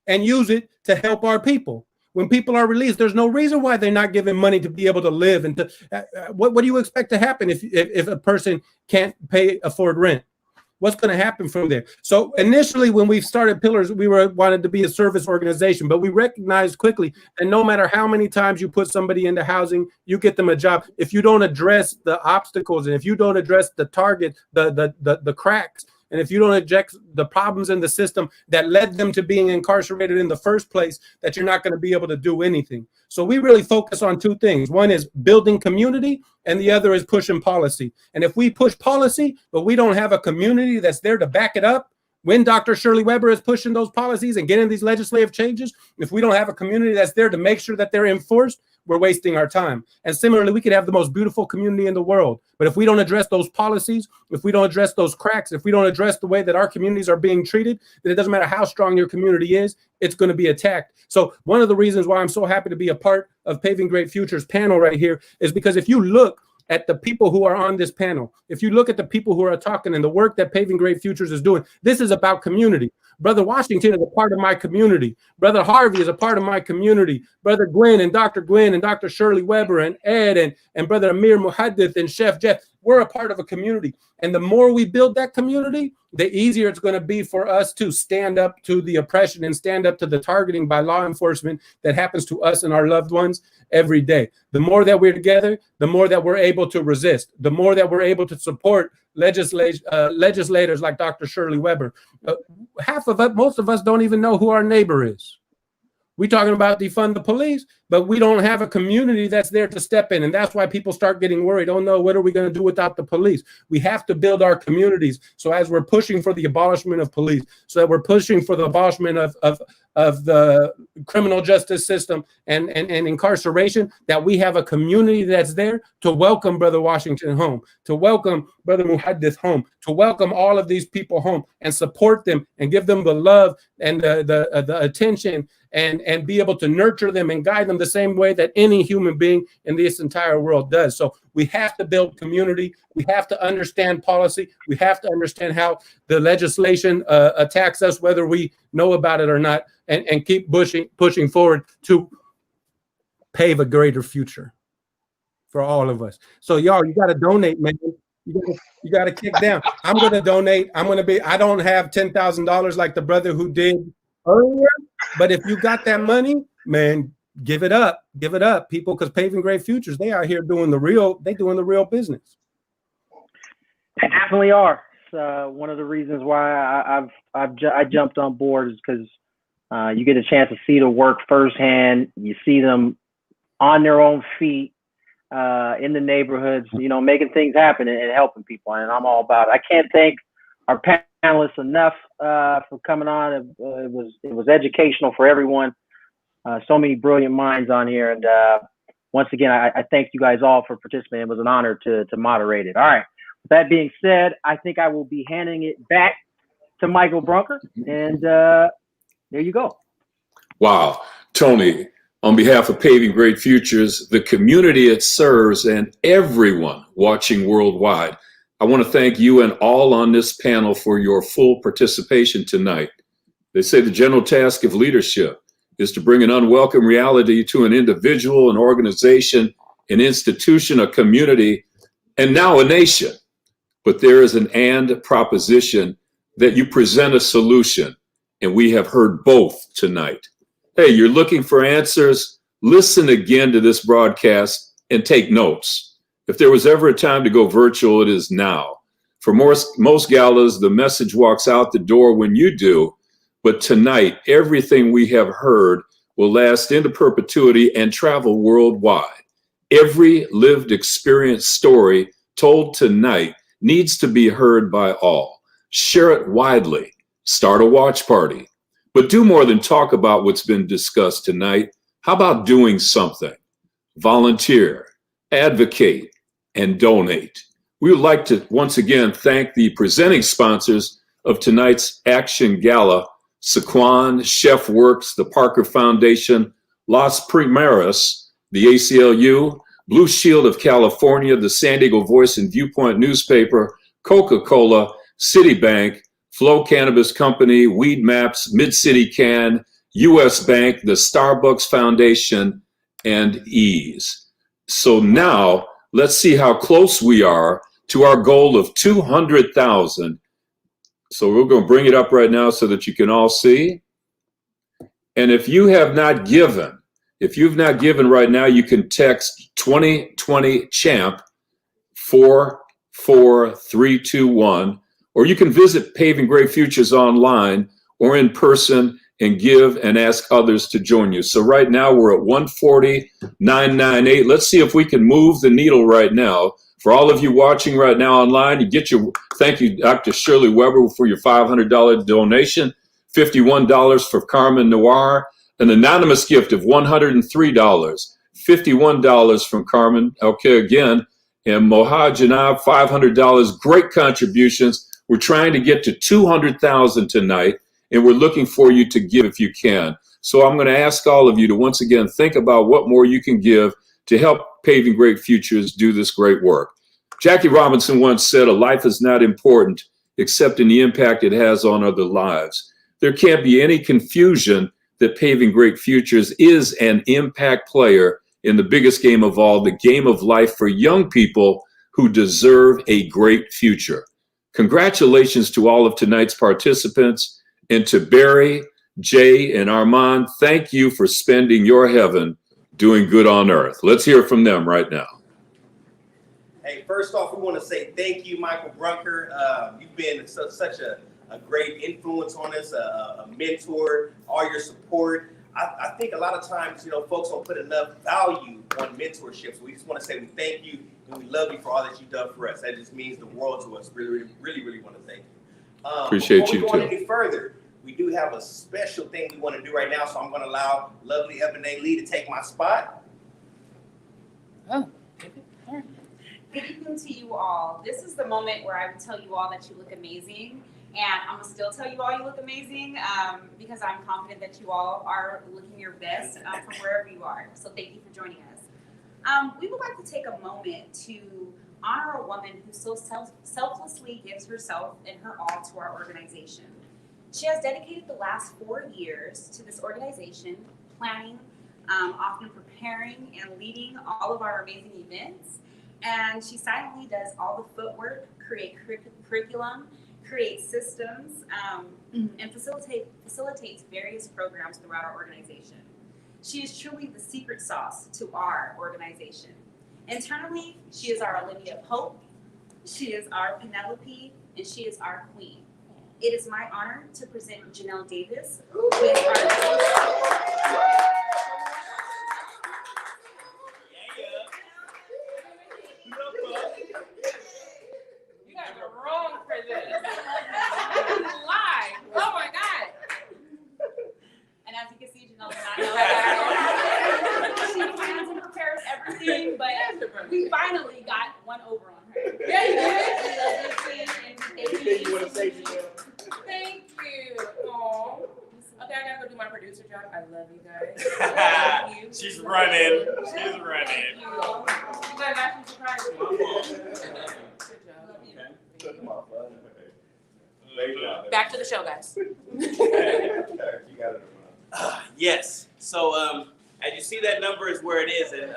and use it to help our people. When people are released, there's no reason why they're not given money to be able to live. And to, what do you expect to happen if a person can't afford rent? What's going to happen from there? So initially, when we started Pillars, we wanted to be a service organization, but we recognized quickly that no matter how many times you put somebody into housing, you get them a job. If you don't address the obstacles, and if you don't address the target, the cracks, and if you don't address the problems in the system that led them to being incarcerated in the first place, that you're not going to be able to do anything. So we really focus on two things. One is building community, and the other is pushing policy. And if we push policy, but we don't have a community that's there to back it up, when Dr. Shirley Weber is pushing those policies and getting these legislative changes, if we don't have a community that's there to make sure that they're enforced, we're wasting our time. And similarly, we could have the most beautiful community in the world, but if we don't address those policies, if we don't address those cracks, if we don't address the way that our communities are being treated, then it doesn't matter how strong your community is, it's going to be attacked. So one of the reasons why I'm so happy to be a part of Paving Great Futures panel right here is because if you look at the people who are on this panel, if you look at the people who are talking and the work that Paving Great Futures is doing, this is about community. Brother Washington is a part of my community. Brother Harvey is a part of my community. Brother Gwen and Dr. Shirley Weber and Ed and Brother Amir Muhaddith and Chef Jeff, we're a part of a community. And the more we build that community, the easier it's going to be for us to stand up to the oppression and stand up to the targeting by law enforcement that happens to us and our loved ones every day. The more that we're together, the more that we're able to resist, the more that we're able to support legislators like Dr. Shirley Weber. Most of us don't even know who our neighbor is. We're talking about defund the police, but we don't have a community that's there to step in. And that's why people start getting worried. Oh no, what are we going to do without the police? We have to build our communities. So as we're pushing for the abolishment of police, so that we're pushing for the abolishment of the criminal justice system and incarceration, that we have a community that's there to welcome Brother Washington home, to welcome Brother Muhaddith home, to welcome all of these people home and support them and give them the love and the attention and be able to nurture them and guide them the same way that any human being in this entire world does. So we have to build community. We have to understand policy. We have to understand how the legislation attacks us, whether we know about it or not, and keep pushing forward to pave a greater future for all of us. So y'all, you got to donate, man. You got to kick down. I'm going to donate. I don't have $10,000 like the brother who did earlier, but if you got that money, man, give it up, people, because Paving Great Futures, they out here doing the real business. They definitely are. One of the reasons why I jumped on board is because you get a chance to see the work firsthand. You see them on their own feet in the neighborhoods, making things happen and helping people. And I'm all about it. I can't thank our panelists enough for coming on. It was educational for everyone. So many brilliant minds on here. And once again, I thank you guys all for participating. It was an honor to moderate it. All right. With that being said, I think I will be handing it back to Michael Brunker. And there you go. Wow. Tony, on behalf of Paving Great Futures, the community it serves, and everyone watching worldwide, I want to thank you and all on this panel for your full participation tonight. They say the general task of leadership is to bring an unwelcome reality to an individual, an organization, an institution, a community, and now a nation. But there is an and proposition that you present a solution, and we have heard both tonight. Hey, you're looking for answers? Listen again to this broadcast and take notes. If there was ever a time to go virtual, it is now. For most galas, the message walks out the door when you do. But tonight, everything we have heard will last into perpetuity and travel worldwide. Every lived experience story told tonight needs to be heard by all. Share it widely. Start a watch party. But do more than talk about what's been discussed tonight. How about doing something? Volunteer, advocate, and donate. We would like to once again thank the presenting sponsors of tonight's Action Gala, Saquon, Chef Works, the Parker Foundation, Las Primeras, the ACLU, Blue Shield of California, the San Diego Voice and Viewpoint newspaper, Coca-Cola, Citibank, Flow Cannabis Company, Weed Maps, Mid-City Can, U.S. Bank, the Starbucks Foundation, and Ease. So now let's see how close we are to our goal of 200,000. So we're going to bring it up right now so that you can all see. And if you have not given, if you've not given right now, you can text 2020 CHAMP 44321, or you can visit Paving Great Futures online or in person and give and ask others to join you. So right now we're at 140,998. Let's see if we can move the needle right now. For all of you watching right now online, you get your, thank you, Dr. Shirley Weber, for your $500 donation, $51 for Carmen Noir, an anonymous gift of $103, $51 from Carmen. Okay, again, and Mohad Janab, $500. Great contributions. We're trying to get to 200,000 tonight, and we're looking for you to give if you can. So I'm going to ask all of you to once again think about what more you can give to help Paving Great Futures do this great work. Jackie Robinson once said, "A life is not important except in the impact it has on other lives." There can't be any confusion that Paving Great Futures is an impact player in the biggest game of all, the game of life for young people who deserve a great future. Congratulations to all of tonight's participants, and to Barry, Jay, and Armand, thank you for spending your heaven doing good on earth. Let's hear from them right now. Hey, first off, we want to say thank you, Michael Brunker. You've been such a great influence on us, a mentor, all your support. I think a lot of times, folks don't put enough value on mentorship. So we just want to say we thank you and we love you for all that you've done for us. That just means the world to us. Really, really, really want to thank you. Appreciate you before we go too. any further, we do have a special thing we want to do right now. So I'm going to allow lovely Ebony Lee to take my spot. Oh, all right. Good evening to you all. This is the moment where I would tell you all that you look amazing. And I'm going to still tell you all you look amazing because I'm confident that you all are looking your best from wherever you are. So thank you for joining us. We would like to take a moment to honor a woman who so selflessly gives herself and her all to our organization. She has dedicated the last 4 years to this organization, planning, often preparing and leading all of our amazing events. And she silently does all the footwork, create curriculum, create systems, and facilitates various programs throughout our organization. She is truly the secret sauce to our organization. Internally, she is our Olivia Pope, she is our Penelope, and she is our queen. It is my honor to present Janelle Davis with our You guys are wrong for this. Live. Oh my God. And as you can see, Janelle does not know that. She plans and prepares everything, but we finally got one over on her. Yeah, you did. Anything you want to say, Janelle? Thank you. Aww. Okay, I gotta go do my producer job. I love you guys. I love you. She's running. She's running. Thank you. You guys actually surprised me. Good job. Back to the show, guys. Yes. So as you see, that number is where it is, and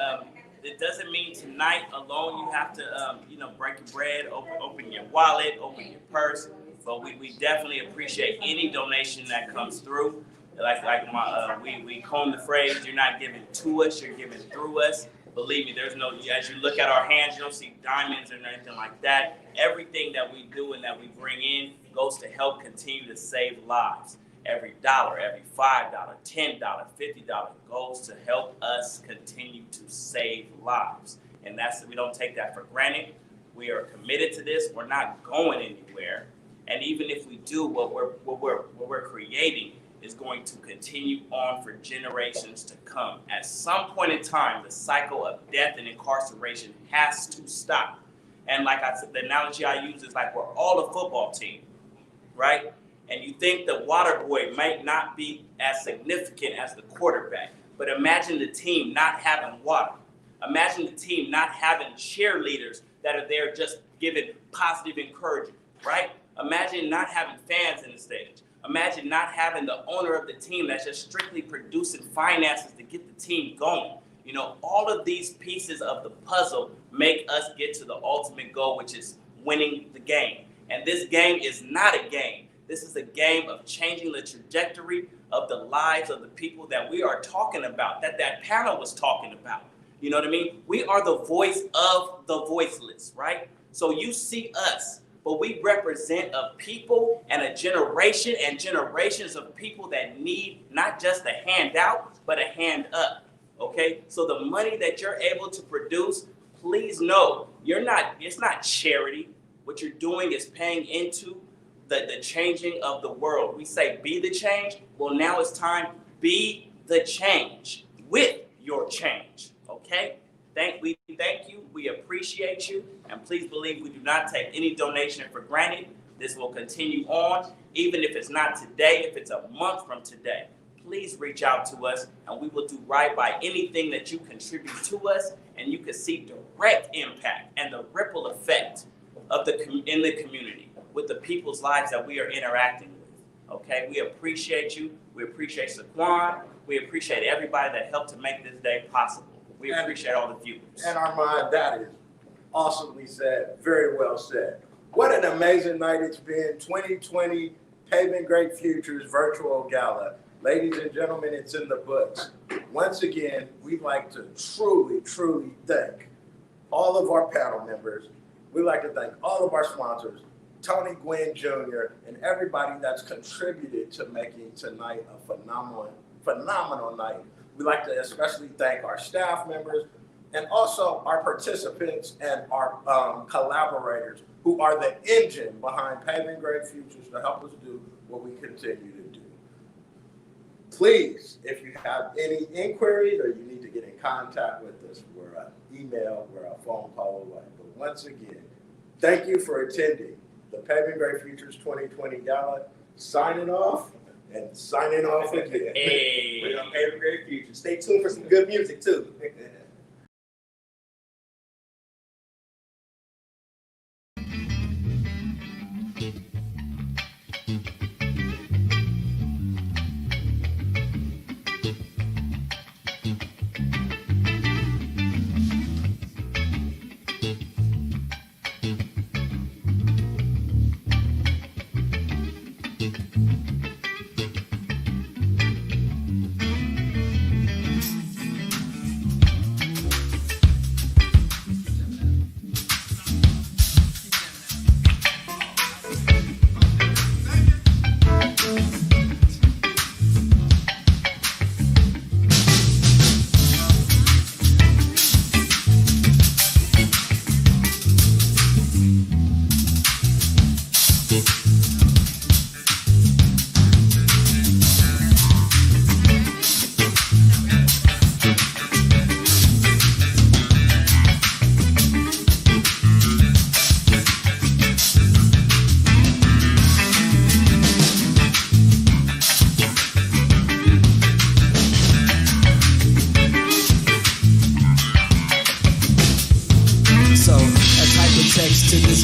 it doesn't mean tonight alone you have to break your bread, open your wallet, open your purse. But we definitely appreciate any donation that comes through. We coin the phrase, you're not giving to us, you're giving through us. Believe me, there's no, as you look at our hands, you don't see diamonds or anything like that. Everything that we do and that we bring in goes to help continue to save lives. Every dollar, every $5, $10, $50 goes to help us continue to save lives. And we don't take that for granted. We are committed to this. We're not going anywhere. And even if we do, what we're creating is going to continue on for generations to come. At some point in time, the cycle of death and incarceration has to stop. And like I said, the analogy I use is like we're all a football team, right? And you think the water boy might not be as significant as the quarterback, but imagine the team not having water. Imagine the team not having cheerleaders that are there just giving positive encouragement, right? Imagine not having fans in the stage. Imagine not having the owner of the team that's just strictly producing finances to get the team going. You know, all of these pieces of the puzzle make us get to the ultimate goal, which is winning the game. And this game is not a game. This is a game of changing the trajectory of the lives of the people that we are talking about, that panel was talking about. You know what I mean? We are the voice of the voiceless, right? So you see us, but we represent a people and a generation and generations of people that need not just a handout, but a hand up, okay? So the money that you're able to produce, please know, it's not charity. What you're doing is paying into the changing of the world. We say be the change. Well, now it's time, be the change with your change, okay? We thank you, we appreciate you, and please believe we do not take any donation for granted. This will continue on, even if it's not today, if it's a month from today. Please reach out to us, and we will do right by anything that you contribute to us, and you can see direct impact and the ripple effect of in the community with the people's lives that we are interacting with, okay? We appreciate you. We appreciate Saquon. We appreciate everybody that helped to make this day possible. We appreciate all the viewers. And Armand, that is awesomely said, very well said. What an amazing night it's been, 2020 Paving Great Futures Virtual Gala. Ladies and gentlemen, it's in the books. Once again, we'd like to truly, truly thank all of our panel members. We'd like to thank all of our sponsors, Tony Gwynn Jr., and everybody that's contributed to making tonight a phenomenal night. We'd like to especially thank our staff members and also our participants and our collaborators who are the engine behind Paving Great Futures to help us do what we continue to do. Please, if you have any inquiries or you need to get in contact with us, we're an email, we're a phone call away. But once again, thank you for attending the Paving Great Futures 2020 Gala. Signing off and signing off again. Hey. We're on Paving Great Futures. Stay tuned for some good music too.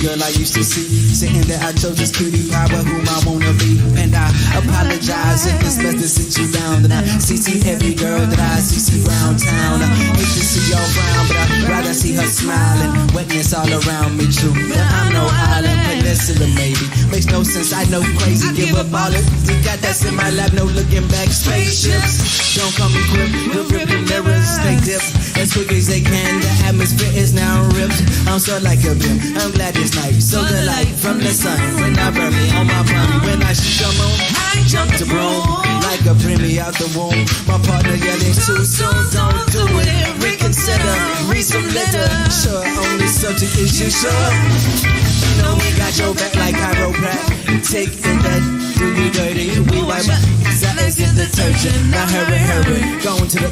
Girl I used to see, saying that I chose this cutie pie with whom I wanna be. And I apologize if it's best to sit you down. That I see every girl that I see round town. I hate to see y'all frown, but I'd rather see her smiling. Wetness all around me, true. But I'm no island, peninsula maybe. Makes no sense, I know crazy, give up all it. You got that's in my lap, no looking back, spaceships. Don't call me grip, rip the mirrors, they dip as quick as they can. The atmosphere is now ripped. I'm so like a bim, I'm glad this night. So the light from the sun, when I burn me on my bum, when I shoot the moon, I jump to broom, like a preemie out the womb. My partner yelling too soon, don't do it, reconsider, read some letter. Sure, only subject is you sure. You know we got your back like chiropractic. Take it that do you dirty, we wipe that is get detergent. Now hurry, going to the.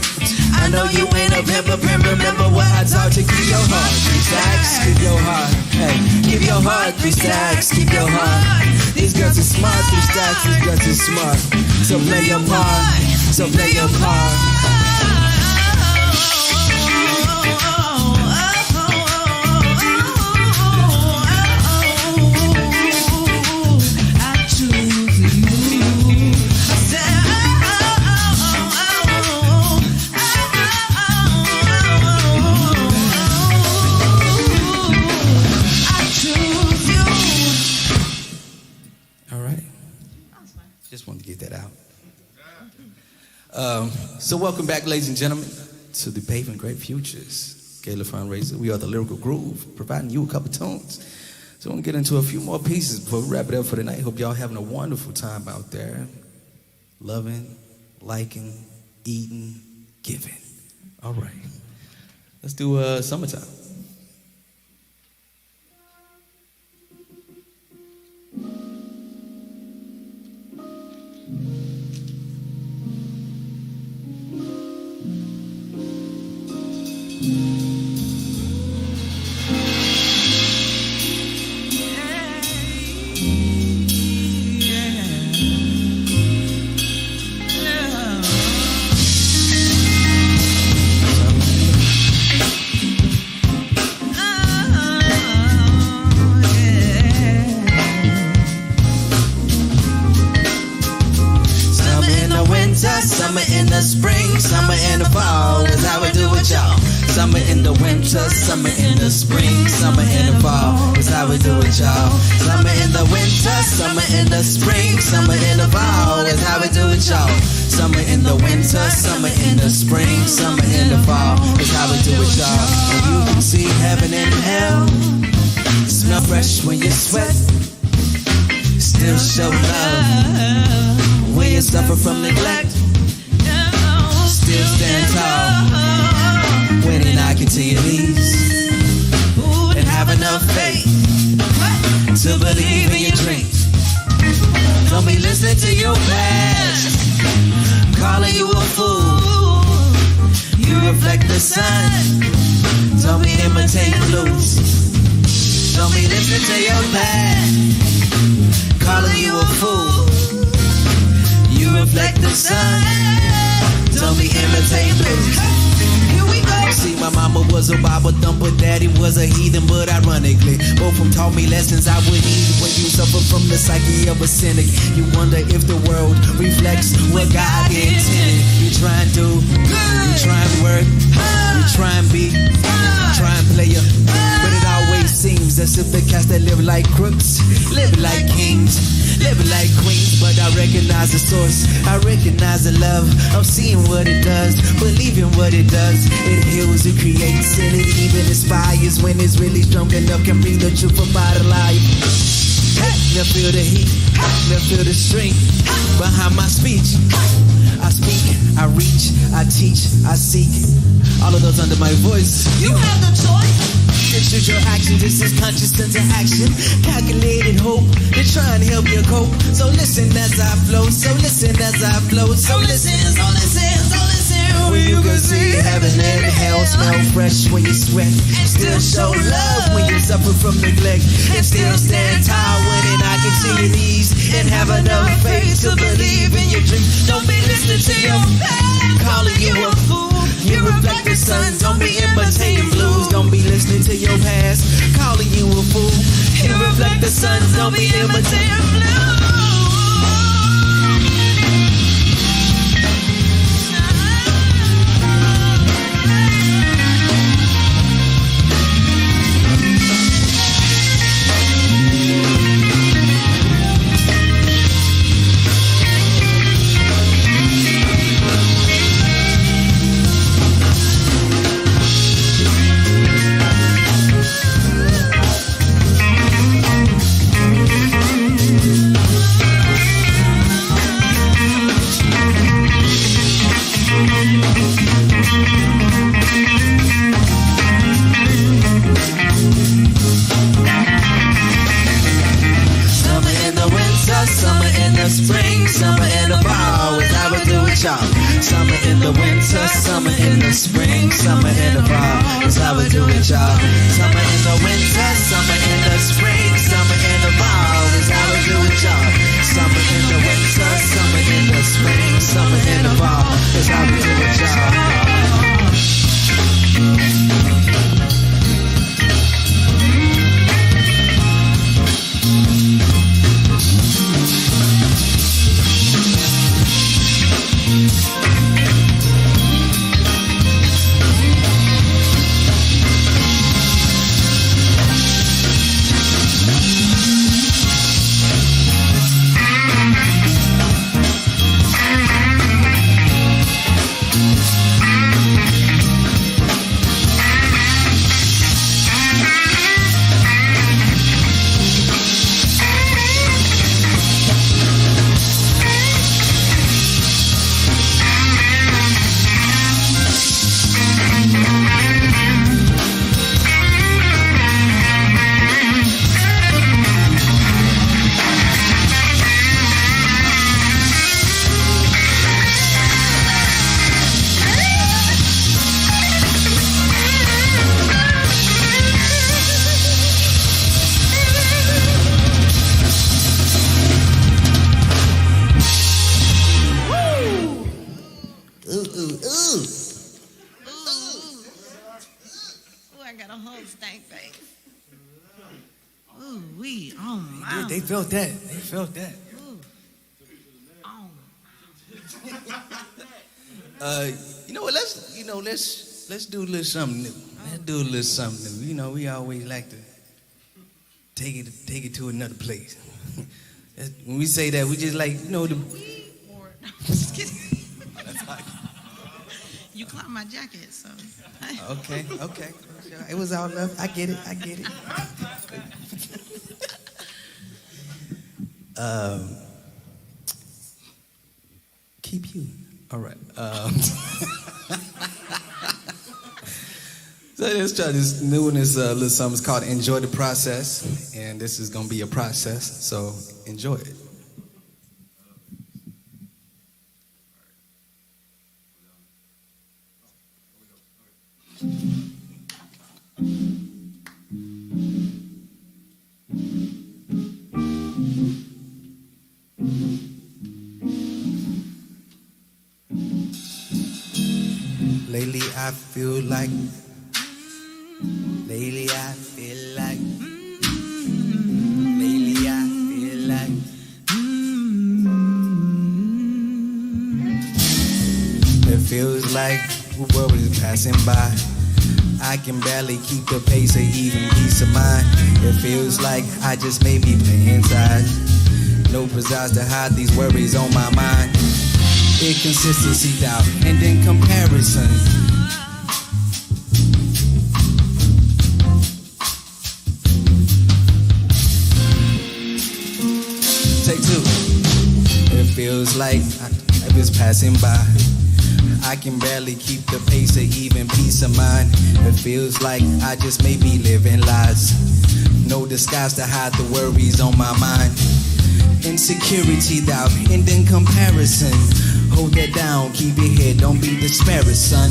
I know you ain't a pimp, remember what I taught you. Keep your heart, 3 stacks, keep your heart. Hey, keep your heart, 3 stacks, keep your heart. These girls are smart, 3 stacks, these girls are smart. So play your part, so play your part. I choose you. So welcome back, ladies and gentlemen, to the Paving Great Futures Gala Fundraiser. We are the Lyrical Groove, providing you a couple tunes. So I want to get into a few more pieces before we wrap it up for tonight. Hope y'all having a wonderful time out there. Loving, liking, eating, giving. All right. Let's do Summertime. Summer in the spring, summer in the fall is how we do it, y'all. Summer in the winter, summer in the spring, summer in the fall is how we do it, y'all. Summer in the winter, summer in the spring, summer in the fall is how we do it, y'all. Summer in the winter, summer in the spring, summer in the fall is how we do it, y'all. And you can see heaven and hell, smell fresh when you sweat, still show love when you suffer from neglect. Still stand tall when they knock into your knees, and have enough faith to believe in your dreams. Don't be listening to your past calling you a fool. You reflect the sun. Don't be imitating blues. Don't be listening to your past calling you a fool. You reflect the sun. Don't be imitating blues. Here we go. See, my mama was a Bible thumper, daddy was a heathen, but ironically, both of them taught me lessons I would need when you suffer from the psyche of a cynic. You wonder if the world reflects what God intended. You try and do good, you try and work, you try and be, try and play a, but it always seems as if the cats that live like crooks, live like kings, live like queens. But I recognize the source, I recognize the love of seeing what it does, believing what it does. It heals, it creates, and it even inspires. When it's really strong enough, can bring the truth about a life. Now feel the heat, now feel the strength behind my speech. I speak, I reach, I teach, I seek. All of those under my voice. You have the choice. This is your action, this is conscious interaction. Calculated hope to try and help you cope. So listen as I flow, so listen as I flow, so listen, so listen, so listen. When you can see heaven and hell, smell fresh when you sweat. Still show love when you suffer from neglect. And still stand tall when they knock into your knees. And have enough faith to believe in your dreams. Don't be listening to your past calling you a fool. You reflect the sun, don't be imitating blues. Don't be listening to your past calling you a fool. You reflect the sun, don't be imitating blues. Spring, summer, and the fall is how we do it, y'all. Summer in the winter, summer in the spring, summer in the fall is how we do it, y'all. Summer in the winter, summer in the spring, summer in the fall is how we do it, y'all. Summer in the winter, summer in the spring, summer in the fall is how we do it, y'all. got a whole stank face. Ooh, wee, oh my. They felt that. They felt that. Ooh. You know what? Let's do a little something new. Let's do a little something new. You know, we always like to take it to another place. When we say that, we just like, you know, You clapped my jacket, so. Okay. It was all love. I get it. Keep you. All right. So let's try this new one. This little something is called Enjoy the Process. And this is going to be a process, so enjoy it. Lately I feel like it feels like the world is passing by. I can barely keep the pace or even peace of mind. It feels like I just may be playing inside. No desires to hide these worries on my mind. Inconsistency, doubt, and then comparison. Take two. It feels like life is passing by. I can barely keep the pace or even peace of mind. It feels like I just may be living lies. No disguise to hide the worries on my mind. Insecurity, doubt, and then comparison. Hold that down, keep your head, don't be disparaged, son.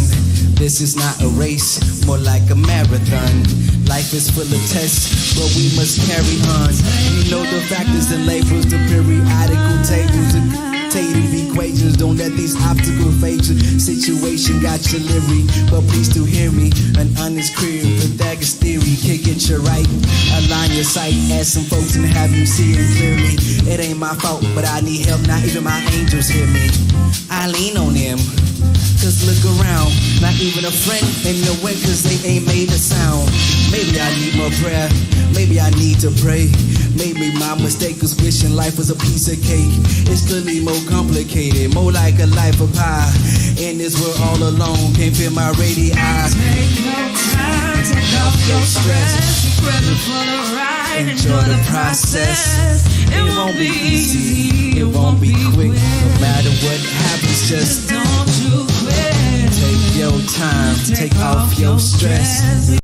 This is not a race, more like a marathon. Life is full of tests, but we must carry on. You know the factors and labels, the periodical tables, the quantitative equations. Don't let these obstacles fade you. Situation got you leery, but please do hear me. An honest career, Pythagoras theory, kick it you right. Align your sight, ask some folks and have you see it clearly. It ain't my fault, but I need help, not even my angels hear me. I lean on them, cause look around, not even a friend in the way, cause they ain't made a sound. Maybe I need more prayer, maybe I need to pray. Maybe my mistake was wishing life was a piece of cake. It's clearly more complicated, more like a life of pie. In this world all alone, can't feel my radiant eyes. Take no time, take off your stress. Ready for the ride, enjoy the process. It won't be easy, it won't be quick. No matter what happens, just don't you quit. Take your time, take off your stress.